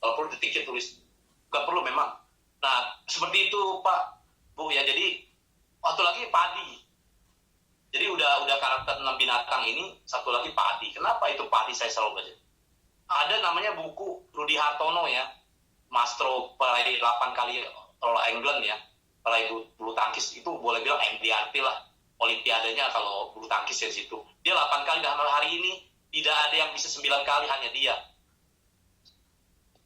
Kalau perlu detiknya tulis, bukan perlu memang. Nah, seperti itu Pak, Bu ya. Jadi, waktu lagi padi. Jadi udah karakter 6 binatang ini, satu lagi padi. Kenapa itu padi saya selalu baca? Ada namanya buku Rudi Hartono ya, Mastro Padi 8 kali All England ya, kalau bulu tangkis itu boleh bilang MDRT lah, olimpiadanya kalau bulu tangkis ya situ. Dia 8 kali, dan hari ini tidak ada yang bisa 9 kali, hanya dia.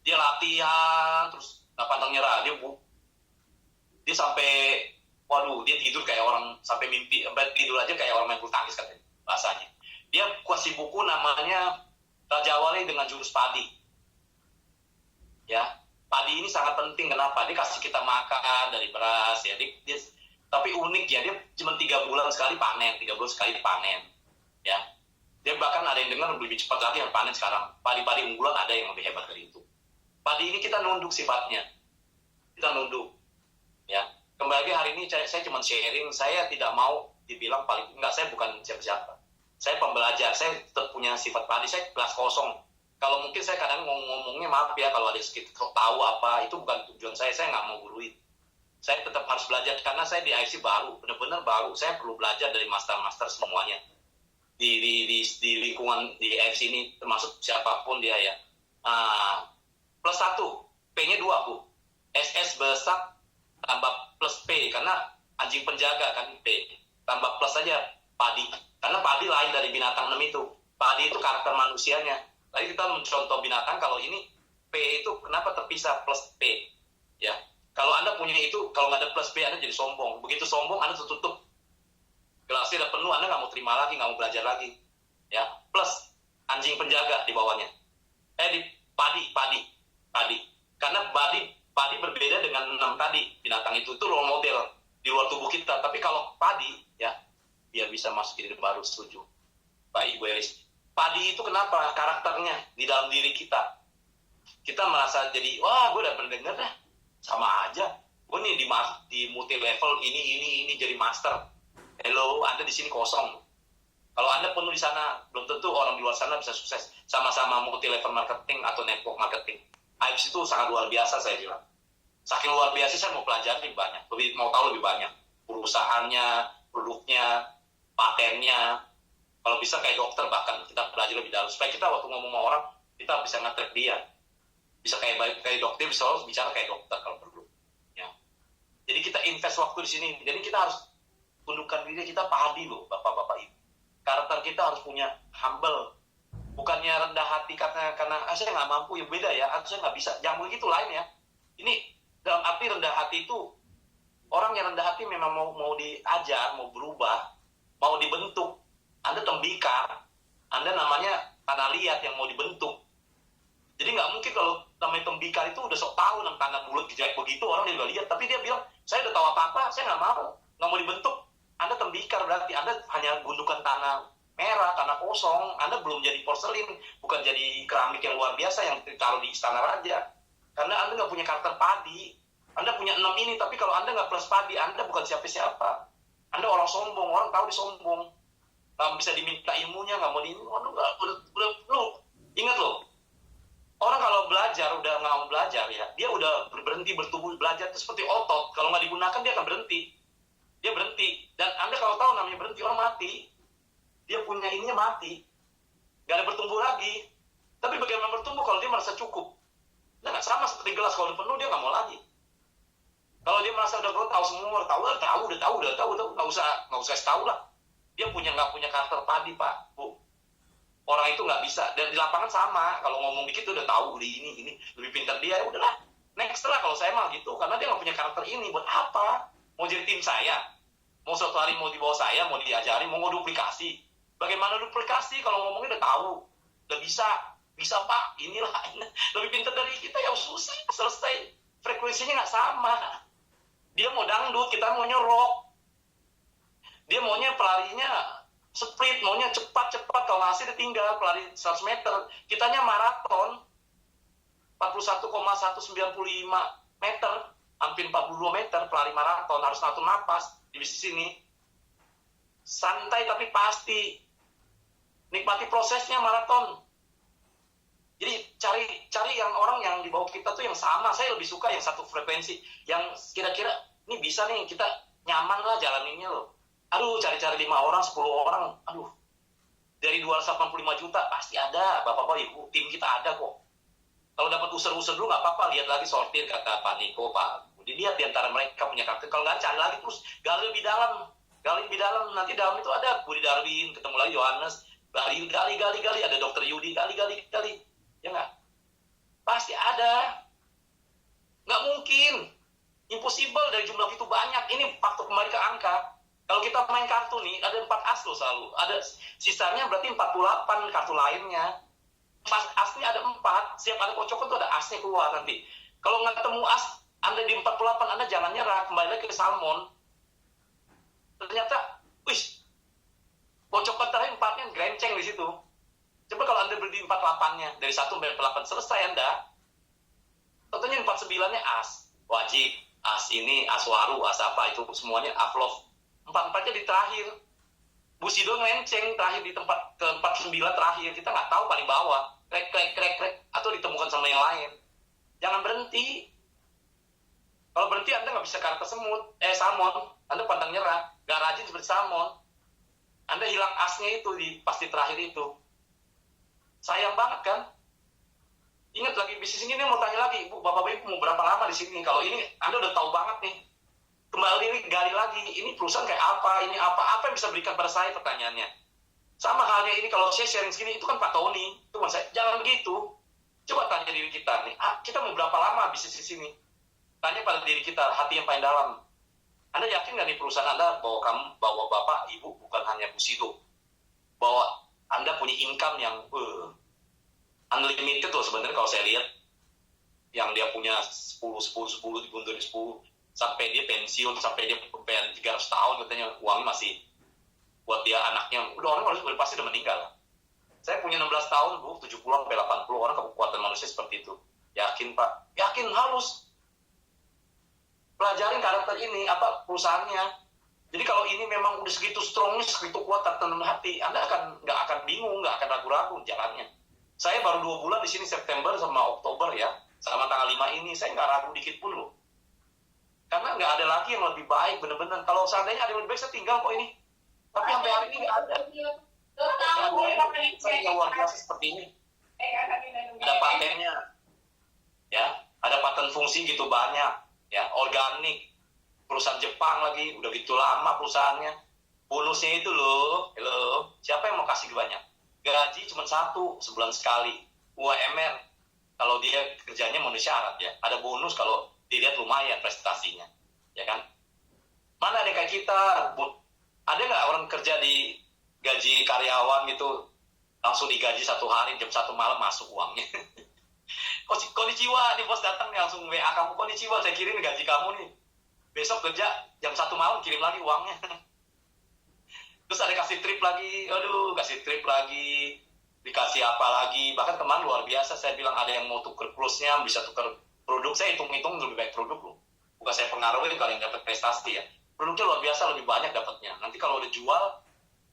Dia latihan terus nggak pantang nyerah. Dia sampai, waduh, dia tidur kayak orang, sampai mimpi, tidur aja kayak orang main bulu tangkis katanya bahasanya. Dia kasih buku namanya Raja Wali dengan Jurus Padi. Ya, padi ini sangat penting. Kenapa? Dia kasih kita makan dari beras ya. Tapi unik ya, dia cuma 3 bulan sekali panen, 3 bulan sekali panen. Ya, dia bahkan ada yang dengar lebih cepat lagi yang panen sekarang. Padi-padi unggulan ada yang lebih hebat dari itu. Padi ini kita nunduk sifatnya, kita nunduk. Ya, kembali hari ini saya cuma sharing. Saya tidak mau dibilang paling enggak. Saya bukan siapa-siapa. Saya pembelajar. Saya tetap punya sifat padi. Saya kelas kosong. Kalau mungkin saya kadang ngomongnya maaf ya, kalau ada sekitar tahu apa, itu bukan tujuan saya nggak mau guruin. Saya tetap harus belajar, karena saya di IFC baru, benar-benar baru. Saya perlu belajar dari master-master semuanya. Di lingkungan di IFC ini, termasuk siapapun dia ya. Plus 1, P-nya 2, Bu. SS besar, tambah plus P, karena anjing penjaga kan P. Tambah plus saja padi. Karena padi lain dari binatang 6 itu. Padi itu karakter manusianya. Tadi kita mencontoh binatang, kalau ini P itu kenapa terpisah plus P? Ya, kalau Anda punya itu, kalau nggak ada plus P, Anda jadi sombong. Begitu sombong, Anda tertutup. Gelasnya udah penuh, Anda nggak mau terima lagi, nggak mau belajar lagi. Ya, plus anjing penjaga di bawahnya. Di padi. Karena padi berbeda dengan 6 tadi. Binatang itu role model di luar tubuh kita. Tapi kalau padi, ya, biar bisa masuk ide baru, setuju. Pak Ibu Elis. Padi itu kenapa? Karakternya di dalam diri kita. Kita merasa jadi, wah, gue udah mendengar dah. Sama aja. Gue nih di multi level ini jadi master. Hello, Anda di sini kosong. Kalau Anda penuh di sana, belum tentu orang di luar sana bisa sukses. Sama-sama multi level marketing atau network marketing. IFC itu sangat luar biasa, saya bilang. Saking luar biasa, saya mau pelajari lebih banyak. Mau tahu lebih banyak. Perusahaannya, produknya, patennya. Kalau bisa kayak dokter, bahkan kita belajar lebih dalam. Supaya kita waktu ngomong sama orang, kita bisa nge-track dia. Bisa kayak dokter, bisa bicara kayak dokter kalau perlu. Ya. Jadi kita invest waktu di sini. Jadi kita harus tundukkan diri, kita padi loh, bapak-bapak ibu. Karakter kita harus punya humble. Bukannya rendah hati karena saya nggak mampu, ya beda ya. Atau saya nggak bisa. Jangan begitu lain ya. Ini dalam arti rendah hati itu, orang yang rendah hati memang mau diajar, mau berubah, mau dibentuk. Anda tembikar, Anda namanya tanah liat yang mau dibentuk. Jadi nggak mungkin kalau namanya tembikar itu udah sok tahu tentang tanah bulat jelek begitu, orang dia udah lihat. Tapi dia bilang, saya udah tahu apa-apa, saya nggak mau dibentuk. Anda tembikar, berarti Anda hanya gundukan tanah merah, tanah kosong. Anda belum jadi porselin, bukan jadi keramik yang luar biasa yang ditaruh di istana raja. Karena Anda nggak punya karakter padi. Anda punya 6 ini, tapi kalau Anda nggak plus padi, Anda bukan siapa-siapa. Anda orang sombong, orang tahu disombong. Nggak bisa diminta ilmunya, nggak mau udah ingat loh, orang kalau belajar udah nggak mau belajar ya, dia udah berhenti bertumbuh belajar. Itu seperti otot, kalau nggak digunakan dia akan berhenti, dan Anda kalau tahu namanya berhenti, orang mati, dia punya ininya mati, nggak ada bertumbuh lagi. Tapi bagaimana bertumbuh kalau dia merasa cukup? Nah, sama seperti gelas, kalau udah penuh dia nggak mau lagi. Kalau dia merasa udah tahu semua, udah tahu, nggak usah tahu lah. Dia nggak punya karakter padi, Pak, Bu. Orang itu nggak bisa. Dan di lapangan sama. Kalau ngomong dikit udah tahu ini lebih pintar dia. Ya udahlah, next lah kalau saya mah gitu. Karena dia nggak punya karakter ini. Buat apa? Mau jadi tim saya? Mau suatu hari mau dibawa saya, mau diajari, mau duplikasi. Bagaimana duplikasi kalau ngomongnya udah tahu, udah bisa Pak. Inilah lebih pintar dari kita, ya susah, selesai. Frekuensinya nggak sama. Dia mau dangdut, kita mau nyorok. Dia maunya pelarinya sprint, maunya cepat. Kalau ngasih dia tinggal pelari 100 meter. Kitanya maraton 41,195 meter, hampir 42 meter pelari maraton, harus ngatur napas di sini. Santai tapi pasti. Nikmati prosesnya maraton. Jadi cari yang orang yang di bawah kita tuh yang sama. Saya lebih suka yang satu frekuensi, yang kira-kira ini bisa nih, kita nyaman lah jalaninnya loh. Aduh, cari-cari 5 orang, 10 orang, aduh. Dari 285 juta, pasti ada, Bapak-Bapak, Ibu, tim kita ada kok. Kalau dapat user-user dulu nggak apa-apa, lihat lagi sortir, kata Pak Niko, Pak Dilihat di antara mereka punya karakter. Kalau nggak cari lagi terus gali lebih dalam. Nanti dalam itu ada Budi Darwin, ketemu lagi Yohanes, gali. Ada Dokter Yudi, gali. Ya nggak? Pasti ada. Nggak mungkin. Impossible dari jumlah itu banyak. Ini faktor kembali ke angka. Kalau kita main kartu nih, ada 4 as loh selalu. Ada sisanya berarti 48 kartu lainnya. Pas asnya ada 4. Setiap ada kocokan tuh ada asnya keluar nanti. Kalau nggak ketemu as, Anda di 48, Anda jangan nyerah. Kembali lagi ke salmon. Ternyata, kocokan terakhir 4-nya grenceng di situ. Coba kalau Anda beli di 48-nya, dari 1 sampai 8 selesai Anda. Tentunya 49-nya as. Wajib. As ini, as waru, as apa, itu semuanya aflof. 4-4-nya di terakhir. Bushido ngelenceng terakhir di tempat ke 49 terakhir. Kita nggak tahu paling bawah. Krek. Atau ditemukan sama yang lain. Jangan berhenti. Kalau berhenti Anda nggak bisa karakter salmon. Anda pandang nyerah. Nggak rajin seperti salmon. Anda hilang asnya itu pasti terakhir itu. Sayang banget kan? Ingat lagi, bisnis ini mau tanya lagi. Bu, Bapak-Ibu mau berapa lama di sini? Kalau ini Anda udah tahu banget nih. Kembali gali lagi, ini perusahaan kayak apa, ini apa yang bisa berikan pada saya, pertanyaannya. Sama halnya ini, kalau saya sharing segini, itu kan Pak Tony, itu kan saya, jangan begitu. Coba tanya diri kita nih, kita mau berapa lama bisnis di sini? Tanya pada diri kita, hati yang paling dalam. Anda yakin nggak nih perusahaan Anda bahwa Bapak, Ibu bukan hanya Bushido, bahwa Anda punya income yang unlimited loh sebenarnya kalau saya lihat, yang dia punya 10 dibunturin 10, sampai dia pensiun, sampai dia pensiun 300 tahun katanya uangnya masih buat dia anaknya. Udah orang udah pasti udah meninggal. Saya punya 16 tahun, Bu, 70 sampai 80 orang kekuatan manusia seperti itu. Yakin, Pak? Yakin harus. Pelajarin karakter ini, perusahaannya. Jadi kalau ini memang udah segitu strongnya, segitu kuat tertanam hati, Anda nggak akan bingung, nggak akan ragu-ragu jalannya. Saya baru 2 bulan di sini, September sama Oktober ya, sama tanggal 5 ini, saya nggak ragu dikit pun loh. Karena nggak ada lagi yang lebih baik, bener-bener. Kalau seandainya ada yang lebih baik, saya tinggal kok ini. Tapi sampai hari ini nggak ada. Saya luar biasa seperti ini. Ada patennya, ya, ada paten fungsi gitu banyak, ya, organik, perusahaan Jepang lagi, udah gitu lama perusahaannya. Bonusnya itu loh, siapa yang mau kasih banyak? Gaji cuma 1 sebulan sekali. UMR, kalau dia kerjanya memenuhi syarat ya, ada bonus kalau dilihat lumayan prestasinya, ya kan? Mana ada kayak kita, ada nggak orang kerja di gaji karyawan gitu, langsung digaji 1 hari, jam 1 malam masuk uangnya. Konnichiwa, nih bos datang nih langsung WA kamu, konnichiwa, saya kirim gaji kamu nih. Besok kerja, jam 1 malam kirim lagi uangnya. Terus ada kasih trip lagi, kasih trip lagi, dikasih apa lagi, bahkan kemarin luar biasa, saya bilang ada yang mau tuker plusnya, bisa tuker produk, saya hitung-hitung lebih baik produk loh. Bukan saya pengaruhin kalau yang dapat prestasi ya. Produknya luar biasa, lebih banyak dapatnya. Nanti kalau udah jual,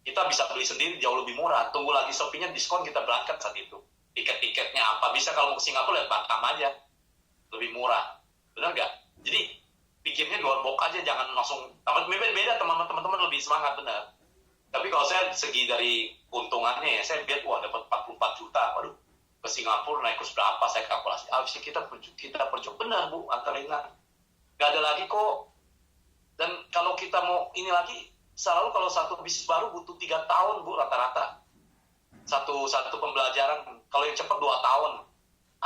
kita bisa beli sendiri jauh lebih murah. Tunggu lagi Shopee-nya diskon, kita berangkat saat itu. Tiket-tiketnya apa, bisa kalau mau ke Singapura lihat Batam aja. Lebih murah. Benar nggak? Jadi, pikirnya door box aja, jangan langsung. Beda teman-teman lebih semangat, benar. Tapi kalau saya segi dari keuntungannya ya, saya lihat, dapat 44 juta. Waduh, ke Singapura naik kurs berapa, saya kalkulasi. Habisnya kita percuk benar, Bu, Antarina. Nggak ada lagi kok. Dan kalau kita mau ini lagi, selalu kalau satu bisnis baru butuh 3 tahun, Bu, rata-rata. Satu pembelajaran. Kalau yang cepat 2 tahun.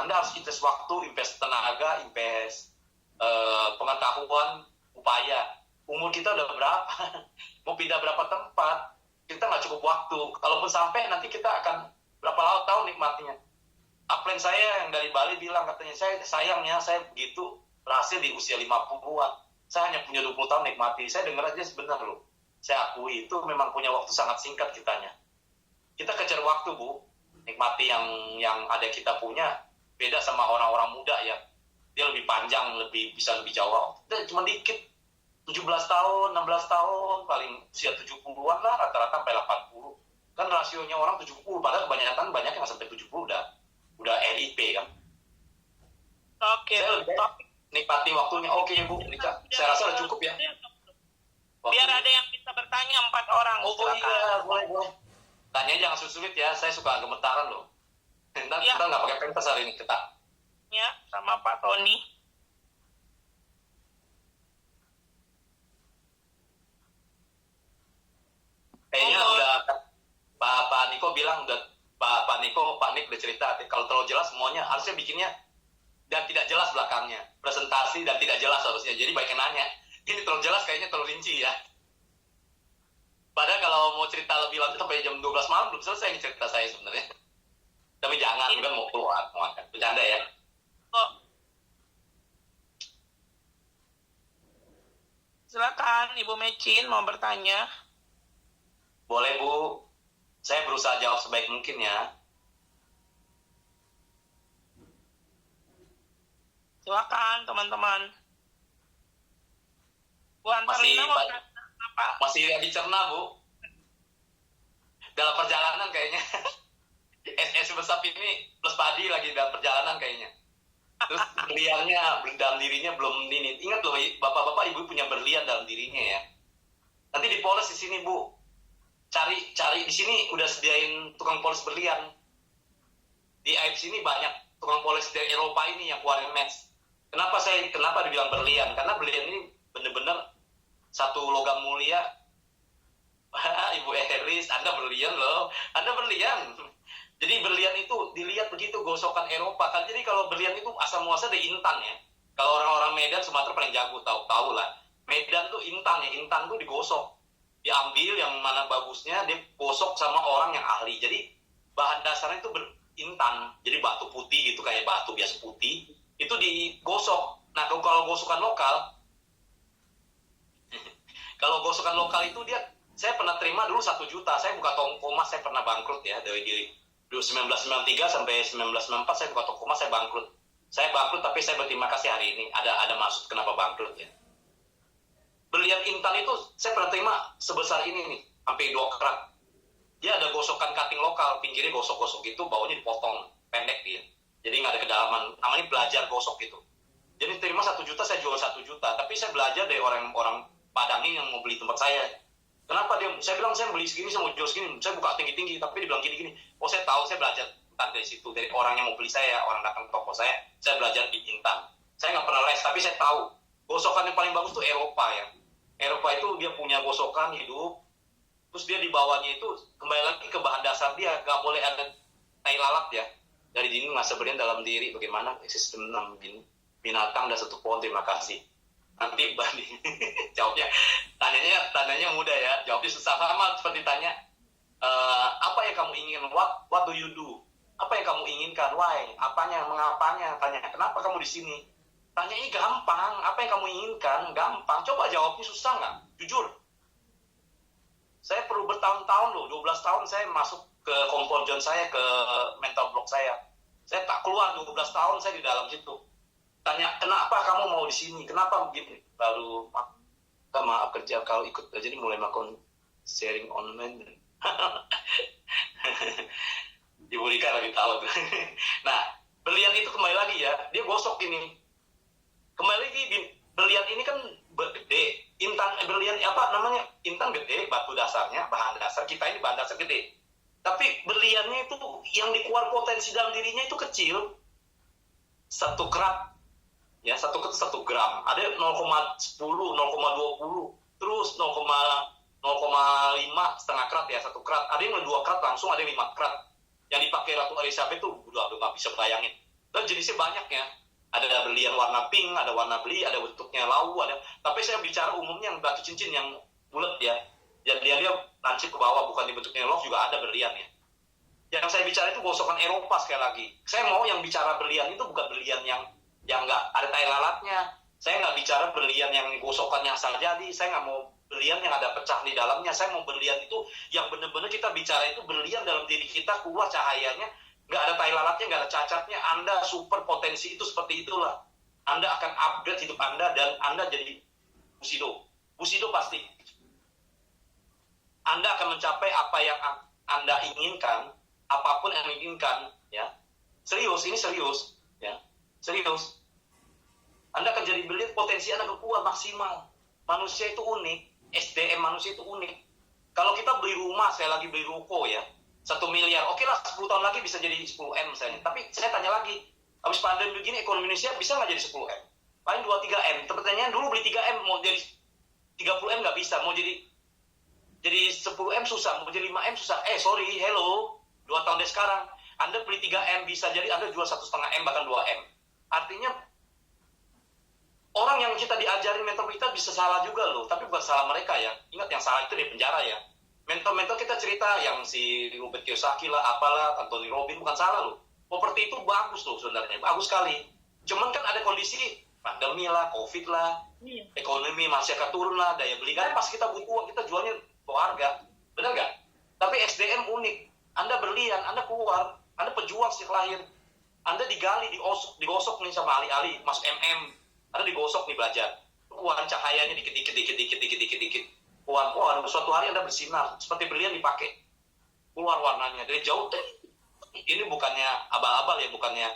Anda harus invest waktu, invest tenaga, invest pengetahuan, upaya. Umur kita udah berapa? Mau pindah berapa tempat? Kita nggak cukup waktu. Kalaupun sampai, nanti kita akan berapa tahun nikmatinya. Upline saya yang dari Bali bilang, katanya, sayangnya saya begitu berhasil di usia 50-an. Saya hanya punya 20 tahun nikmati. Saya dengar aja sebenarnya loh. Saya akui itu memang punya waktu sangat singkat kitanya. Kita kejar waktu, Bu. Nikmati yang ada kita punya. Beda sama orang-orang muda ya. Dia lebih panjang, bisa lebih jauh. Cuma dikit. 17 tahun, 16 tahun, paling usia 70-an lah, rata-rata sampai 80. Kan rasionya orang 70, padahal kebanyakan banyak yang sampai 70 udah RIP kan. Oke. Nikmati waktunya. Oke, Bu. Saya rasa udah cukup ya. Biar ada yang bisa bertanya 4 orang. Silakan. Iya, boleh. Tanya jangan sulit ya, saya suka gemetaran loh. Kita nggak pakai pentas hari ini, kita. Ya, sama Pak Tony. Kayaknya Oh. udah Pak Niko bilang udah Pak Nik udah cerita kalau terlalu jelas semuanya harusnya bikinnya dan tidak jelas belakangnya, presentasi dan tidak jelas harusnya. Jadi baik yang nanya, ini terlalu jelas kayaknya terlalu rinci ya. Padahal kalau mau cerita lebih lanjut sampai jam 12 malam belum selesai nih cerita saya sebenarnya. Tapi jangan, kan mau keluar, mau makan. Bercanda ya. Oh. Silakan Ibu Mecin mau bertanya. Boleh Bu, saya berusaha jawab sebaik mungkin ya. Silakan teman-teman. Bu Antarlina Masih, mau Pak. bertanya apa? Masih dicerna Bu. Dalam perjalanan kayaknya. SS Besap ini plus padi lagi dalam perjalanan kayaknya. Terus berliannya dalam dirinya belum ini. Ingat loh, bapak-bapak ibu punya berlian dalam dirinya ya. Nanti dipoles di sini Bu. Cari di sini udah sediain tukang poles berlian. Di AIP sini banyak tukang poles dari Eropa ini yang keluarin match. Kenapa dibilang berlian? Karena berlian ini bener-bener satu logam mulia. Ibu Eris, Anda berlian loh. Anda berlian. Jadi berlian itu dilihat begitu gosokan Eropa kan. Jadi kalau berlian itu asal muasal dari Intan ya. Kalau orang-orang Medan Sumatera paling jago tahu lah. Medan tuh Intan ya. Intan tuh digosok. Diambil yang mana bagusnya, digosok sama orang yang ahli. Jadi bahan dasarnya itu intan. Jadi batu putih gitu kayak batu biasa putih. Itu digosok. Nah kalau gosokan lokal, kalau gosokan lokal itu saya pernah terima dulu 1 juta. Saya buka toko emas, saya pernah bangkrut ya dari 1993 sampai 1994 saya buka toko emas, saya bangkrut. Saya bangkrut tapi saya berterima kasih hari ini ada maksud kenapa bangkrut ya. Berlian intan itu saya pernah terima sebesar ini nih, sampai 2 karat. Dia ada gosokan cutting lokal, pinggirnya gosok-gosok gitu, bawahnya dipotong, pendek dia. Jadi nggak ada kedalaman, namanya belajar gosok gitu. Jadi terima 1 juta, saya jual 1 juta. Tapi saya belajar dari orang-orang Padang ini yang mau beli tempat saya. Kenapa saya bilang saya beli segini, saya mau jual segini, saya buka tinggi-tinggi, tapi dia bilang gini-gini. Oh saya tahu, saya belajar intan dari situ, dari orang yang mau beli saya, orang datang ke toko saya belajar di intan. Saya nggak pernah les, tapi saya tahu. Gosokan yang paling bagus tuh Eropa ya. Eropa itu dia punya gosokan hidup, terus dia di bawahnya itu kembali lagi ke bahan dasar dia, nggak boleh ada tai lalat ya. Dari dini masa berlian dalam diri, bagaimana sistem 6 binatang dan 1 pohon, terima kasih. Nanti banding jawabnya, tanyanya mudah ya, jawabnya susah sama seperti tanya apa yang kamu ingin, what do you do, apa yang kamu inginkan, why, apanya, mengapanya, tanya kenapa kamu di sini. Tanya ini gampang, apa yang kamu inginkan, gampang. Coba jawabnya susah nggak? Jujur. Saya perlu bertahun-tahun loh, 12 tahun saya masuk ke comfort zone saya, ke mental block saya. Saya tak keluar 12 tahun saya di dalam situ. Tanya, kenapa kamu mau di sini? Kenapa begini? Lalu, maaf kerja kalau ikut kerja ini mulai melakukan sharing online. Ibu Rika lagi tahu tuh. Nah, berlian itu kembali lagi ya, dia gosok ini. Kembali lagi berlian ini kan gede, berlian apa namanya, intan gede, batu dasarnya, bahan dasar kita ini bahan dasar gede. Tapi berliannya itu yang dikeluar potensi dalam dirinya itu kecil, 1 karat, ya 1 gram, ada 0,10, 0,20, terus 0,5 setengah karat ya 1 karat, ada yang 2 karat langsung, ada yang 5 karat. Yang dipakai Ratu Elizabeth itu udah nggak bisa bayangin. Dan jenisnya banyak ya. Ada berlian warna pink, ada warna beli, ada bentuknya lawu, ada. Tapi saya bicara umumnya yang batu cincin yang bulat ya. Jadi dia lancip ke bawah, bukan di bentuknya love juga ada berliannya. Yang saya bicara itu gosokan Eropa sekali lagi. Saya mau yang bicara berlian itu bukan berlian yang nggak ada tai lalatnya. Saya nggak bicara berlian yang gosokannya asal jadi. Saya nggak mau berlian yang ada pecah di dalamnya. Saya mau berlian itu yang benar-benar kita bicara itu berlian dalam diri kita, keluar cahayanya. Nggak ada tai lalatnya, nggak ada cacatnya. Anda super potensi itu seperti itulah. Anda akan upgrade hidup Anda dan Anda jadi Bushido. Bushido pasti. Anda akan mencapai apa yang Anda inginkan, apapun yang inginkan, ya. Serius, ini serius, ya. Serius. Anda akan jadi berlian, potensi Anda kuat maksimal. Manusia itu unik, SDM manusia itu unik. Kalau kita beli rumah, saya lagi beli ruko ya. 1 miliar, oke lah 10 tahun lagi bisa jadi 10M misalnya. Tapi saya tanya lagi, habis pandemi begini ekonomi Indonesia bisa nggak jadi 10M? Paling 2-3M. Pertanyaan dulu beli 3M, mau jadi 30M nggak bisa. Mau jadi jadi 10M susah, mau jadi 5M susah. Sorry, hello, 2 tahun dari sekarang, Anda beli 3M, bisa jadi Anda jual 1,5M, bahkan 2M. Artinya, orang yang kita diajarin mentor kita bisa salah juga loh, tapi bukan salah mereka ya. Ingat, yang salah itu di penjara ya. Mentor-mentor kita cerita, yang si Robert Kiyosaki lah, apalah, Anthony Robbins, bukan salah loh. Properti itu bagus loh sebenarnya, bagus sekali. Cuman kan ada kondisi, pandemi lah, COVID lah, ekonomi masih akan turun lah, daya beli kan pas kita butuh uang, kita jualnya ke harga, benar nggak? Tapi SDM unik, Anda berlian, Anda keluar, Anda pejuang sejak lahir, Anda digali, digosok nih sama ahli-ahli, masuk Anda digosok nih belajar, keluar cahayanya dikit. Keluar, suatu hari Anda bersinar, seperti berlian dipakai, keluar warnanya dari jauh. Ini bukannya abal-abal ya, bukannya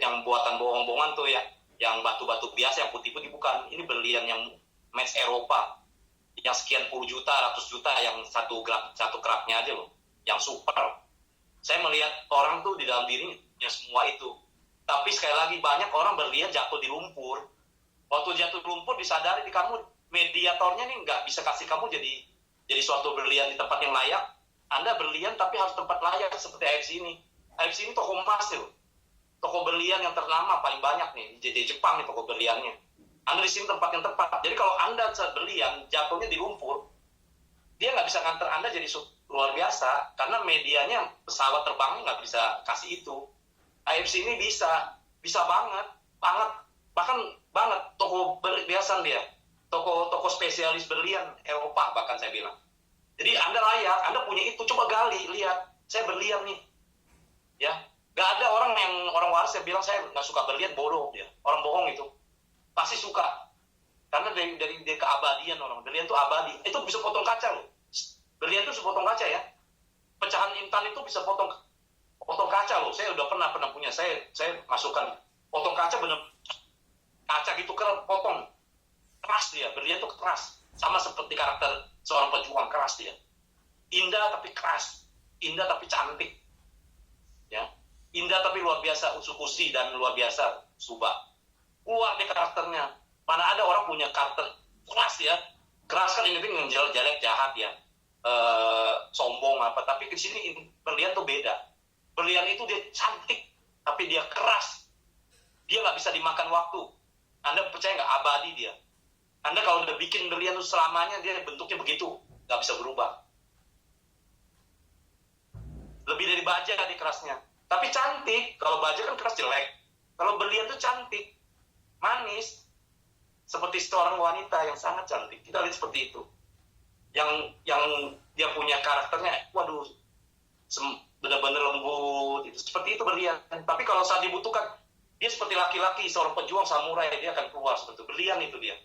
yang buatan bohong-bohongan tuh ya, yang batu-batu biasa, yang putih-putih, bukan. Ini berlian yang match Eropa, yang sekian puluh juta, ratus juta, yang satu keraknya aja loh, yang super. Saya melihat orang tuh di dalam dirinya semua itu. Tapi sekali lagi, banyak orang berlian jatuh di lumpur. Waktu jatuh di lumpur disadari di kamu, mediatornya nih nggak bisa kasih kamu jadi suatu berlian di tempat yang layak. Anda berlian tapi harus tempat layak, seperti AFC ini. AFC ini toko emas tuh, toko berlian yang ternama paling banyak nih, JJ Jepang nih toko berliannya. Anda di sini tempat yang tepat. Jadi kalau Anda berlian jatuhnya di lumpur, dia nggak bisa nganter Anda jadi luar biasa, karena medianya, pesawat terbangnya nggak bisa kasih itu. AFC ini bisa banget, bahkan banget, toko berhiasan dia, toko spesialis berlian Eropa bahkan saya bilang. Jadi Anda layak, Anda punya itu, coba gali, lihat, saya berlian nih, ya. Gak ada orang waras yang bilang saya nggak suka berlian, bodoh dia, orang bohong itu, pasti suka, karena dari keabadian orang, berlian itu abadi, itu bisa potong kaca loh, berlian itu bisa potong kaca ya, pecahan intan itu bisa potong kaca loh, saya udah pernah punya, saya masukkan, potong kaca bener, kaca gitu potong, keras dia, berlian itu keras, sama seperti karakter seorang pejuang, keras dia, indah tapi keras, indah tapi cantik, ya, indah tapi luar biasa usukusi dan luar biasa subah, keluar deh karakternya. Mana ada orang punya karakter keras ya, keras kan ini yang jelek jahat ya, sombong apa, tapi di sini berlian tuh beda, berlian itu dia cantik tapi dia keras, dia nggak bisa dimakan waktu. Anda percaya nggak, abadi dia. Anda kalau udah bikin berlian itu selamanya, dia bentuknya begitu, nggak bisa berubah. Lebih dari baja tadi kerasnya. Tapi cantik, kalau baja kan keras jelek. Kalau berlian itu cantik, manis, seperti seorang wanita yang sangat cantik. Kita lihat seperti itu. Yang dia punya karakternya, waduh, benar-benar lembut. Itu seperti itu berlian. Tapi kalau saat dibutuhkan, dia seperti laki-laki, seorang pejuang samurai, dia akan keluar seperti itu. Berlian itu dia.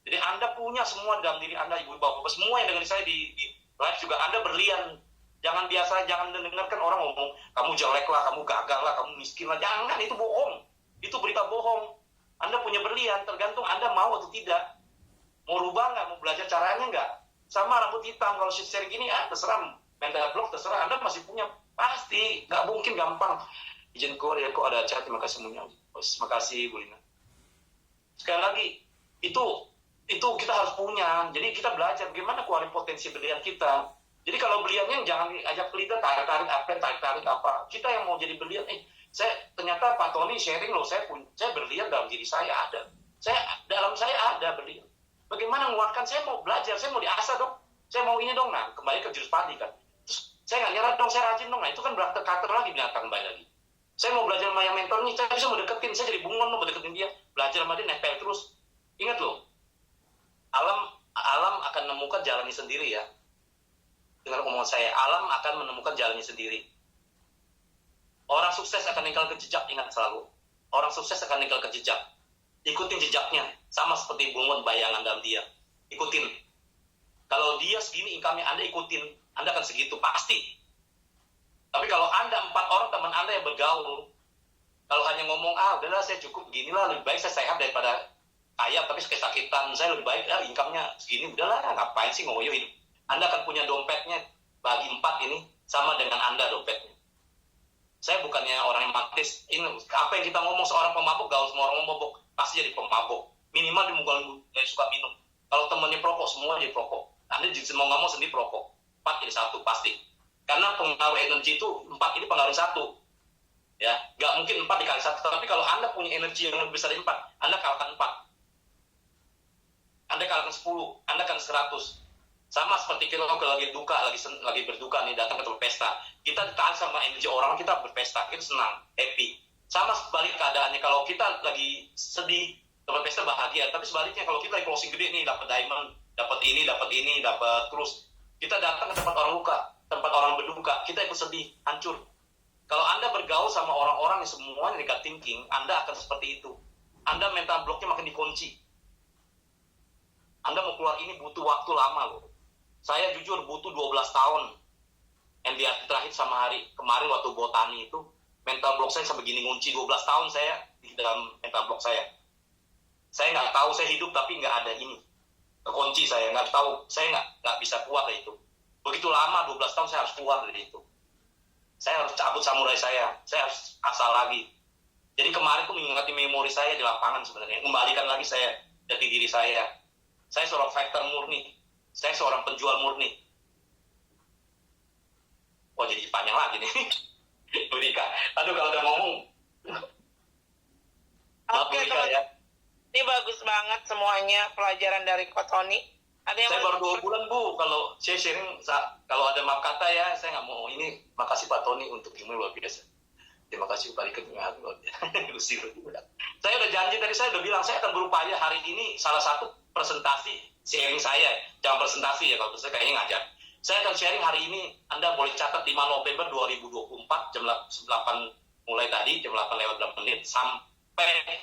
Jadi Anda punya semua dalam diri Anda, ibu bapak, semua yang dengar saya di live juga, Anda berlian. Jangan dengarkan orang ngomong, kamu jelek lah, kamu gagal lah, kamu miskin lah. Jangan, itu bohong. Itu berita bohong. Anda punya berlian, tergantung Anda mau atau tidak. Mau rubah nggak, mau belajar caranya nggak. Sama rambut hitam, kalau share gini, terserah, mental block terserah, Anda masih punya. Pasti, nggak mungkin gampang. Izin keluar ya, kok ada chat, terima kasih semuanya. Terima kasih, Bu Lina. Sekali lagi, itu kita harus punya. Jadi kita belajar bagaimana keluarin potensi berlian kita. Jadi kalau berliannya jangan ajak lidah tarik apa. Kita yang mau jadi berlian, ternyata Pak Tony sharing loh, saya berlian dalam diri saya ada. Dalam saya ada berlian. Bagaimana menguatkan? Saya mau belajar, saya mau diasah dong. Saya mau ini dong, nah kembali ke jurus padi kan. Terus saya nggak nyerah dong, saya rajin dong. Nah itu kan karakter lagi, binatang kembali lagi. Saya mau belajar sama yang mentor nih, saya bisa mau deketin, saya jadi bunglon mau deketin dia. Belajar sama dia, nempel terus. Ingat loh, alam akan menemukan jalannya sendiri ya. Dengar omongan saya, alam akan menemukan jalannya sendiri. Orang sukses akan meninggalkan jejak, ingat selalu. Orang sukses akan meninggalkan jejak. Ikutin jejaknya, sama seperti bunglon bayangan dalam dia. Ikutin. Kalau dia segini income-nya, Anda ikutin, Anda akan segitu, pasti. Tapi kalau Anda 4 orang teman Anda yang bergaul, kalau hanya ngomong, udahlah saya cukup beginilah, lebih baik saya sehat daripada kaya tapi kesakitan, saya lebih baik income-nya segini, udahlah ngapain sih ngoyo hidup. Anda akan punya dompetnya bagi 4 ini sama dengan Anda dompetnya. Saya bukannya orang yang matis, ini apa yang kita ngomong, seorang pemabuk gaul semua orang mabuk, pasti jadi pemabuk. Minimal di muka yang suka minum. Kalau temennya perokok, semua jadi perokok. Anda mau nggak mau sendiri perokok. 4 jadi 1 pasti. Karena pengaruh energi itu 4 ini pengaruh 1. Ya, nggak mungkin 4 dikali 1. Tapi kalau Anda punya energi yang lebih besar dari 4, Anda kalahkan 4. Anda kalahkan 10, Anda kan 100. Sama seperti kita kalau lagi duka, lagi berduka nih, datang ke tempat pesta. Kita ditahan sama energi orang, kita berpesta, kita senang, happy. Sama sebalik keadaannya kalau kita lagi sedih, tempat pesta bahagia. Tapi sebaliknya kalau kita lagi closing gede nih, dapat diamond, dapat ini, dapat terus. Kita datang ke tempat orang luka, tempat orang berduka, kita ikut sedih, hancur. Kalau Anda bergaul sama orang-orang yang semuanya negatif thinking, Anda akan seperti itu. Anda mental blocknya makin dikunci. Anda mau keluar ini butuh waktu lama loh. Saya jujur butuh 12 tahun. MDRT terakhir sama hari kemarin waktu botani itu, mental block saya sampai gini ngunci 12 tahun saya di dalam mental block saya. Saya nggak tahu saya hidup tapi nggak ada ini. Kekunci saya, nggak tahu. Saya nggak bisa kuat dari itu. Begitu lama, 12 tahun saya harus keluar dari itu. Saya harus cabut samurai saya harus asal lagi. Jadi kemarin tuh mengingati memori saya di lapangan sebenarnya. Kembalikan lagi saya jati diri saya. Saya seorang fighter murni. Saya seorang penjual murni. Wah jadi panjang lagi nih. Budika. Aduh kalau udah ngomong. Oke, teman. Ya. Ini bagus banget semuanya pelajaran dari Ko Tony. Ada yang saya baru 2 bulan Bu. Kalau saya sharing, kalau ada maaf kata ya, saya nggak mau ini. Makasih Pak Tony untuk ilmu luar biasa. Terima kasih Pak Rika. Saya udah janji tadi, saya udah bilang saya akan berupaya hari ini salah satu presentasi sharing saya. Jangan presentasi ya, kalau saya kayaknya ngajar. Saya akan sharing hari ini, Anda boleh catat 5 November 2024 jam 8 mulai tadi, jam 8 lewat 8 menit sampai